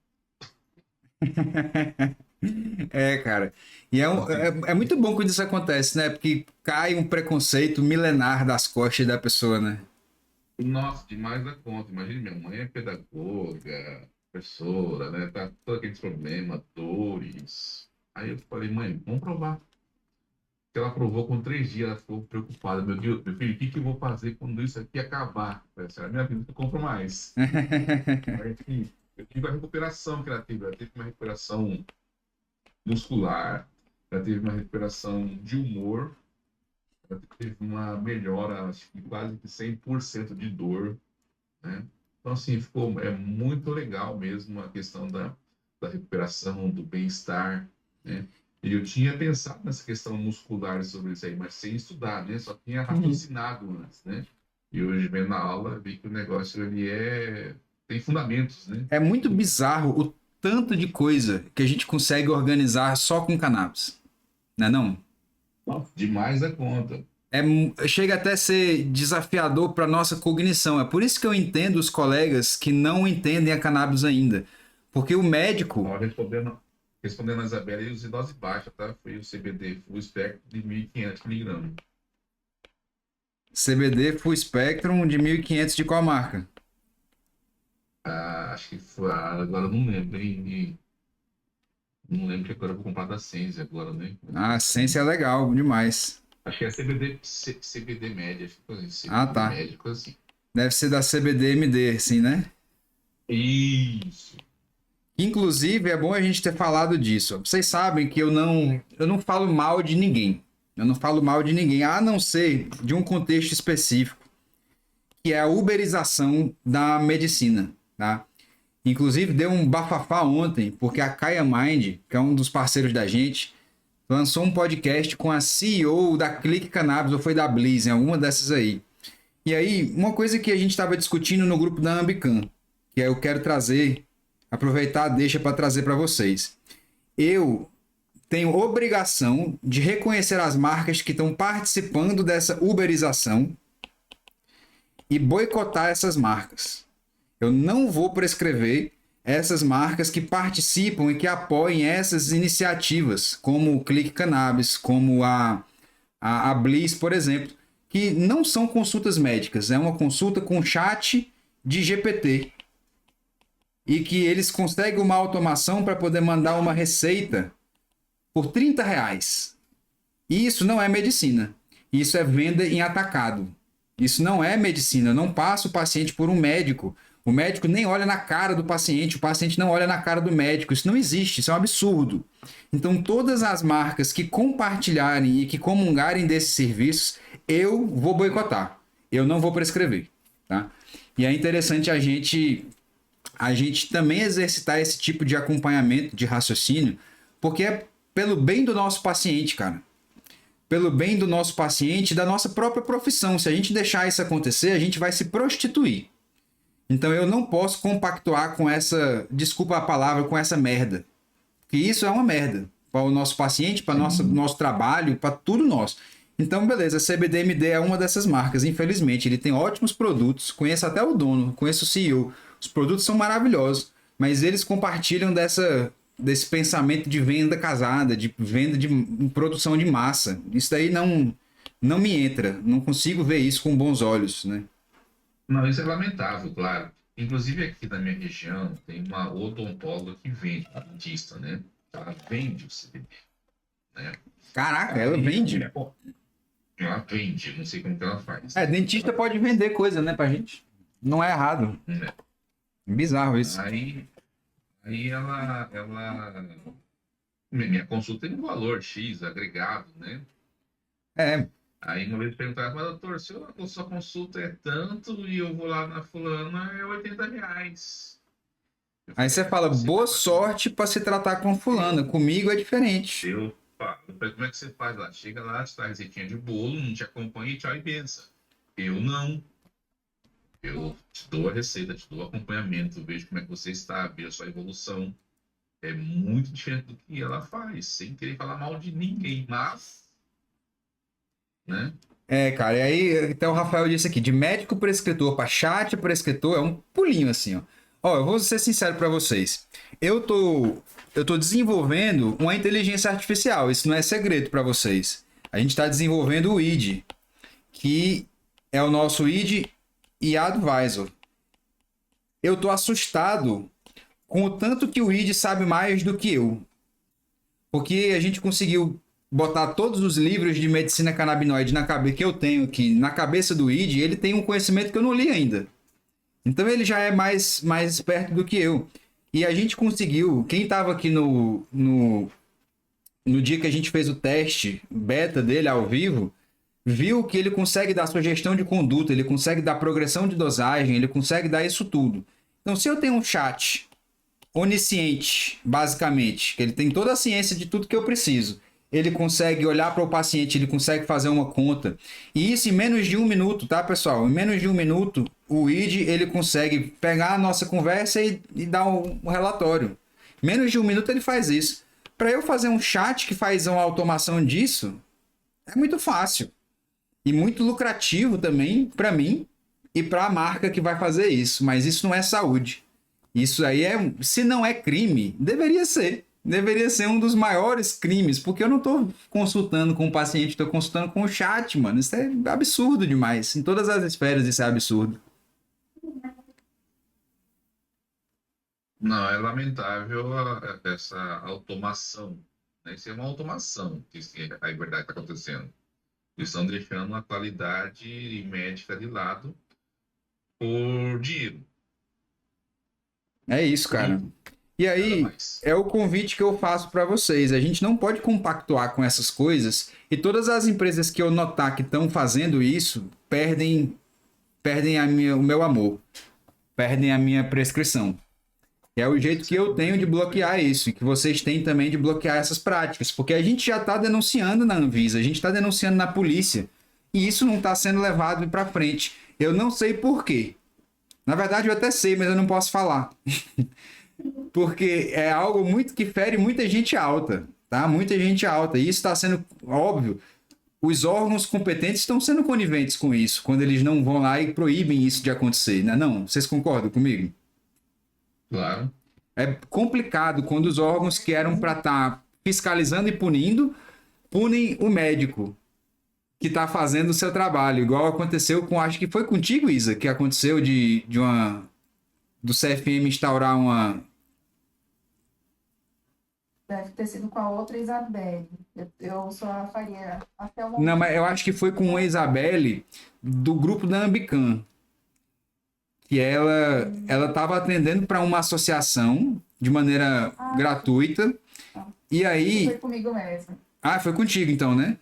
É, cara. E é muito bom quando isso acontece, né? Porque cai um preconceito milenar das costas da pessoa, né? Nossa, demais da conta. Imagina, minha mãe é pedagoga, professora, né? Tá todos aqueles problemas, dores. Aí eu falei: mãe, vamos provar. Ela provou com 3 dias, ela ficou preocupada. Meu Deus, meu filho, o que que eu vou fazer quando isso aqui acabar? Essa é a minha vida que eu compro mais. Aí, enfim, eu tive a recuperação que ela teve. Ela teve uma recuperação muscular, ela teve uma recuperação de humor, ela teve uma melhora, acho que quase que 100% de dor, né? Então, assim, é muito legal mesmo a questão da recuperação, do bem-estar, né? E eu tinha pensado nessa questão muscular sobre isso aí, mas sem estudar, né? Só tinha raciocinado antes, né? E hoje, vendo a aula, vi que o negócio tem fundamentos, né? É muito bizarro o tanto de coisa que a gente consegue organizar só com cannabis, não é não? Demais da conta. Chega até a ser desafiador para nossa cognição. É por isso que eu entendo os colegas que não entendem a cannabis ainda. Porque o médico, Ó, respondendo a Isabela, e os dose baixa, tá? Foi o CBD Full Spectrum de 1.500 miligramas. CBD Full Spectrum de 1.500 de qual marca? Ah, acho que foi. Agora eu não lembro, hein? Não lembro que agora eu vou comprar da Sense agora, né? Ah, a Sense é legal demais. Acho que é CBD média, acho que assim, Ah, CBD tá. média, coisa assim. Deve ser da CBD-MD, assim, né? Isso. Inclusive, é bom a gente ter falado disso. Vocês sabem que eu não falo mal de ninguém. Eu não falo mal de ninguém, a não ser de um contexto específico, que é a uberização da medicina, tá? Inclusive, deu um bafafá ontem, porque a Kaya Mind, que é um dos parceiros da gente, lançou um podcast com a CEO da Clique Cannabis, ou foi da Bliss, em alguma dessas aí. E aí, uma coisa que a gente estava discutindo no grupo da Ambican, que eu quero trazer, aproveitar a deixa para trazer para vocês. Eu tenho obrigação de reconhecer as marcas que estão participando dessa uberização e boicotar essas marcas. Eu não vou prescrever essas marcas que participam e que apoiem essas iniciativas, como o Clique Cannabis, como a Bliss, por exemplo, que não são consultas médicas, é uma consulta com chat de GPT. E que eles conseguem uma automação para poder mandar uma receita por R$ 30. E isso não é medicina. Isso é venda em atacado. Isso não é medicina. Eu não passo o paciente por um médico. O médico nem olha na cara do paciente, o paciente não olha na cara do médico. Isso não existe, isso é um absurdo. Então, todas as marcas que compartilharem e que comungarem desses serviços, eu vou boicotar. Eu não vou prescrever. Tá? E é interessante a gente também exercitar esse tipo de acompanhamento, de raciocínio, porque é pelo bem do nosso paciente, cara. Pelo bem do nosso paciente e da nossa própria profissão. Se a gente deixar isso acontecer, a gente vai se prostituir. Então eu não posso compactuar com essa, desculpa a palavra, com essa merda. Que isso é uma merda para o nosso paciente, para o nosso trabalho, para tudo nosso. Então, beleza, a CBDMD é uma dessas marcas, infelizmente. Ele tem ótimos produtos, conheço até o dono, conheço o CEO. Os produtos são maravilhosos, mas eles compartilham desse pensamento de venda casada, de venda de produção de massa. Isso daí não me entra, não consigo ver isso com bons olhos, né? Não, isso é lamentável, claro. Inclusive aqui na minha região tem uma odontóloga que vende, uma dentista, né? Ela vende o CBD, né? Caraca, ela Aí, vende. ela vende, não sei como que ela faz. Dentista pode vender coisa, né, pra gente. Não é errado. Né? Bizarro isso. Aí minha consulta tem um valor X agregado, né? É. Aí uma vez perguntaram, mas doutor, se a sua consulta é tanto e eu vou lá na fulana, é R$ 80. Eu Aí falei, você fala, você boa vai fazer sorte pra se tratar com fulana. Comigo é diferente. eu falei, como é que você faz lá? Chega lá, te dá a receitinha de bolo, não te acompanha e tchau e benção. Eu não. Eu te dou a receita, te dou o acompanhamento, vejo como é que você está, vejo a sua evolução. é muito diferente do que ela faz, sem querer falar mal de ninguém, mas, né? Cara, e aí, então o Rafael disse aqui, de médico prescritor para chat prescritor é um pulinho assim, ó. Ó, eu vou ser sincero para vocês. Eu tô desenvolvendo uma inteligência artificial, isso não é segredo para vocês. A gente está desenvolvendo o ID, que é o nosso ID e Advisor. Eu tô assustado com o tanto que o ID sabe mais do que eu. Porque a gente conseguiu botar todos os livros de medicina canabinoide na cabeça que eu tenho aqui, na cabeça do ID, ele tem um conhecimento que eu não li ainda. Então ele já é mais esperto do que eu. E a gente conseguiu, quem estava aqui no dia que a gente fez o teste beta dele ao vivo, viu que ele consegue dar sugestão de conduta, ele consegue dar progressão de dosagem, ele consegue dar isso tudo. Então, se eu tenho um chat onisciente, basicamente, que ele tem toda a ciência de tudo que eu preciso, ele consegue olhar para o paciente, ele consegue fazer uma conta. E isso em menos de 1 minuto, tá, pessoal? Em menos de 1 minuto, o ID ele consegue pegar a nossa conversa e dar um relatório. Em menos de 1 minuto ele faz isso. Para eu fazer um chat que faz uma automação disso, é muito fácil. E muito lucrativo também para mim e para a marca que vai fazer isso. Mas isso não é saúde. Isso aí se não é crime, deveria ser. Deveria ser um dos maiores crimes, porque eu não estou consultando com o paciente, estou consultando com o chat, mano. Isso é absurdo demais. Em todas as esferas isso é absurdo. Não, é lamentável essa automação, né? Isso é uma automação, que a verdade está acontecendo. Eles estão deixando a qualidade médica de lado por dinheiro. É isso, cara. E Nada aí, mais. é o convite que eu faço para vocês. A gente não pode compactuar com essas coisas e todas as empresas que eu notar que estão fazendo isso perdem o meu amor, perdem a minha prescrição. É o jeito que eu tenho de bloquear isso e que vocês têm também de bloquear essas práticas, porque a gente já está denunciando na Anvisa, a gente está denunciando na polícia e isso não está sendo levado para frente. Eu não sei por quê. Na verdade, eu até sei, mas eu não posso falar. Porque é algo muito que fere muita gente alta, tá? Muita gente alta. E isso está sendo óbvio. Os órgãos competentes estão sendo coniventes com isso, quando eles não vão lá e proíbem isso de acontecer, né? Não, vocês concordam comigo? Claro. É complicado quando os órgãos que eram para estar fiscalizando e punindo, punem o médico que está fazendo o seu trabalho, igual aconteceu com, acho que foi contigo, Isa, que aconteceu do CFM instaurar uma. Deve ter sido com a outra Isabelle. Eu só faria até o Não, momento. mas eu acho que foi com a Isabelle do grupo da Ambicam, que ela estava atendendo para uma associação de maneira gratuita. E Isso foi aí. comigo mesmo. Ah, foi contigo então, né?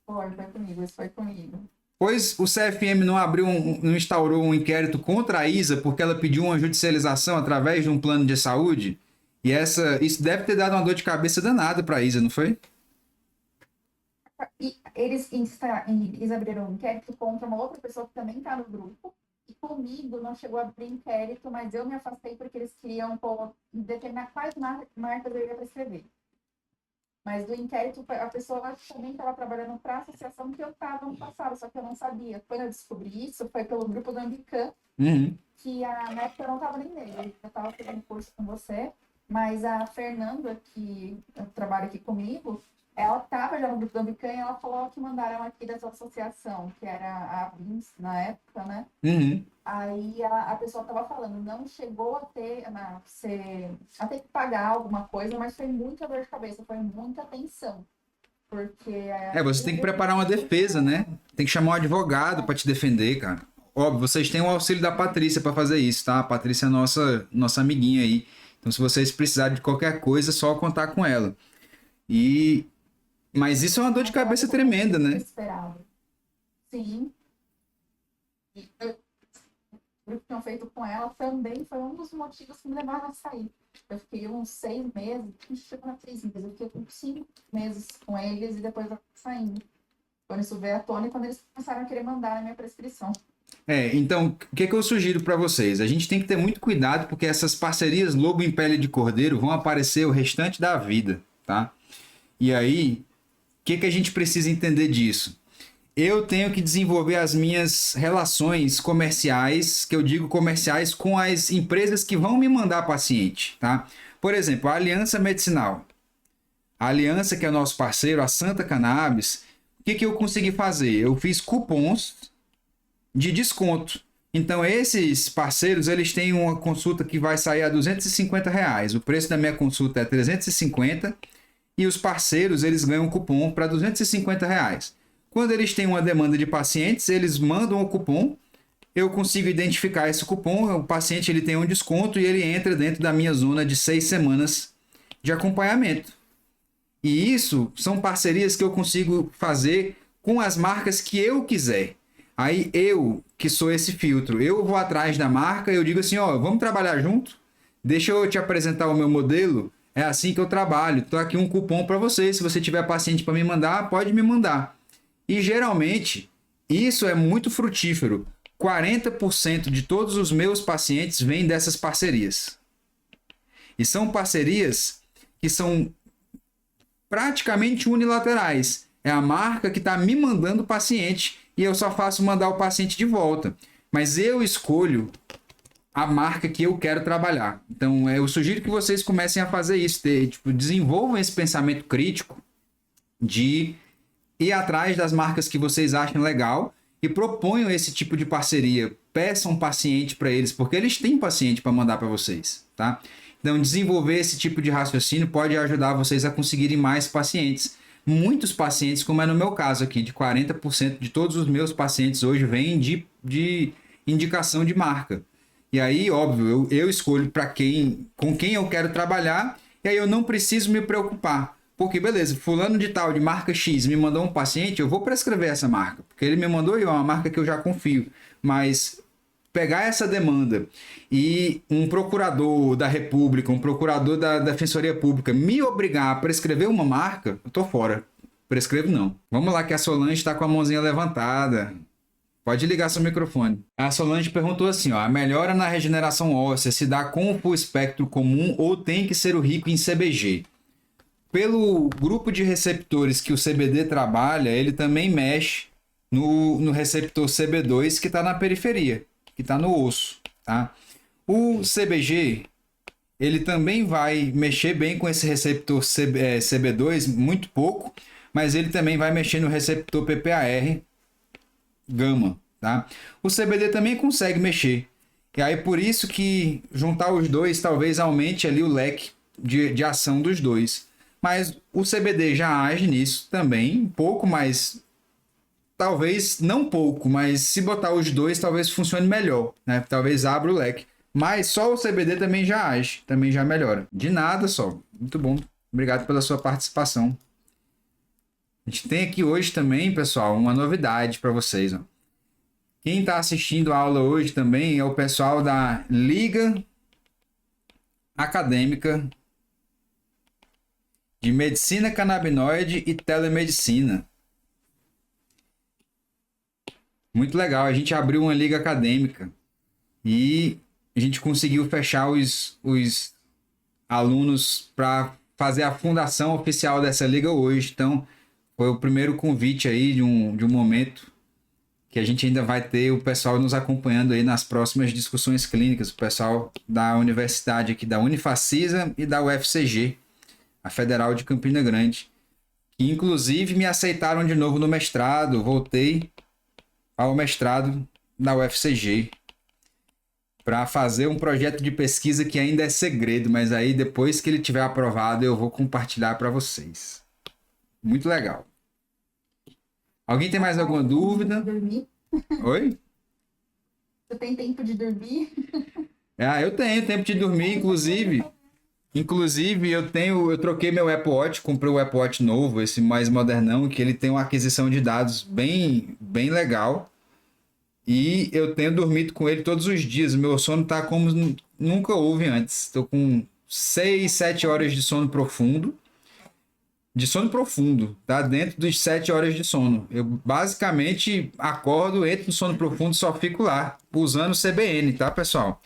Foi comigo, isso foi comigo. Pois o CFM não instaurou um inquérito contra a Isa porque ela pediu uma judicialização através de um plano de saúde. E isso deve ter dado uma dor de cabeça danada para a Isa, não foi? E eles abriram um inquérito contra uma outra pessoa que também está no grupo. E comigo não chegou a abrir inquérito, mas eu me afastei porque eles queriam determinar quais marcas eu ia prescrever. Mas do inquérito, a pessoa também estava trabalhando para a associação que eu estava no passado, só que eu não sabia. Quando eu descobri isso, foi pelo grupo do Ambicam, que na época eu não estava nem nele. Eu estava fazendo curso com você, mas a Fernanda, que trabalha aqui comigo, ela estava já no grupo do Ambicam e ela falou que mandaram aqui dessa associação, que era a VINS na época, né? Aí a pessoa estava falando, não chegou a ter que pagar alguma coisa, mas foi muita dor de cabeça, foi muita tensão. Porque. Você tem que preparar uma defesa, né? Tem que chamar um advogado para te defender, cara. Óbvio, vocês têm o auxílio da Patrícia para fazer isso, tá? A Patrícia é nossa amiguinha aí. Então, se vocês precisarem de qualquer coisa, é só contar com ela. Mas isso é uma dor de cabeça tremenda, né? Esperado. Sim. E o que tinham feito com ela também foi um dos motivos que me levaram a sair. Eu fiquei uns 6 meses, chegou a 3 meses, eu fiquei com 5 meses com eles e depois eu saindo. Quando isso veio à tona e quando eles começaram a querer mandar a minha prescrição. Então, o que eu sugiro para vocês? A gente tem que ter muito cuidado porque essas parcerias lobo em pele de cordeiro vão aparecer o restante da vida, tá? E aí, o que a gente precisa entender disso? Eu tenho que desenvolver as minhas relações comerciais, que eu digo comerciais, com as empresas que vão me mandar paciente, tá? Por exemplo, a Aliança Medicinal. A Aliança, que é nosso parceiro, a Santa Cannabis, o que eu consegui fazer? Eu fiz cupons de desconto. Então, esses parceiros, eles têm uma consulta que vai sair a R$250. O preço da minha consulta é R$350 e os parceiros, eles ganham um cupom para R$250. Quando eles têm uma demanda de pacientes, eles mandam o cupom, eu consigo identificar esse cupom, o paciente ele tem um desconto e ele entra dentro da minha zona de 6 semanas de acompanhamento. E isso são parcerias que eu consigo fazer com as marcas que eu quiser. Aí eu, que sou esse filtro, eu vou atrás da marca, eu digo assim, ó, vamos trabalhar junto? Deixa eu te apresentar o meu modelo, é assim que eu trabalho. Tô aqui um cupom para você, se você tiver paciente para me mandar, pode me mandar. E geralmente, isso é muito frutífero. 40% de todos os meus pacientes vêm dessas parcerias. E são parcerias que são praticamente unilaterais. É a marca que está me mandando o paciente e eu só faço mandar o paciente de volta. Mas eu escolho a marca que eu quero trabalhar. Então, eu sugiro que vocês comecem a fazer isso. Desenvolvam esse pensamento crítico de ir atrás das marcas que vocês acham legal e proponham esse tipo de parceria. Peçam paciente para eles, porque eles têm paciente para mandar para vocês, tá? Então, desenvolver esse tipo de raciocínio pode ajudar vocês a conseguirem mais pacientes. Muitos pacientes, como é no meu caso aqui, de 40% de todos os meus pacientes hoje vêm de indicação de marca. E aí, óbvio, eu escolho com quem eu quero trabalhar e aí eu não preciso me preocupar. Porque, beleza, fulano de tal, de marca X, me mandou um paciente, eu vou prescrever essa marca. Porque ele me mandou e é uma marca que eu já confio. Mas pegar essa demanda e um procurador da República, um procurador da Defensoria Pública me obrigar a prescrever uma marca, eu tô fora. Prescrevo não. Vamos lá que a Solange está com a mãozinha levantada. Pode ligar seu microfone. A Solange perguntou assim, ó, a melhora na regeneração óssea se dá com o full espectro comum ou tem que ser o rico em CBG? Pelo grupo de receptores que o CBD trabalha, ele também mexe no receptor CB2 que está na periferia, que está no osso, tá? O CBG, ele também vai mexer bem com esse receptor CB2, muito pouco, mas ele também vai mexer no receptor PPAR gama, tá? O CBD também consegue mexer. E aí por isso que juntar os dois talvez aumente ali o leque de ação dos dois. Mas o CBD já age nisso também, um pouco, mas talvez não pouco, mas se botar os dois talvez funcione melhor, né? Talvez abra o leque. Mas só o CBD também já age, também já melhora. De nada só. Muito bom. Obrigado pela sua participação. A gente tem aqui hoje também, pessoal, uma novidade para vocês. Ó. Quem está assistindo a aula hoje também é o pessoal da Liga Acadêmica de Medicina Canabinoide e Telemedicina. Muito legal, a gente abriu uma liga acadêmica e a gente conseguiu fechar os alunos para fazer a fundação oficial dessa liga hoje. Então, foi o primeiro convite aí de um momento que a gente ainda vai ter o pessoal nos acompanhando aí nas próximas discussões clínicas, o pessoal da universidade aqui, da Unifacisa e da UFCG, a Federal de Campina Grande, que inclusive me aceitaram de novo no mestrado, voltei ao mestrado da UFCG para fazer um projeto de pesquisa que ainda é segredo, mas aí depois que ele tiver aprovado eu vou compartilhar para vocês. Muito legal. Alguém tem mais alguma dúvida? Dormir? Oi? Você tem tempo de dormir? Eu tenho tempo de dormir, inclusive eu troquei meu Apple Watch, comprei o Apple Watch novo, esse mais modernão, que ele tem uma aquisição de dados bem legal. E eu tenho dormido com ele todos os dias. Meu sono tá como nunca houve antes. Estou com 6, 7 horas de sono profundo. de sono profundo, tá? Dentro dos 7 horas de sono. Eu basicamente acordo, entro no sono profundo e só fico lá, usando CBN, tá, pessoal?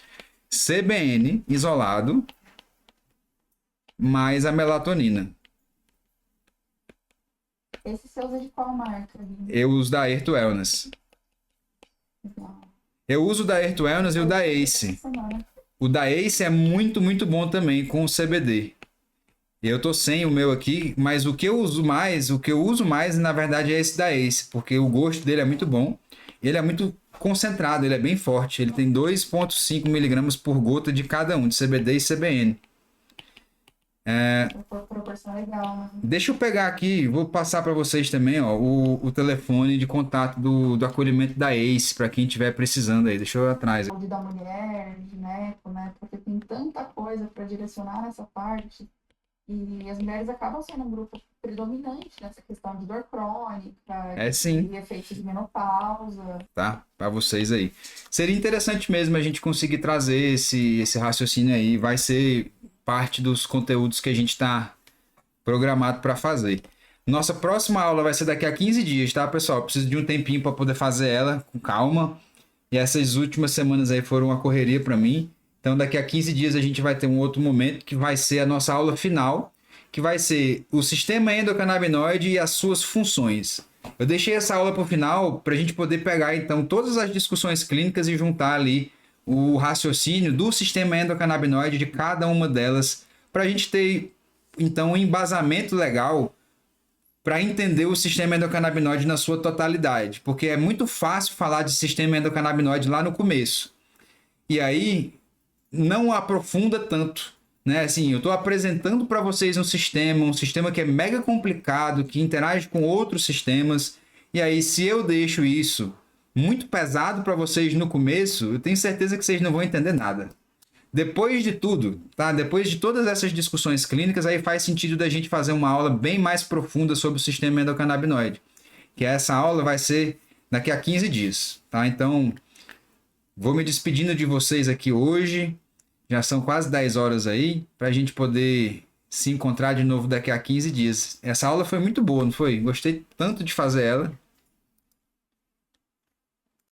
CBN isolado, mais a melatonina. Esse você usa de qual marca, Vini? Eu uso da Earth Wellness. Legal. Eu uso da Earth Wellness e o da Ace. O da Ace é muito, muito bom também, com o CBD. Eu tô sem o meu aqui, mas o que eu uso mais, na verdade, é esse da Ace, porque o gosto dele é muito bom. Ele é muito concentrado, ele é bem forte. Ele tem 2,5 miligramas por gota de cada um, de CBD e CBN. Proporção legal, né? Deixa eu pegar aqui, vou passar para vocês também, ó, o telefone de contato do acolhimento da Ace, para quem estiver precisando aí. Deixa eu ir atrás. Saúde da mulher, gineco, né? Porque tem tanta coisa para direcionar nessa parte. E as mulheres acabam sendo um grupo predominante nessa questão de dor crônica, É sim, de efeitos de menopausa. tá? Para vocês aí. Seria interessante mesmo a gente conseguir trazer esse raciocínio aí. Vai ser parte dos conteúdos que a gente está programado para fazer. Nossa próxima aula vai ser daqui a 15 dias, tá, pessoal? Eu preciso de um tempinho para poder fazer ela com calma. E essas últimas semanas aí foram uma correria para mim. Então, daqui a 15 dias a gente vai ter um outro momento que vai ser a nossa aula final, que vai ser o sistema endocannabinoide e as suas funções. Eu deixei essa aula para o final para a gente poder pegar, então, todas as discussões clínicas e juntar ali o raciocínio do sistema endocannabinoide de cada uma delas, para a gente ter, então, um embasamento legal para entender o sistema endocannabinoide na sua totalidade. Porque é muito fácil falar de sistema endocannabinoide lá no começo. E aí não aprofunda tanto, né? Assim, eu estou apresentando para vocês um sistema que é mega complicado, que interage com outros sistemas, e aí se eu deixo isso muito pesado para vocês no começo, eu tenho certeza que vocês não vão entender nada. Depois de tudo, tá? Depois de todas essas discussões clínicas, aí faz sentido da gente fazer uma aula bem mais profunda sobre o sistema endocannabinoide, que essa aula vai ser daqui a 15 dias, tá? Então, vou me despedindo de vocês aqui hoje. Já são quase 10 horas aí, para a gente poder se encontrar de novo daqui a 15 dias. Essa aula foi muito boa, não foi? Gostei tanto de fazer ela.